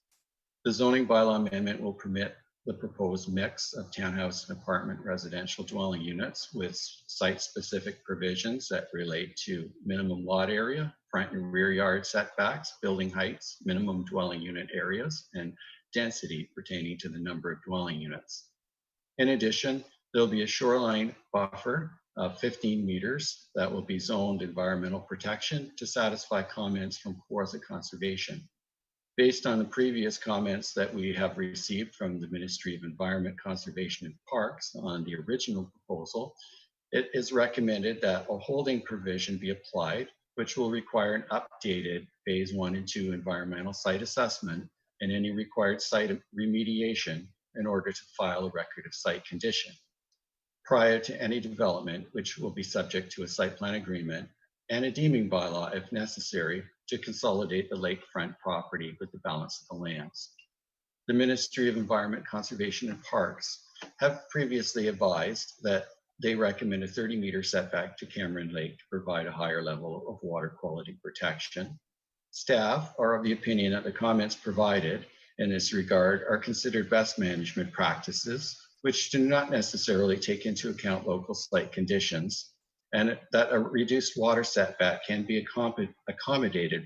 The zoning bylaw amendment will permit the proposed mix of townhouse and apartment residential dwelling units with site-specific provisions that relate to minimum lot area, front and rear yard setbacks, building heights, minimum dwelling unit areas, and density pertaining to the number of dwelling units. In addition, there'll be a shoreline buffer of 15 meters that will be zoned environmental protection to satisfy comments from Kawartha Conservation. Based on the previous comments that we have received from the Ministry of Environment, Conservation and Parks on the original proposal, it is recommended that a holding provision be applied, which will require an updated phase 1 and 2 environmental site assessment and any required site remediation in order to file a record of site condition prior to any development, which will be subject to a site plan agreement and a deeming bylaw if necessary to consolidate the lakefront property with the balance of the lands. The Ministry of Environment, Conservation and Parks have previously advised that they recommend a 30-meter setback to Cameron Lake to provide a higher level of water quality protection. Staff are of the opinion that the comments provided in this regard are considered best management practices, which do not necessarily take into account local site conditions, and that a reduced water setback can be accommodated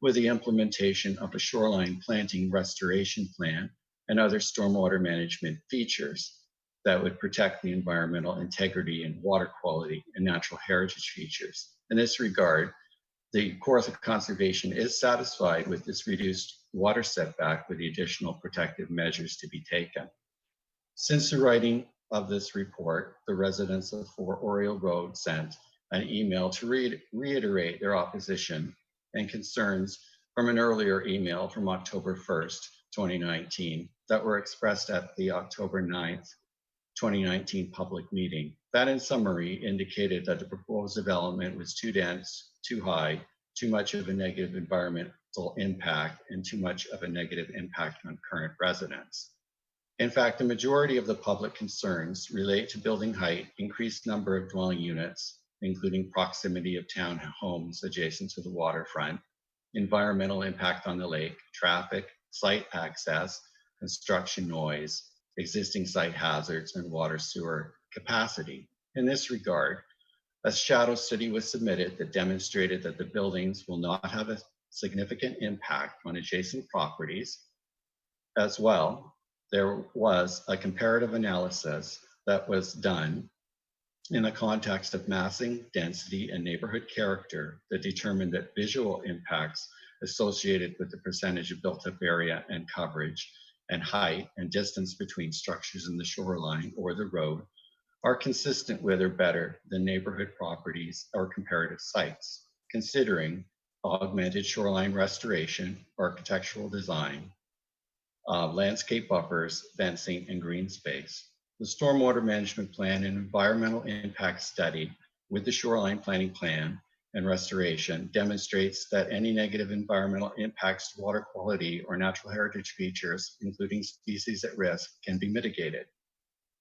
with the implementation of a shoreline planting restoration plan and other stormwater management features that would protect the environmental integrity and water quality and natural heritage features. In this regard, the Kawartha Conservation is satisfied with this reduced water setback with the additional protective measures to be taken. Since the writing of this report, the residents of 4 Oriole Road sent an email to reiterate their opposition and concerns from an earlier email from October 1st, 2019, that were expressed at the October 9th, 2019 public meeting. That in summary indicated that the proposed development was too dense, too high, too much of a negative environmental impact, and too much of a negative impact on current residents. In fact, the majority of the public concerns relate to building height, increased number of dwelling units, including proximity of town homes adjacent to the waterfront, environmental impact on the lake, traffic, site access, construction noise, existing site hazards, and water sewer capacity. In this regard, a shadow study was submitted that demonstrated that the buildings will not have a significant impact on adjacent properties. As well, there was a comparative analysis that was done in the context of massing, density, and neighborhood character that determined that visual impacts associated with the percentage of built-up area and coverage and height and distance between structures in the shoreline or the road are consistent with or better than neighborhood properties or comparative sites, considering augmented shoreline restoration, architectural design, landscape buffers, fencing, and green space. The Stormwater Management Plan and Environmental Impact Study with the Shoreline Planning Plan and restoration demonstrates that any negative environmental impacts to water quality or natural heritage features, including species at risk, can be mitigated.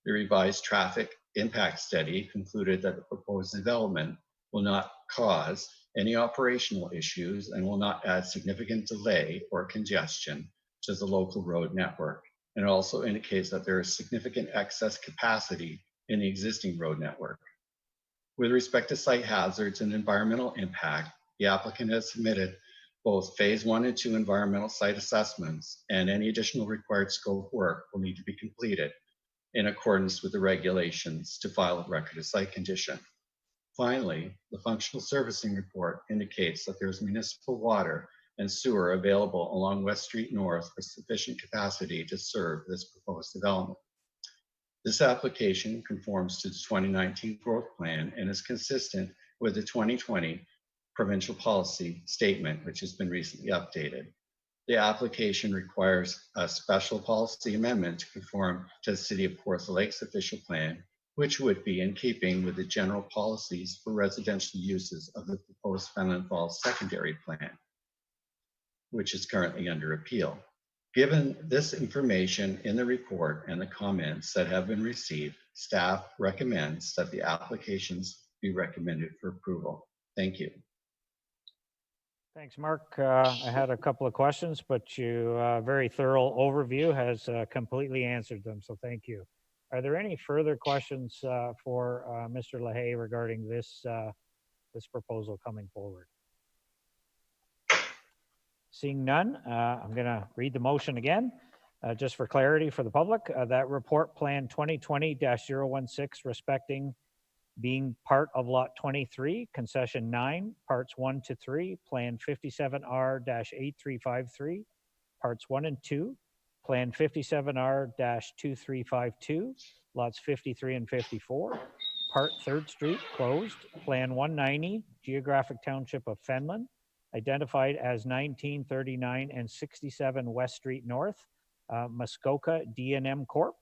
The revised traffic impact study concluded that the proposed development will not cause any operational issues and will not add significant delay or congestion to the local road network. And it also indicates that there is significant excess capacity in the existing road network. With respect to site hazards and environmental impact, the applicant has submitted both phase 1 and 2 environmental site assessments, and any additional required scope work will need to be completed in accordance with the regulations to file a record of site condition. Finally, the functional servicing report indicates that there's municipal water and sewer available along West Street North for sufficient capacity to serve this proposed development. This application conforms to the 2019 growth plan and is consistent with the 2020 provincial policy statement, which has been recently updated. The application requires a special policy amendment to conform to the City of Kawartha Lake's official plan, which would be in keeping with the general policies for residential uses of the proposed Fenelon Falls secondary plan, which is currently under appeal. Given this information in the report and the comments that have been received, staff recommends that the applications be recommended for approval. Thank you. Thanks, Mark. I had a couple of questions, but your very thorough overview has completely answered them, so thank you. Are there any further questions for Mr. LaHaye regarding this proposal coming forward? Seeing none, I'm going to read the motion again, just for clarity for the public. That report plan 2020-016 respecting being part of Lot 23, Concession 9, Parts 1 to 3, Plan 57R-8353, Parts 1 and 2, Plan 57R-2352, Lots 53 and 54, Part 3rd Street closed, Plan 190, Geographic Township of Fenelon, identified as 1939 and 67 West Street North, Muskoka D&M Corp.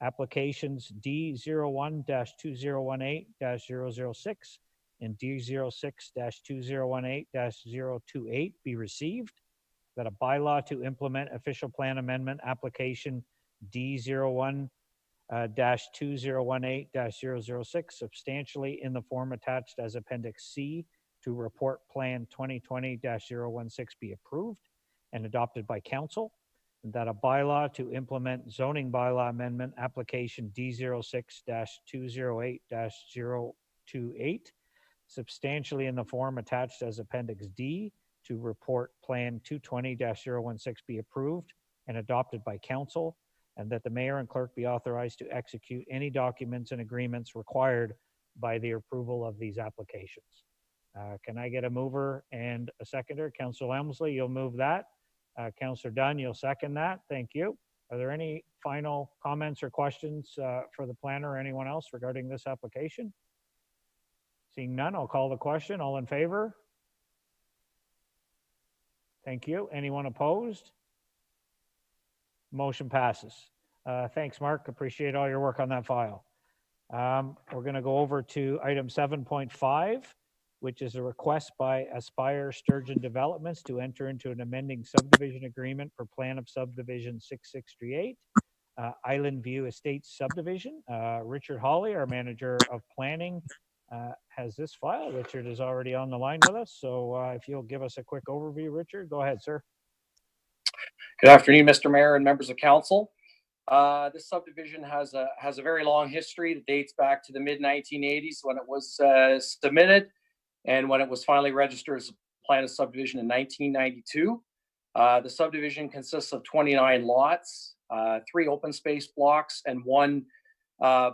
Applications D01-2018-006 and D06-2018-028 be received. That a bylaw to implement official plan amendment application D01-2018-006 substantially in the form attached as Appendix C to report plan 2020-016 be approved and adopted by council. And that a bylaw to implement zoning bylaw amendment application D06-208-028 substantially in the form attached as Appendix D to report plan 220-016 be approved and adopted by council, and that the mayor and clerk be authorized to execute any documents and agreements required by the approval of these applications. Can I get a mover and a seconder? Councillor Elmsley, you'll move that. Councillor Dunn, you'll second that. Thank you. Are there any final comments or questions for the planner or anyone else regarding this application? Seeing none, I'll call the question. All in favor? Thank you. Anyone opposed? Motion passes. Thanks, Mark. Appreciate all your work on that file. We're going to go over to item 7.5. which is a request by Aspire Sturgeon Developments to enter into an amending subdivision agreement for plan of subdivision 6638, Island View Estates subdivision. Richard Hawley, our manager of planning, has this file. Richard is already on the line with us, so if you'll give us a quick overview, Richard, go ahead, sir. Good afternoon, Mr. Mayor and members of council. This subdivision has a very long history that dates back to the mid-1980s when it was submitted, and when it was finally registered as a plan of subdivision in 1992. The subdivision consists of 29 lots, 3 open space blocks, and 1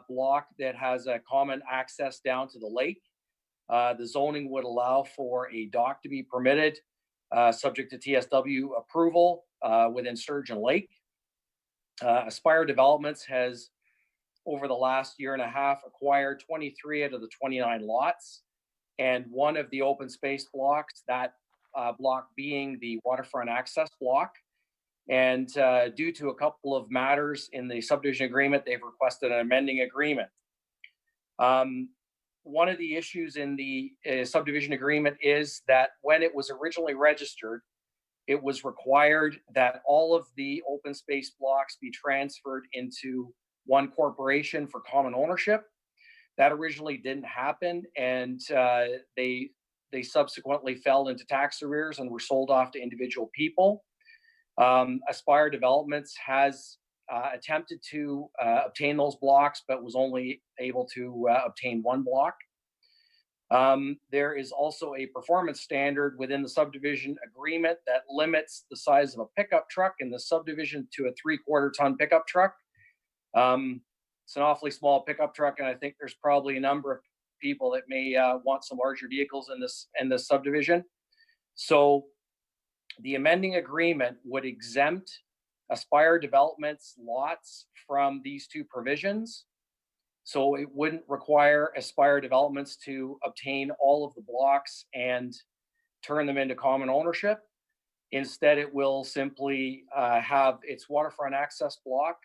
block that has a common access down to the lake. The zoning would allow for a dock to be permitted, subject to TSW approval within Sturgeon Lake. Aspire Developments has, over the last year and a half, acquired 23 out of the 29 lots. And 1 of the open space blocks, that block being the waterfront access block. And due to a couple of matters in the subdivision agreement, they've requested an amending agreement. one of the issues in the subdivision agreement is that when it was originally registered, it was required that all of the open space blocks be transferred into one corporation for common ownership. That originally didn't happen, and they subsequently fell into tax arrears and were sold off to individual people. Aspire Developments has attempted to obtain those blocks, but was only able to obtain one block. There is also a performance standard within the subdivision agreement that limits the size of a pickup truck in the subdivision to a 3/4 ton pickup truck. It's an awfully small pickup truck, and I think there's probably a number of people that may want some larger vehicles in this subdivision. So the amending agreement would exempt Aspire Developments lots from these two provisions. So it wouldn't require Aspire Developments to obtain all of the blocks and turn them into common ownership. Instead, it will simply have its waterfront access block.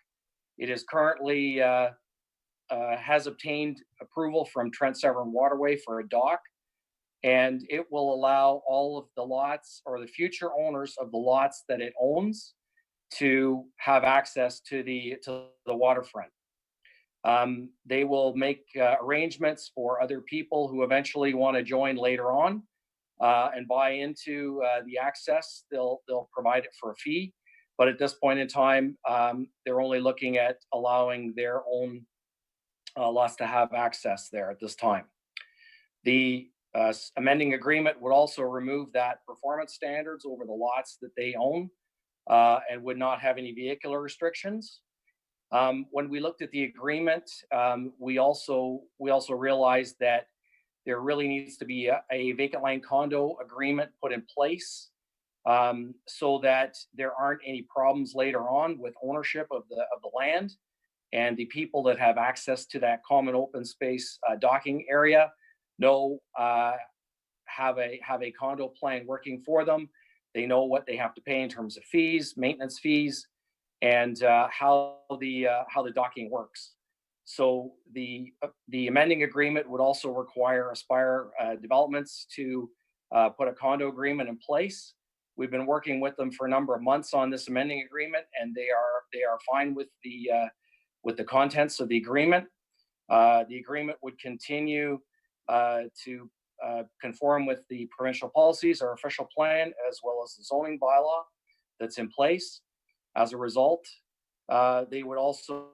It is currently has obtained approval from Trent Severn Waterway for a dock, and it will allow all of the lots or the future owners of the lots that it owns to have access to the waterfront. They will make arrangements for other people who eventually want to join later on and buy into the access. They'll provide it for a fee, but at this point in time, they're only looking at allowing their own lots to have access there at this time. The amending agreement would also remove that performance standards over the lots that they own and would not have any vehicular restrictions. When we looked at the agreement, we also realized that there really needs to be a vacant land condo agreement put in place so that there aren't any problems later on with ownership of the land, and the people that have access to that common open space docking area have a condo plan working for them. They know what they have to pay in terms of fees, maintenance fees, and how the docking works. So the amending agreement would also require Aspire Developments to put a condo agreement in place. We've been working with them for a number of months on this amending agreement, and they are fine with the contents of the agreement. The agreement would continue to conform with the provincial policies, our official plan, as well as the zoning bylaw that's in place. As a result, they would also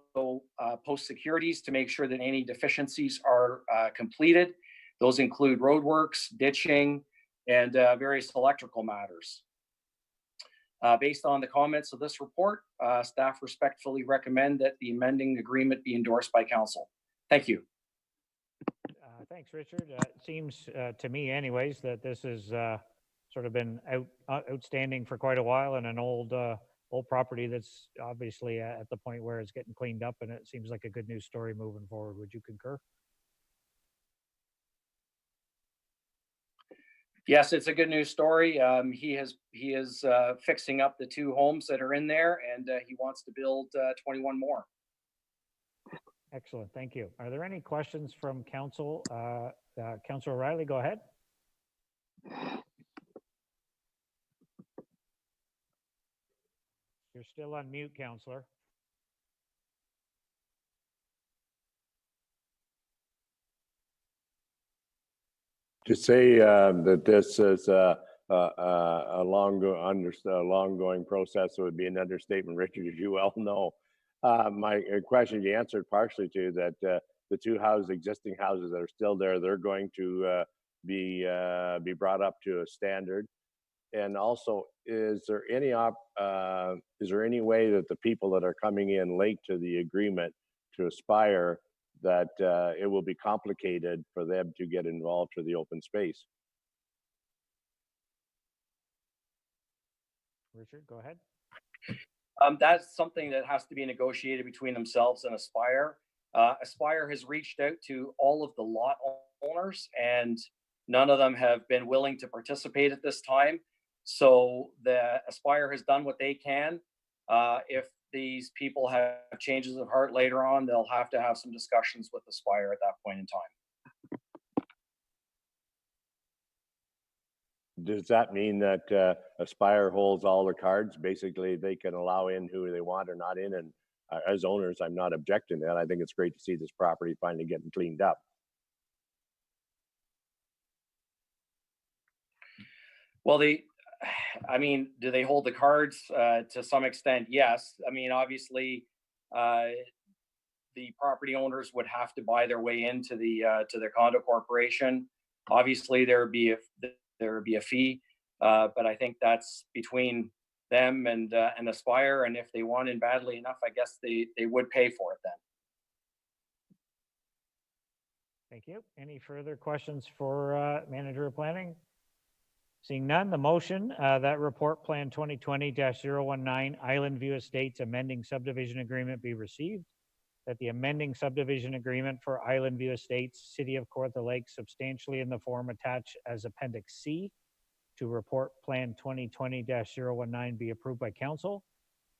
post securities to make sure that any deficiencies are completed. Those include roadworks, ditching, and various electrical matters. Based on the comments of this report, staff respectfully recommend that the amending agreement be endorsed by council. Thank you. Thanks, Richard. It seems to me anyways that this has sort of been outstanding for quite a while, and an old property that's obviously at the point where it's getting cleaned up, and it seems like a good news story moving forward. Would you concur? Yes, it's a good news story. He is fixing up the 2 homes that are in there, and he wants to build 21 more. Excellent, thank you. Are there any questions from council? Councilor O'Reilly, go ahead. You're still on mute, Councilor. To say that this is a long going process would be an understatement, Richard, as you well know. My question you answered partially to that the 2 existing houses that are still there, they're going to be brought up to a standard. And also, is there any way that the people that are coming in late to the agreement to Aspire, that it will be complicated for them to get involved to the open space? Richard, go ahead. That's something that has to be negotiated between themselves and Aspire. Aspire has reached out to all of the lot owners, and none of them have been willing to participate at this time. So the Aspire has done what they can. If these people have changes of heart later on, they'll have to have some discussions with Aspire at that point in time. does that mean that Aspire holds all the cards? Basically, they can allow in who they want or not in. And as owners, I'm not objecting to that. I think it's great to see this property finally getting cleaned up. Well, I mean, do they hold the cards? To some extent, yes. I mean, obviously, the property owners would have to buy their way into to their condo corporation. Obviously, there would be a fee, but I think that's between them and Aspire. And if they want in badly enough, I guess they would pay for it then. Thank you. Any further questions for Manager of Planning? Seeing none, the motion that report plan 2020-019 Island View Estates amending subdivision agreement be received, that the amending subdivision agreement for Island View Estates, City of Kawartha Lakes, substantially in the form attached as Appendix C to report plan 2020-019 be approved by council,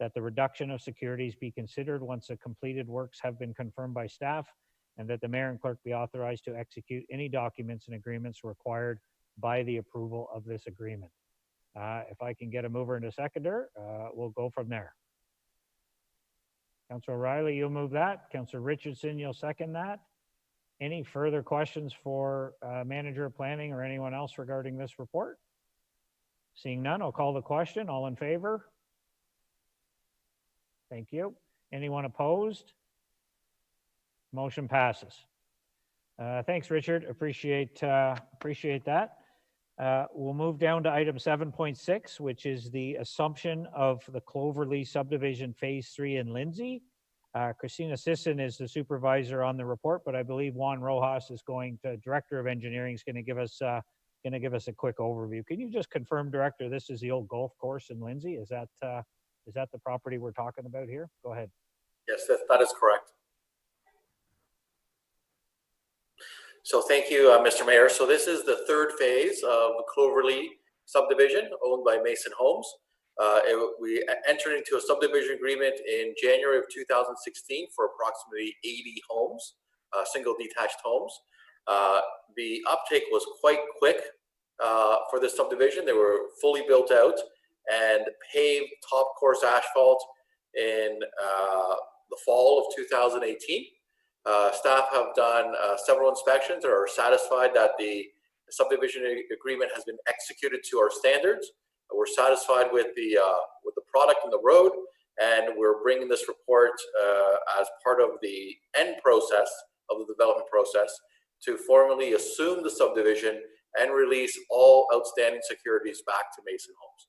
that the reduction of securities be considered once the completed works have been confirmed by staff, and that the mayor and clerk be authorized to execute any documents and agreements required by the approval of this agreement. If I can get a mover and a seconder, we'll go from there. Councillor O'Reilly, you'll move that. Councillor Richardson, you'll second that. Any further questions for Manager of Planning or anyone else regarding this report? Seeing none, I'll call the question. All in favor? Thank you. Anyone opposed? Motion passes. Thanks, Richard. Appreciate that. We'll move down to item 7.6, which is the assumption of the Cloverleaf subdivision phase 3 in Lindsay. Christina Sisson is the supervisor on the report, but I believe Juan Rojas is Director of Engineering, is going to give us a quick overview. Can you just confirm, Director, this is the old golf course in Lindsay? Is that the property we're talking about here? Go ahead. Yes, that is correct. So thank you, Mr. Mayor. So this is the third phase of the Cloverleaf subdivision owned by Mason Homes. We entered into a subdivision agreement in January of 2016 for approximately 80 homes, single detached homes. The uptake was quite quick for this subdivision. They were fully built out and paved top course asphalt in the fall of 2018. Staff have done several inspections and are satisfied that the subdivision agreement has been executed to our standards. We're satisfied with the product and the road, and we're bringing this report as part of the end process of the development process to formally assume the subdivision and release all outstanding securities back to Mason Homes.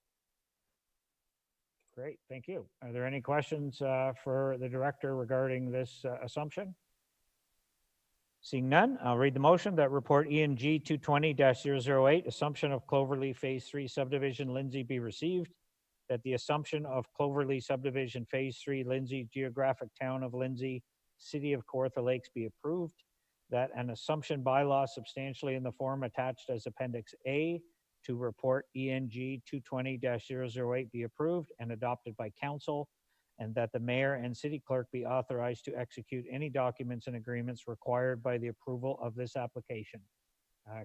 Great, thank you. Are there any questions for the director regarding this assumption? Seeing none, I'll read the motion that report ENG 220-008, assumption of Cloverleaf Phase 3 subdivision Lindsay be received, that the assumption of Cloverleaf subdivision Phase 3 Lindsay, geographic town of Lindsay, City of Kawartha Lakes be approved, that an assumption bylaw substantially in the form attached as Appendix A to report ENG 220-008 be approved and adopted by council, and that the mayor and city clerk be authorized to execute any documents and agreements required by the approval of this application.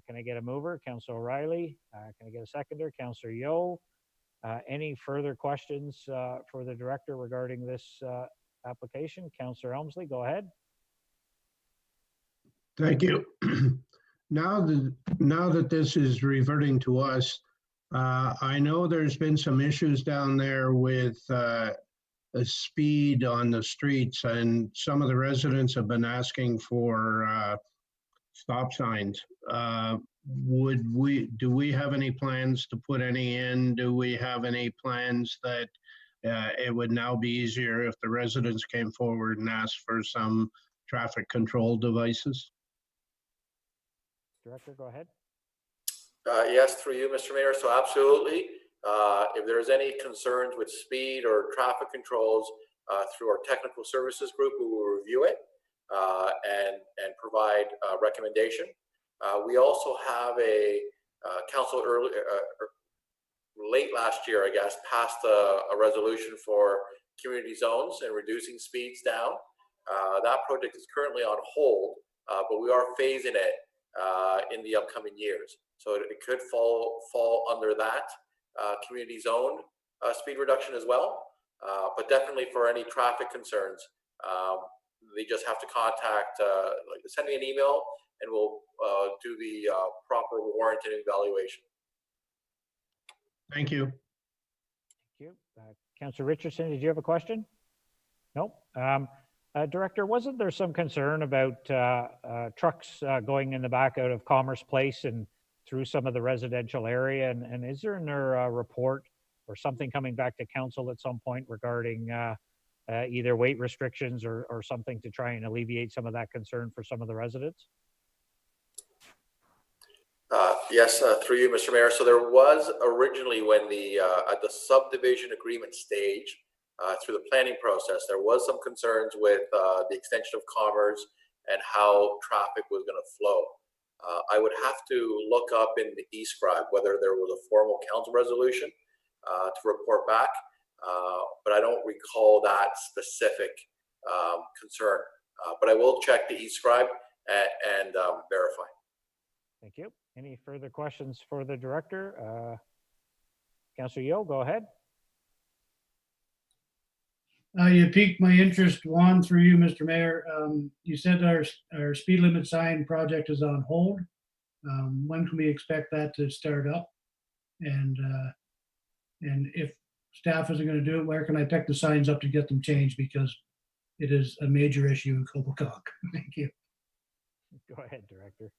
Can I get a mover? Councillor O'Reilly. Can I get a seconder? Councillor Yeo. Any further questions for the director regarding this application? Councillor Elmsley, go ahead. Thank you. Now that this is reverting to us, I know there's been some issues down there with speed on the streets, and some of the residents have been asking for stop signs. Do we have any plans to put any in? Do we have any plans that it would now be easier if the residents came forward and asked for some traffic control devices? Director, go ahead. Yes, through you, Mr. Mayor. So absolutely. If there's any concerns with speed or traffic controls, through our technical services group, we will review it and provide a recommendation. We also have a council late last year, I guess, passed a resolution for community zones and reducing speeds down. That project is currently on hold, but we are phasing it in the upcoming years. So it could fall under that community zone speed reduction as well. But definitely for any traffic concerns, they just have to contact, send me an email, and we'll do the proper warrant and evaluation. Thank you. Thank you. Councillor Richardson, did you have a question? Nope. Director, wasn't there some concern about trucks going in the back out of Commerce Place and through some of the residential area? And is there a report or something coming back to council at some point regarding either weight restrictions or something to try and alleviate some of that concern for some of the residents? Yes, through you, Mr. Mayor. So there was originally, when at the subdivision agreement stage, through the planning process, there was some concerns with the extension of Commerce and how traffic was going to flow. I would have to look up in the e-scribe whether there was a formal council resolution to report back, but I don't recall that specific concern. But I will check the e-scribe and verify. Thank you. Any further questions for the director? Councillor Yeo, go ahead. You piqued my interest, Juan, through you, Mr. Mayor. You said our speed limit sign project is on hold. When can we expect that to start up? And if staff isn't going to do it, where can I pick the signs up to get them changed? Because it is a major issue in Cobocock. Thank you. Go ahead, Director.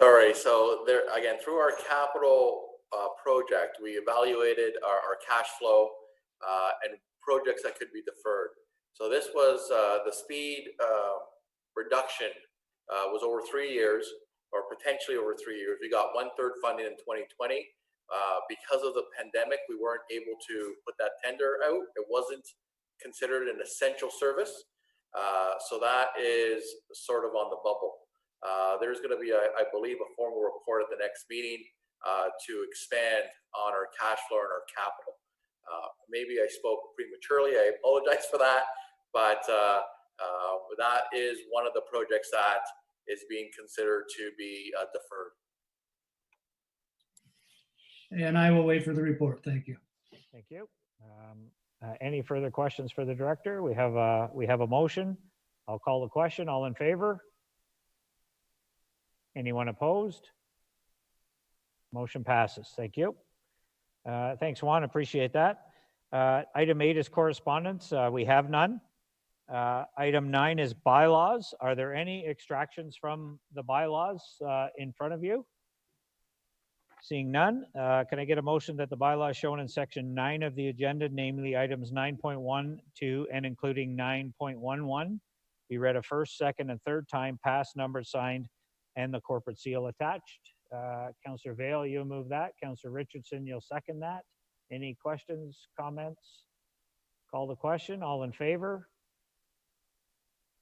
Sorry. So there again, through our capital project, we evaluated our cash flow and projects that could be deferred. So this was the speed reduction was over 3 years, or potentially over 3 years. We got 1/3 funding in 2020. Because of the pandemic, we weren't able to put that tender out. It wasn't considered an essential service. So that is sort of on the bubble. There's going to be, I believe, a formal report at the next meeting to expand on our cash flow and our capital. Maybe I spoke prematurely. I apologize for that. But that is one of the projects that is being considered to be deferred. And I will wait for the report. Thank you. Thank you. Any further questions for the director? We have a motion. I'll call the question. All in favor? Anyone opposed? Motion passes. Thank you. Thanks, Juan. Appreciate that. Item 8 is correspondence. We have none. Item 9 is bylaws. Are there any extractions from the bylaws in front of you? Seeing none, can I get a motion that the bylaws shown in section 9 of the agenda, namely items 9.1, 2, and including 9.11, be read a first, second, and third time, passed, numbered, signed, and the corporate seal attached? Councillor Vail, you'll move that. Councillor Richardson, you'll second that. Any questions, comments? Call the question. All in favor?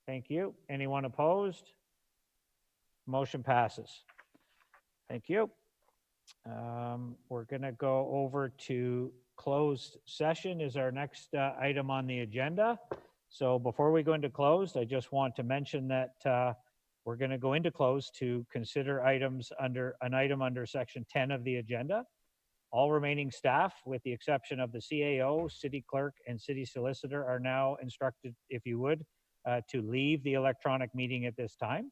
Thank you. Anyone opposed? Motion passes. Thank you. We're going to go over to closed session is our next item on the agenda. So before we go into closed, I just want to mention that we're going to go into closed to consider items under an item under section 10 of the agenda. All remaining staff, with the exception of the CAO, city clerk, and city solicitor, are now instructed, if you would, to leave the electronic meeting at this time.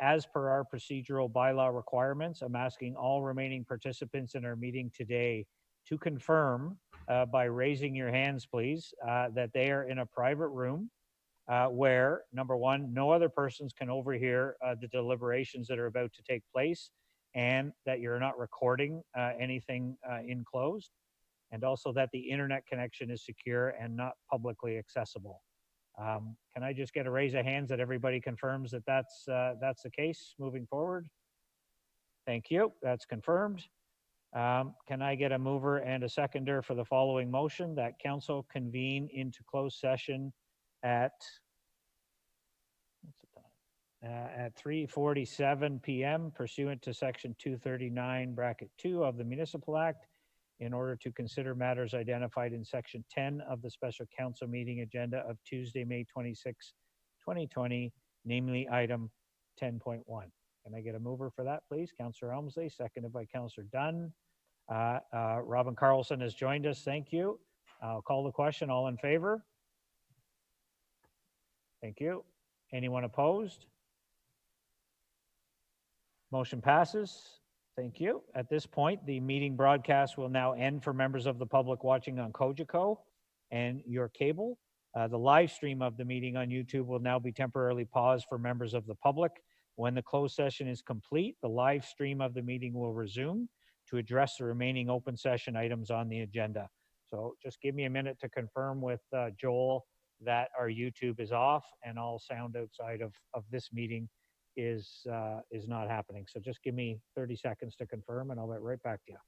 As per our procedural bylaw requirements, I'm asking all remaining participants in our meeting today to confirm by raising your hands, please, that they are in a private room where, number one, no other persons can overhear the deliberations that are about to take place, and that you're not recording anything in closed, and also that the internet connection is secure and not publicly accessible. Can I just get a raise of hands that everybody confirms that that's the case moving forward? Thank you. That's confirmed. Can I get a mover and a seconder for the following motion, that council convene into closed session at 3:47 p.m. pursuant to section 239(2) of the Municipal Act, in order to consider matters identified in section 10 of the special council meeting agenda of Tuesday, May 26, 2020, namely item 10.1. Can I get a mover for that, please? Councillor Elmsley, seconded by Councillor Dunn. Robin Carlson has joined us. Thank you. I'll call the question. All in favor? Thank you. Anyone opposed? Motion passes. Thank you. At this point, the meeting broadcast will now end for members of the public watching on Cogeco and your cable. The live stream of the meeting on YouTube will now be temporarily paused for members of the public. When the closed session is complete, the live stream of the meeting will resume to address the remaining open session items on the agenda. So just give me a minute to confirm with Joel that our YouTube is off and all sound outside of this meeting is not happening. So just give me 30 seconds to confirm and I'll be right back to you.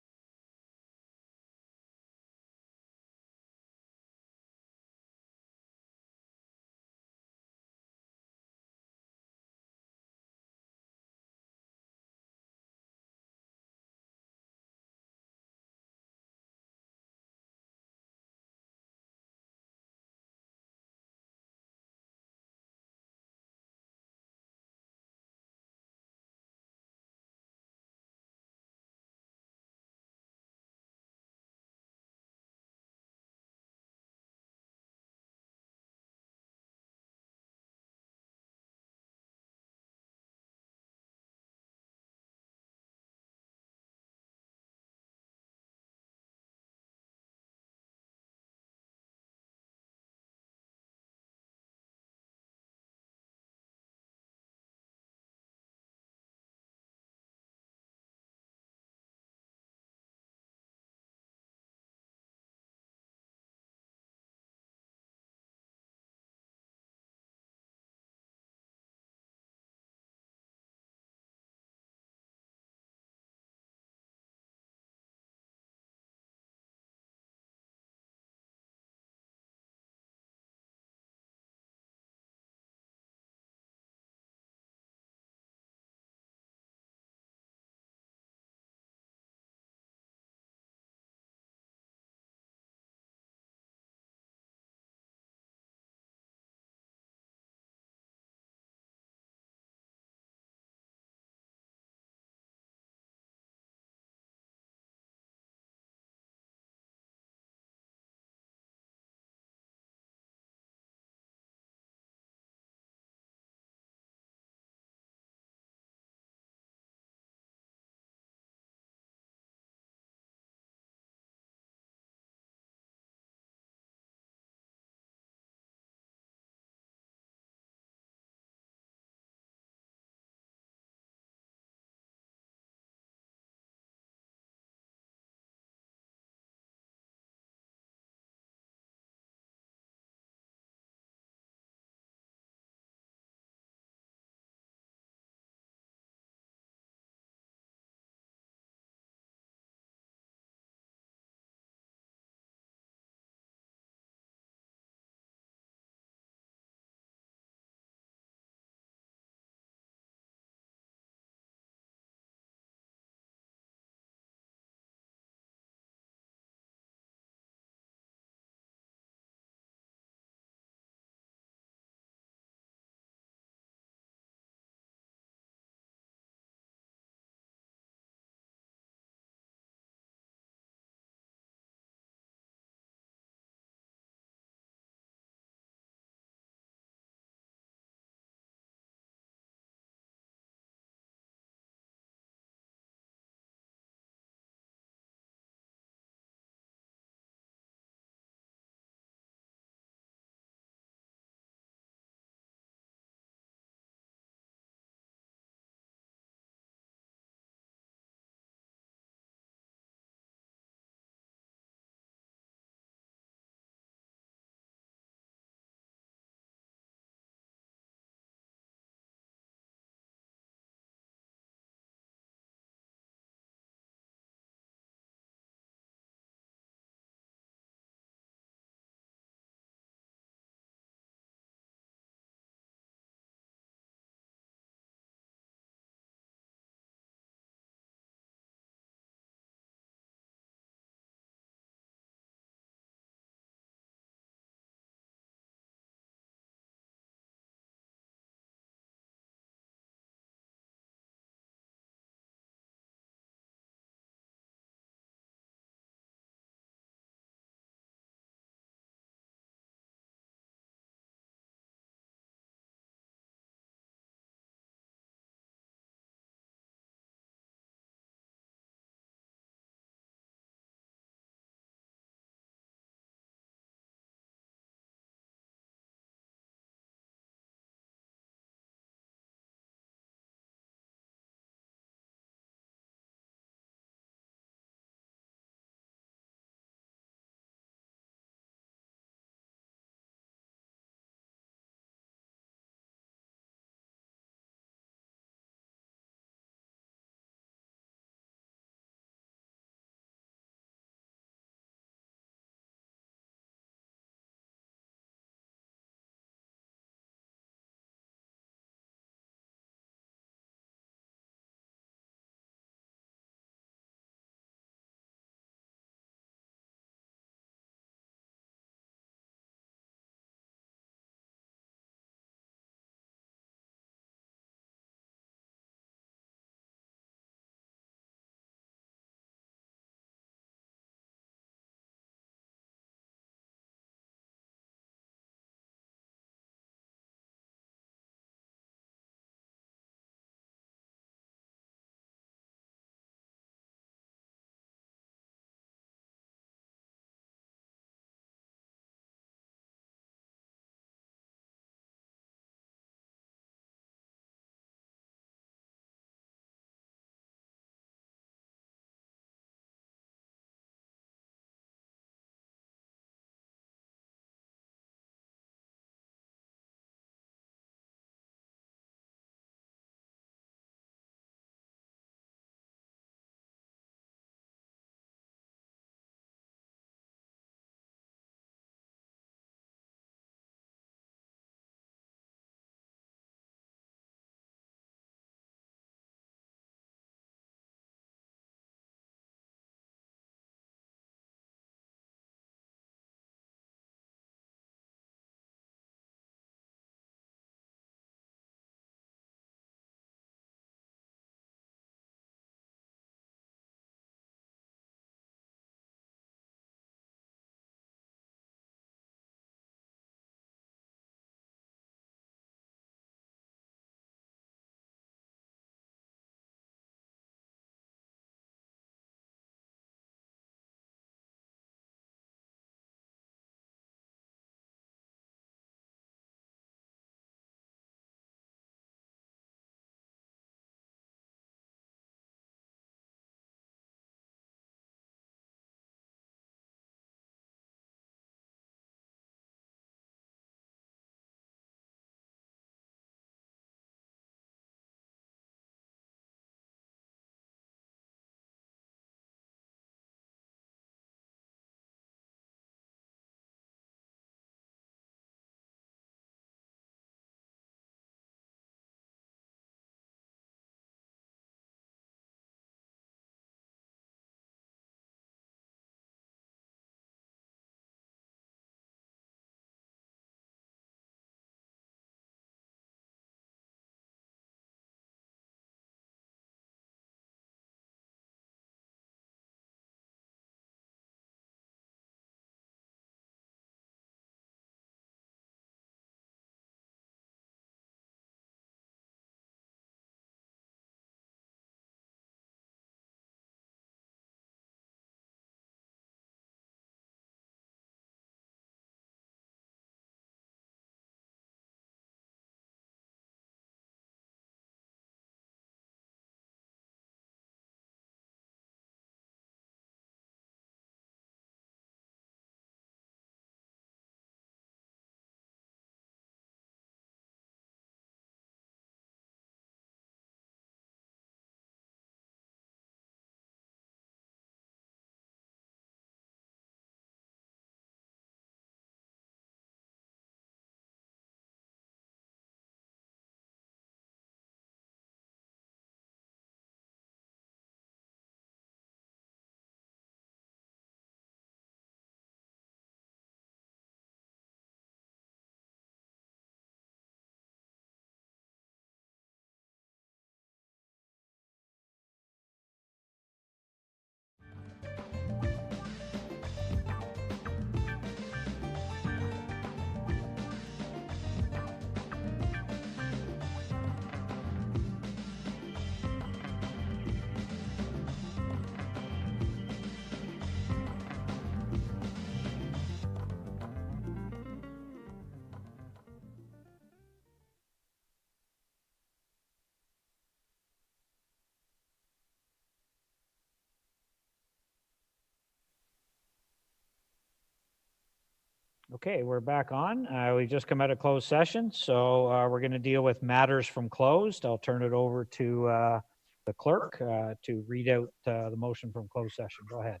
Okay, we're back on. We just come out of closed session, so we're going to deal with matters from closed. I'll turn it over to the clerk to read out the motion from closed session. Go ahead.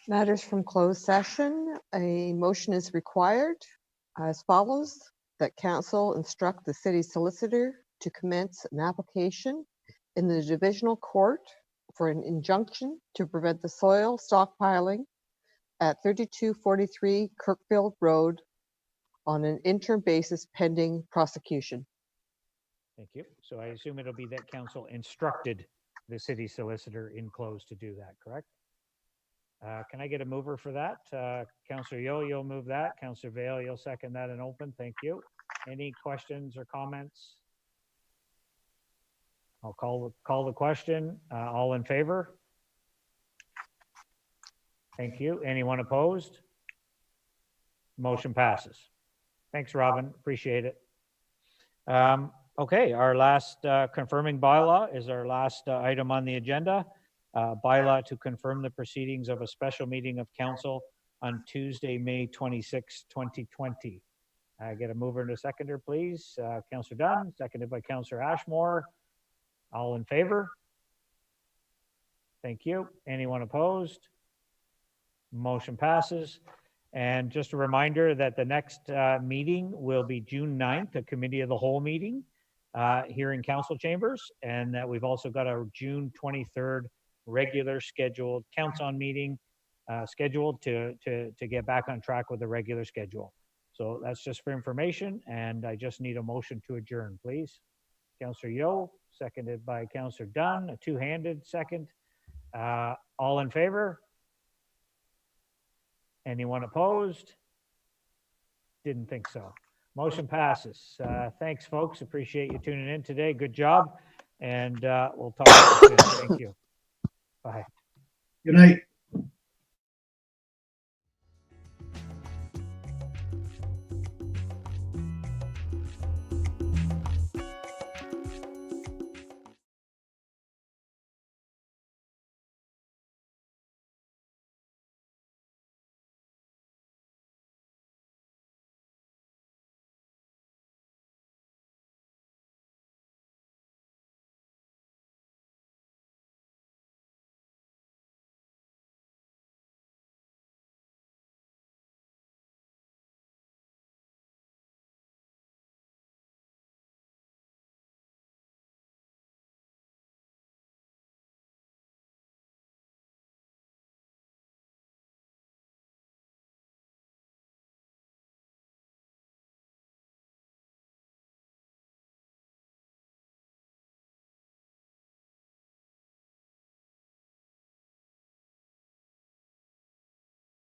Matters from closed session, a motion is required as follows: that council instruct the city solicitor to commence an application in the divisional court for an injunction to prevent the soil stockpiling at 3243 Kirkfield Road on an interim basis pending prosecution. Thank you. So I assume it'll be that council instructed the city solicitor in close to do that, correct? Can I get a mover for that? Councillor Yeo, you'll move that. Councillor Vale, you'll second that and open. Thank you. Any questions or comments? I'll call the question. All in favor? Thank you. Anyone opposed? Motion passes. Thanks, Robin. Appreciate it. Okay, our last confirming bylaw is our last item on the agenda. Bylaw to confirm the proceedings of a special meeting of council on Tuesday, May 26, 2020. Get a mover and a seconder, please. Councillor Dunn, seconded by Councillor Ashmore. All in favor? Thank you. Anyone opposed? Motion passes. And just a reminder that the next meeting will be June 9th, a committee of the whole meeting here in council chambers. And that we've also got our June 23rd regular scheduled council meeting scheduled to get back on track with the regular schedule. So that's just for information. And I just need a motion to adjourn, please. Councillor Yeo, seconded by Councillor Dunn, a two-handed second. All in favor? Anyone opposed? Didn't think so. Motion passes. Thanks, folks. Appreciate you tuning in today. Good job. And we'll talk to you soon. Thank you. Bye. Good night.